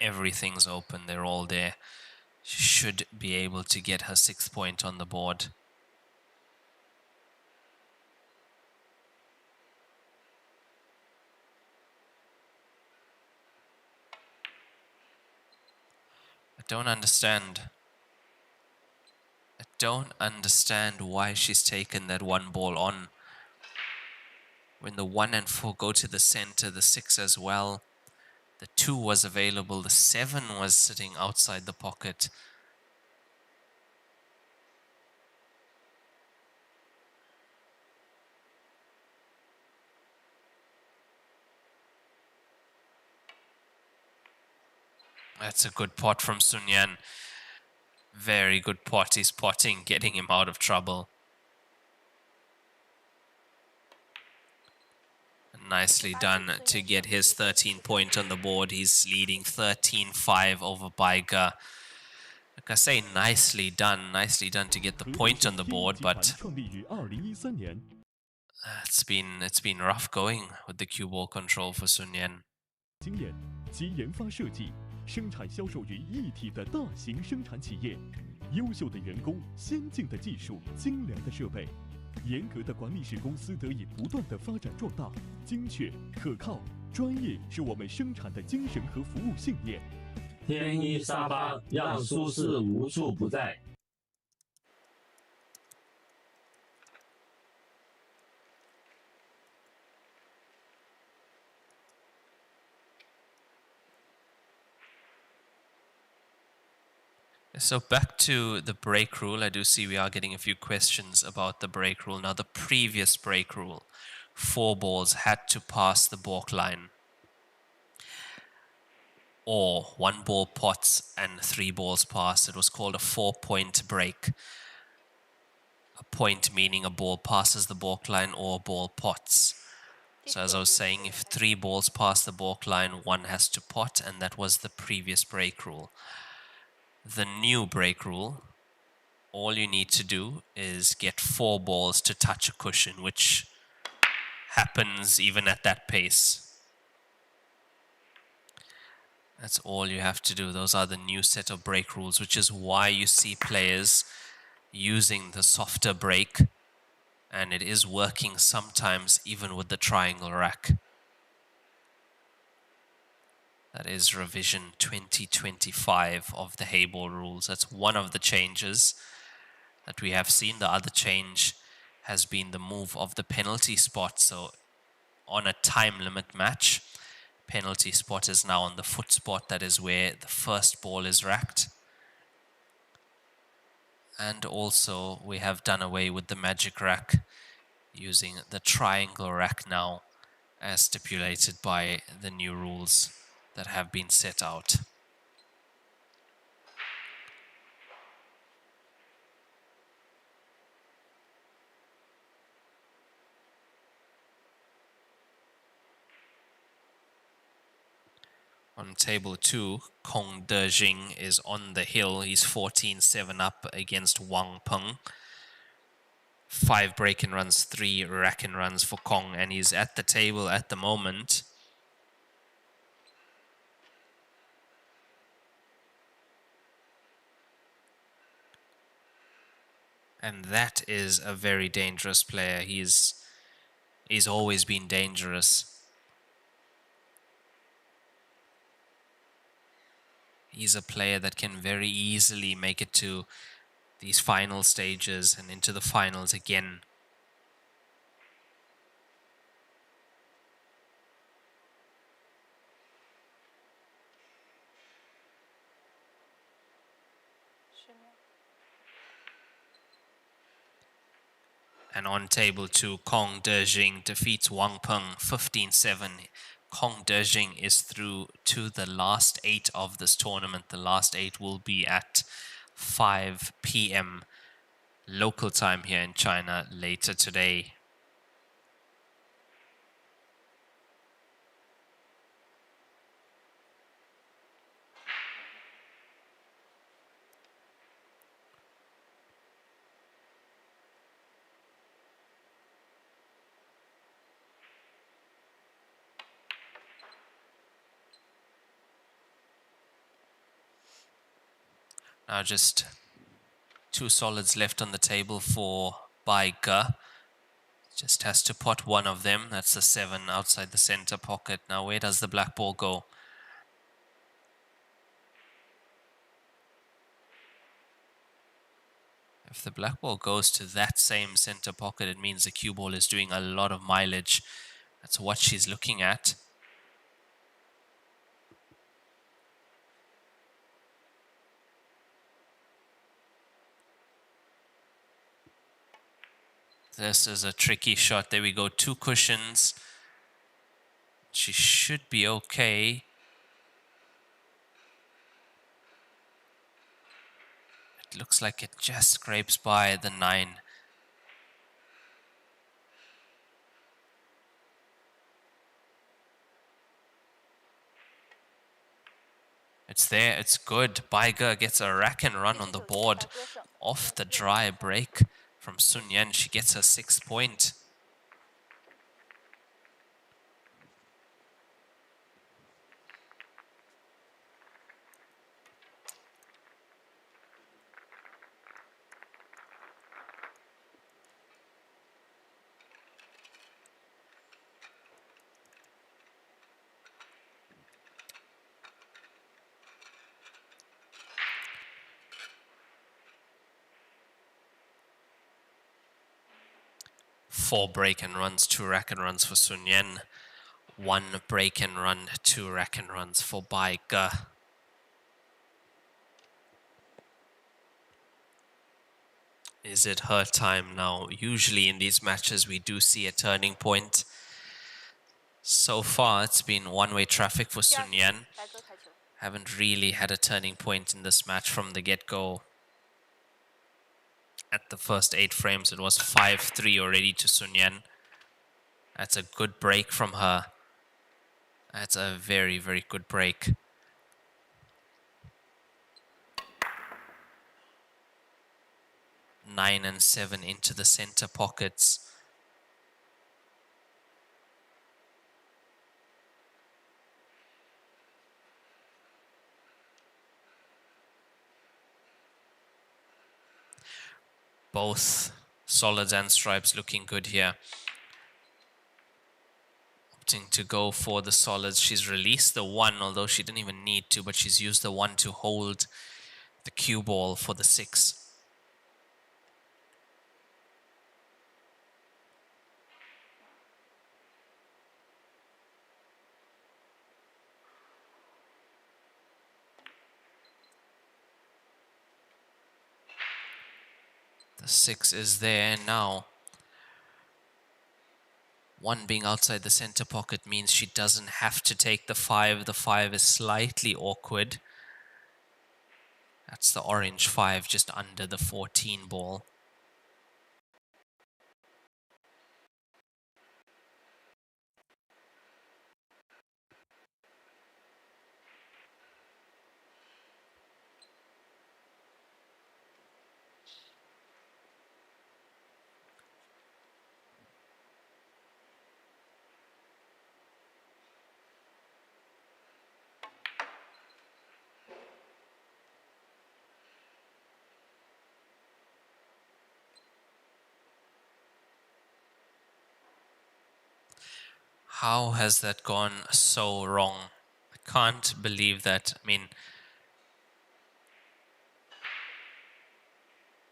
Everything's open, they're all there. She should be able to get her 6th point on the board. I don't understand. I don't understand why she's taken that 1 ball on. When the 1 and 4 go to the center, the 6 as well. The 2 was available, the 7 was sitting outside the pocket. That's a good pot from Sun Yan. Very good pot. He's potting, getting him out of trouble. Nicely done to get his 13 point on the board. He's leading 13-5 over Baiga. Like I say, nicely done to get the point on the board, but it's been rough going with the cue ball control for Sun Yan. 经验及研发设计、生产销售于一体的大型生产企业，优秀的员工、先进的技术、精良的设备，严格的管理使公司得以不断的发展壮大。精确、可靠、专业是我们生产的精神和服务信念。天一沙巴，让舒适无处不在。So back to the break rule. I do see we are getting a few questions about the break rule. Now the previous break rule, 4 balls had to pass the balk line, or 1 ball pots and 3 balls pass. It was called a 4-point break. A point meaning a ball passes the balk line or a ball pots. So as I was saying, if 3 balls pass the balk line, 1 has to pot, and that was the previous break rule. The new break rule, all you need to do is get 4 balls to touch a cushion, which happens even at that pace. That's all you have to do. Those are the new set of break rules, which is why you see players using the softer break, and it is working sometimes even with the triangle rack. That is revision 2025 of the Heyball rules. That's one of the changes that we have seen. The other change has been the move of the penalty spot. So on a time limit match, penalty spot is now on the foot spot. That is where the first ball is racked. And also we have done away with the magic rack, using the triangle rack now as stipulated by the new rules that have been set out. On table 2, Kong Dejing is on the hill. He's 14-7 up against Wang Peng. 5 break-in runs, 3 rack-in runs for Kong, and he's at the table at the moment. And that is a very dangerous player. He's always been dangerous. He's a player that can very easily make it to these final stages and into the finals again. And on table 2, Kong Dejing defeats Wang Peng 15-7. Kong Dejing is through to the last 8 of this tournament. The last 8 will be at 5 p.m. local time here in China later today. Now just 2 solids left on the table for Bai Ge. Just has to pot one of them. That's the 7 outside the center pocket. Now where does the black ball go? If the black ball goes to that same center pocket, it means the cue ball is doing a lot of mileage. That's what she's looking at. This is a tricky shot. There we go, 2 cushions. She should be okay. It looks like it just scrapes by the 9. It's there, it's good. Baiger gets a rack and run on the board off the dry break from Sun Yan. She gets her 6th point. Four break and runs, 2 rack and runs for Sun Yan. 1 break and run, 2 rack and runs for Baiger. Is it her time now? Usually in these matches we do see a turning point. So far it's been one-way traffic for Sun Yan. Haven't really had a turning point in this match from the get-go. At the first 8 frames, it was 5-3 already to Sun Yan. That's a good break from her. That's a very, very good break. Nine and 7 into the center pockets. Both solids and stripes looking good here. Opting to go for the solids. She's released the 1, although she didn't even need to, but she's used the 1 to hold the cue ball for the 6. The 6 is there now. 1 being outside the center pocket means she doesn't have to take the 5. The 5 is slightly awkward. That's the orange 5 just under the 14 ball. How has that gone so wrong? I can't believe that. I mean,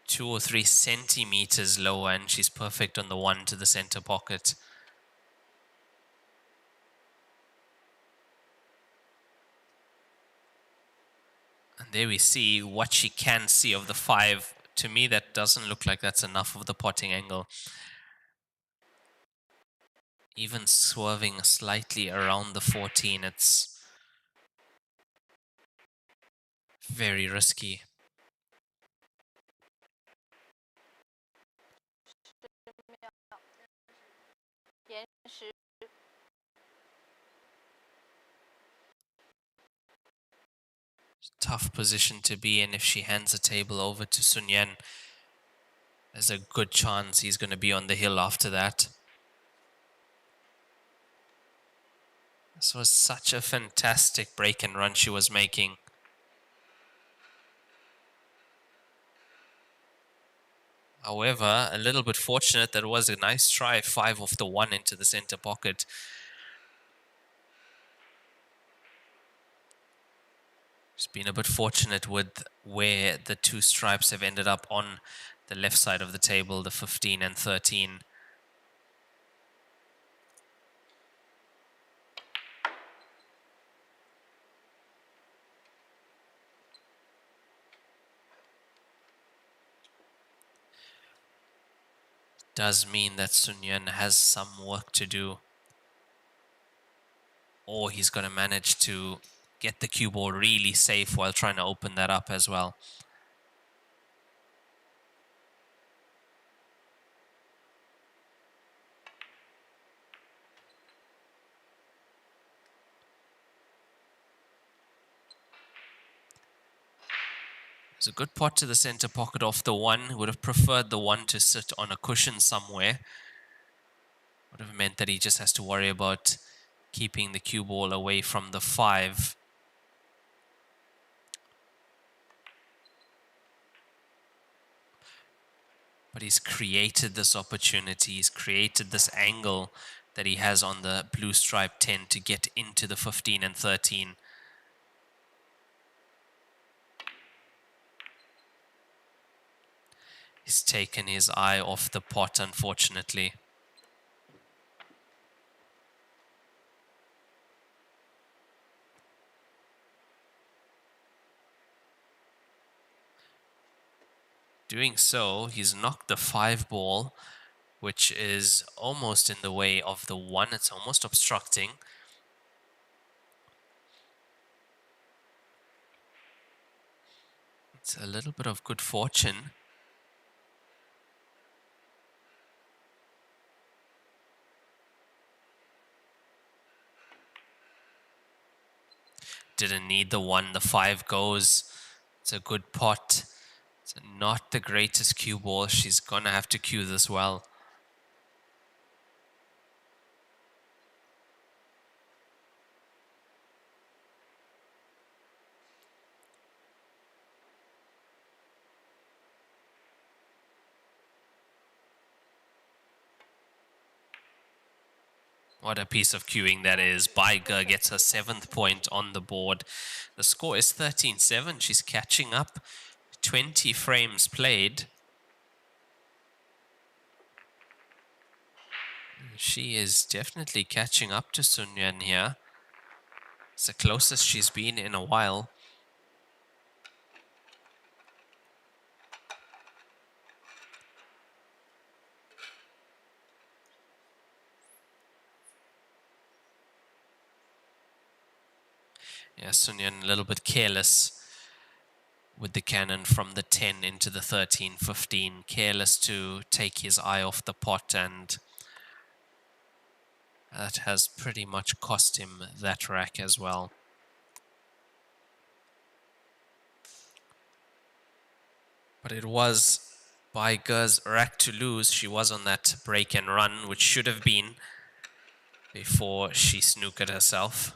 2 or 3 centimeters lower and she's perfect on the 1 to the center pocket. And there we see what she can see of the 5. To me, that doesn't look like that's enough of the potting angle. Even swerving slightly around the 14, it's very risky. Tough position to be in if she hands the table over to Sun Yan. There's a good chance he's going to be on the hill after that. This was such a fantastic break and run she was making. However, a little bit fortunate that it was a nice try, 5 off the 1 into the center pocket. Just been a bit fortunate with where the 2 stripes have ended up on the left side of the table, the 15 and 13. Does mean that Sun Yan has some work to do. Or he's going to manage to get the cue ball really safe while trying to open that up as well. It's a good pot to the center pocket off the 1. Would have preferred the 1 to sit on a cushion somewhere. Would have meant that he just has to worry about keeping the cue ball away from the 5. But he's created this opportunity. He's created this angle that he has on the blue stripe 10 to get into the 15 and 13. He's taken his eye off the pot, unfortunately. Doing so, he's knocked the 5 ball, which is almost in the way of the 1. It's almost obstructing. It's a little bit of good fortune. Didn't need the 1. The 5 goes. It's a good pot. It's not the greatest cue ball. She's going to have to cue this well. What a piece of cueing that is. Baiger gets her 7th point on the board. The score is 13-7. She's catching up. 20 frames played. She is definitely catching up to Sun Yuan here. It's the closest she's been in a while. Yeah, Sun Yuan a little bit careless with the cannon from the 10 into the 13, 15. Careless to take his eye off the pot, and that has pretty much cost him that rack as well. But it was Baiger's rack to lose. She was on that break and run, which should have been before she snookered herself.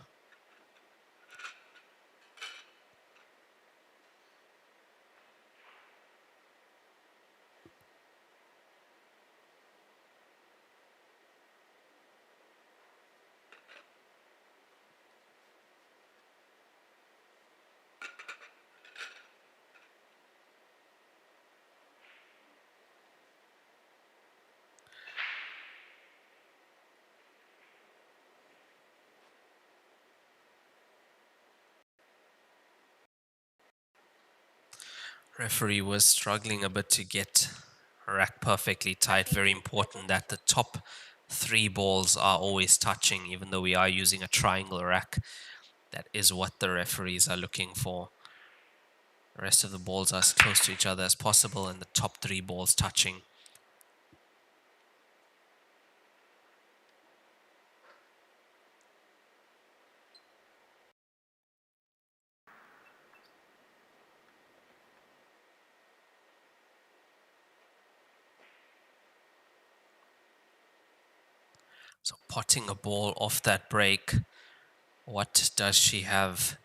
Referee was struggling a bit to get rack perfectly tight. Very important that the top 3 balls are always touching, even though we are using a triangle rack. That is what the referees are looking for. The rest of the balls are as close to each other as possible, and the top 3 balls touching. So potting a ball off that break, what does she have?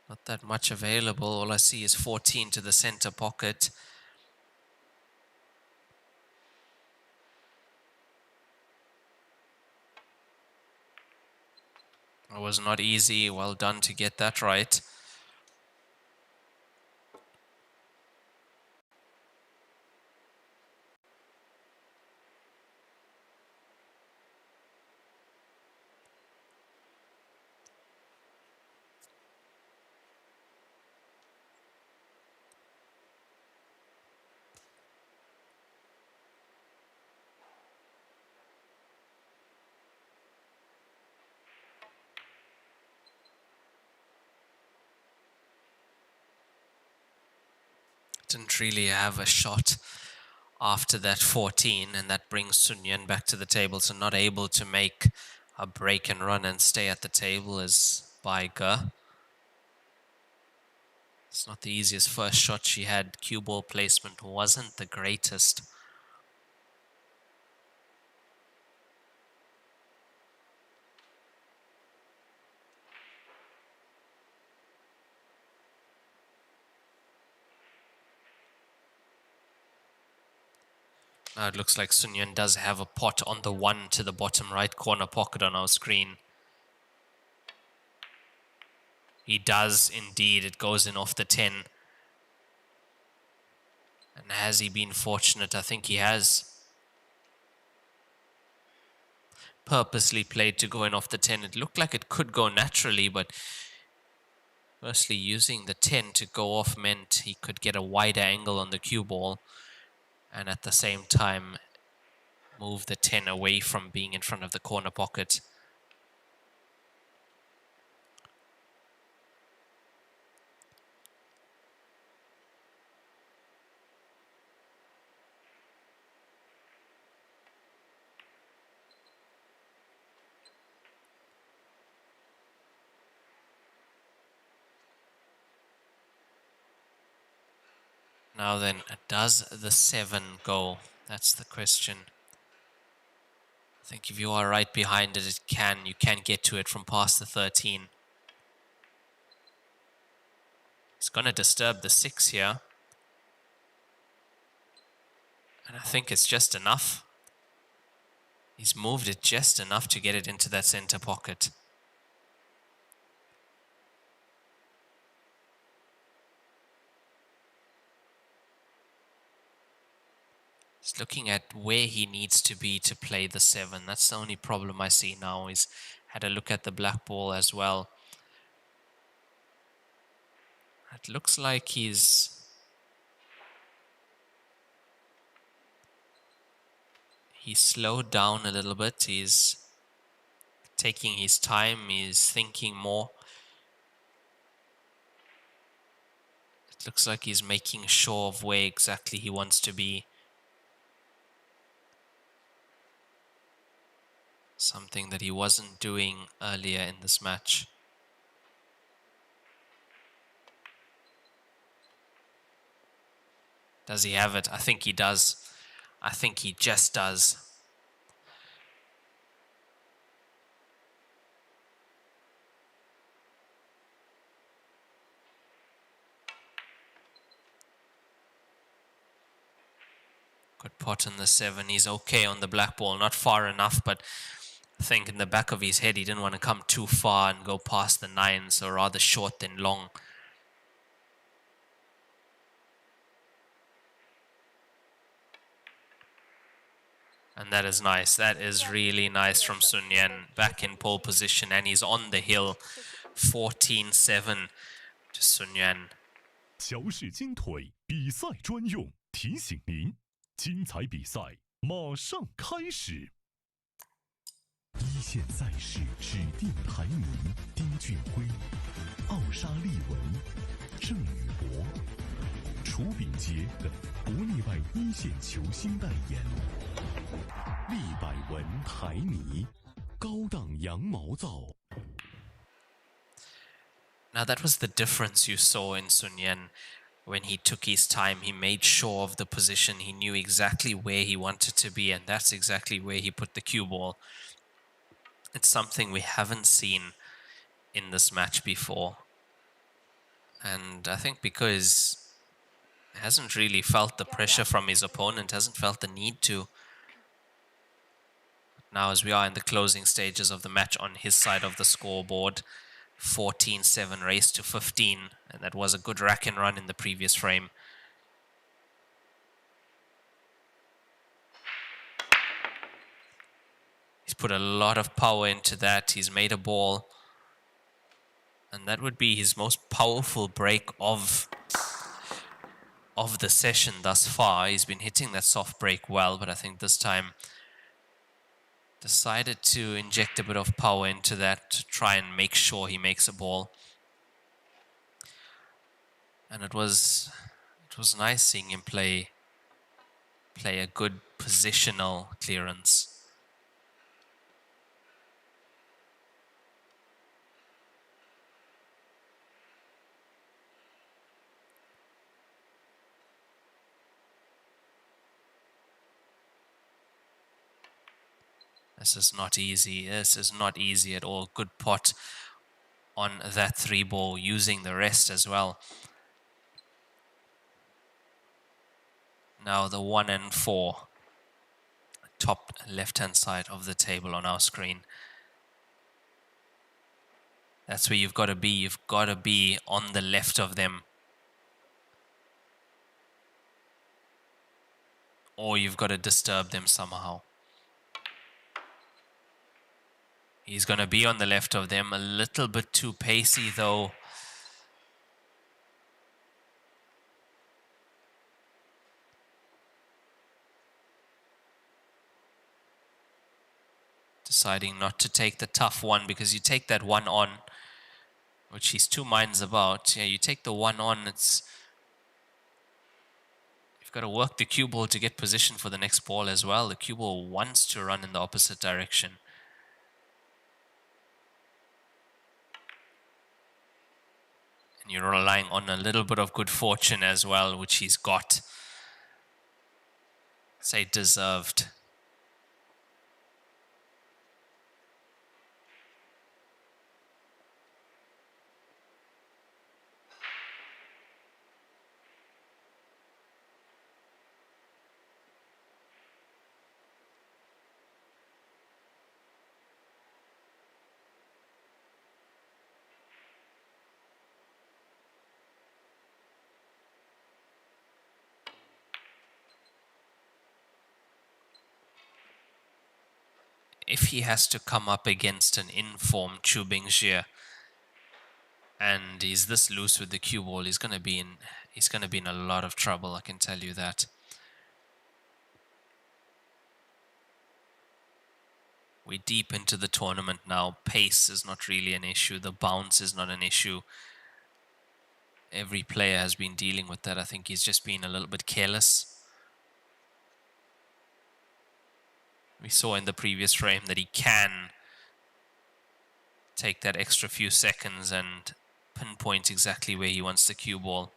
Not that much available. All I see is 14 to the center pocket. It was not easy. Well done to get that right. Didn't really have a shot after that 14, and that brings Sun Yuan back to the table. So not able to make a break and run and stay at the table is Bai Ge. It's not the easiest first shot she had. Cue ball placement wasn't the greatest. Now it looks like Sun Yuan does have a pot on the 1 to the bottom right corner pocket on our screen. He does indeed. It goes in off the 10. And has he been fortunate? I think he has. Purposely played to go in off the 10. It looked like it could go naturally, but firstly using the 10 to go off meant he could get a wider angle on the cue ball, and at the same time move the 10 away from being in front of the corner pocket. Now then, does the 7 go? That's the question. I think if you are right behind it, you can get to it from past the 13. It's going to disturb the 6 here. And I think it's just enough. He's moved it just enough to get it into that center pocket. He's looking at where he needs to be to play the 7. That's the only problem I see now. He's had a look at the black ball as well. It looks like he slowed down a little bit. He's taking his time. He's thinking more. It looks like he's making sure of where exactly he wants to be. Something that he wasn't doing earlier in this match. Does he have it? I think he does. I think he just does. Good pot on the 7. He's okay on the black ball. Not far enough, but I think in the back of his head he didn't want to come too far and go past the 9, so rather short than long. And that is nice. That is really nice from Sun Yuan. Back in pole position, and he's on the hill. 14-7 to Sun Yuan. 乔氏金腿比赛专用，提醒您，精彩比赛马上开始。一线赛事指定台迷：丁俊晖、奥沙利文、郑宇博、楚秉杰等国内外一线球星代言。利百文台泥，高档羊毛皂。 Now that was the difference you saw in Sun Yuan. When he took his time, he made sure of the position. He knew exactly where he wanted to be, and that's exactly where he put the cue ball. It's something we haven't seen in this match before. And I think because he hasn't really felt the pressure from his opponent, hasn't felt the need to. Now as we are in the closing stages of the match on his side of the scoreboard, 14-7 race to 15, and that was a good rack and run in the previous frame. He's put a lot of power into that. He's made a ball, and that would be his most powerful break of the session thus far. He's been hitting that soft break well, but I think this time decided to inject a bit of power into that to try and make sure he makes a ball. And it was nice seeing him play play a good positional clearance. This is not easy. This is not easy at all. Good pot on that 3-ball, using the rest as well. Now the 1 and 4. Top left-hand side of the table on our screen. That's where you've got to be. You've got to be on the left of them. Or you've got to disturb them somehow. He's going to be on the left of them. A little bit too pacey though. Deciding not to take the tough one, because you take that one on, which he's two minds about. Yeah, you take the one on, you've got to work the cue ball to get position for the next ball as well. The cue ball wants to run in the opposite direction. And you're relying on a little bit of good fortune as well, which he's got. Say deserved. If he has to come up against an informed Chu Bingxie and he's this loose with the cue ball, he's going to be in a lot of trouble, I can tell you that. We're deep into the tournament now. Pace is not really an issue. The bounce is not an issue. Every player has been dealing with that. I think he's just been a little bit careless. We saw in the previous frame that he can take that extra few seconds and pinpoint exactly where he wants the cue ball.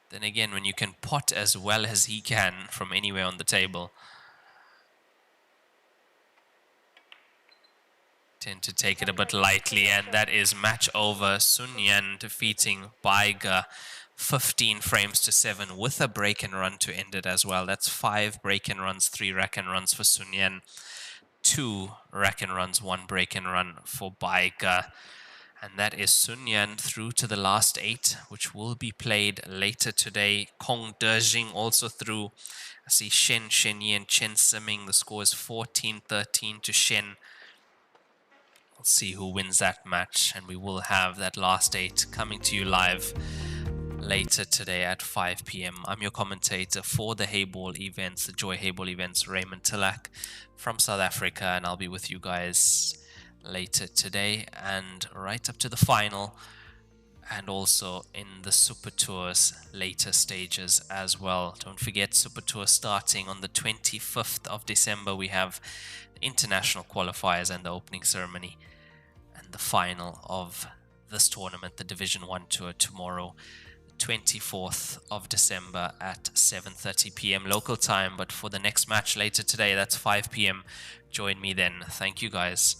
Then again, when you can pot as well as he can from anywhere on the table, tend to take it a bit lightly, and that is match over. Sun Yan defeating Bai Ge 15 frames to 7 with a break and run to end it as well. That's 5 break and runs, 3 rack and runs for Sun Yan, 2 rack and runs, 1 break and run for Bai Ge. And that is Sun Yan through to the last 8, which will be played later today. Kong Dejing also through. I see Shen Shenyi and Chen Siming. The score is 14-13 to Shen. We'll see who wins that match, and we will have that last 8 coming to you live later today at 5 p.m. I'm your commentator for the Heyball events, the Joy Heyball events, Raymond Tillack from South Africa, and I'll be with you guys later today and right up to the final, and also in the Super Tours later stages as well. Don't forget, Super Tour starting on the 25th of December. We have the international qualifiers and the opening ceremony and the final of this tournament, the Division 1 Tour, tomorrow, 24th of December at 7:30 p.m. local time. But for the next match later today, that's 5 p.m. Join me then. Thank you guys.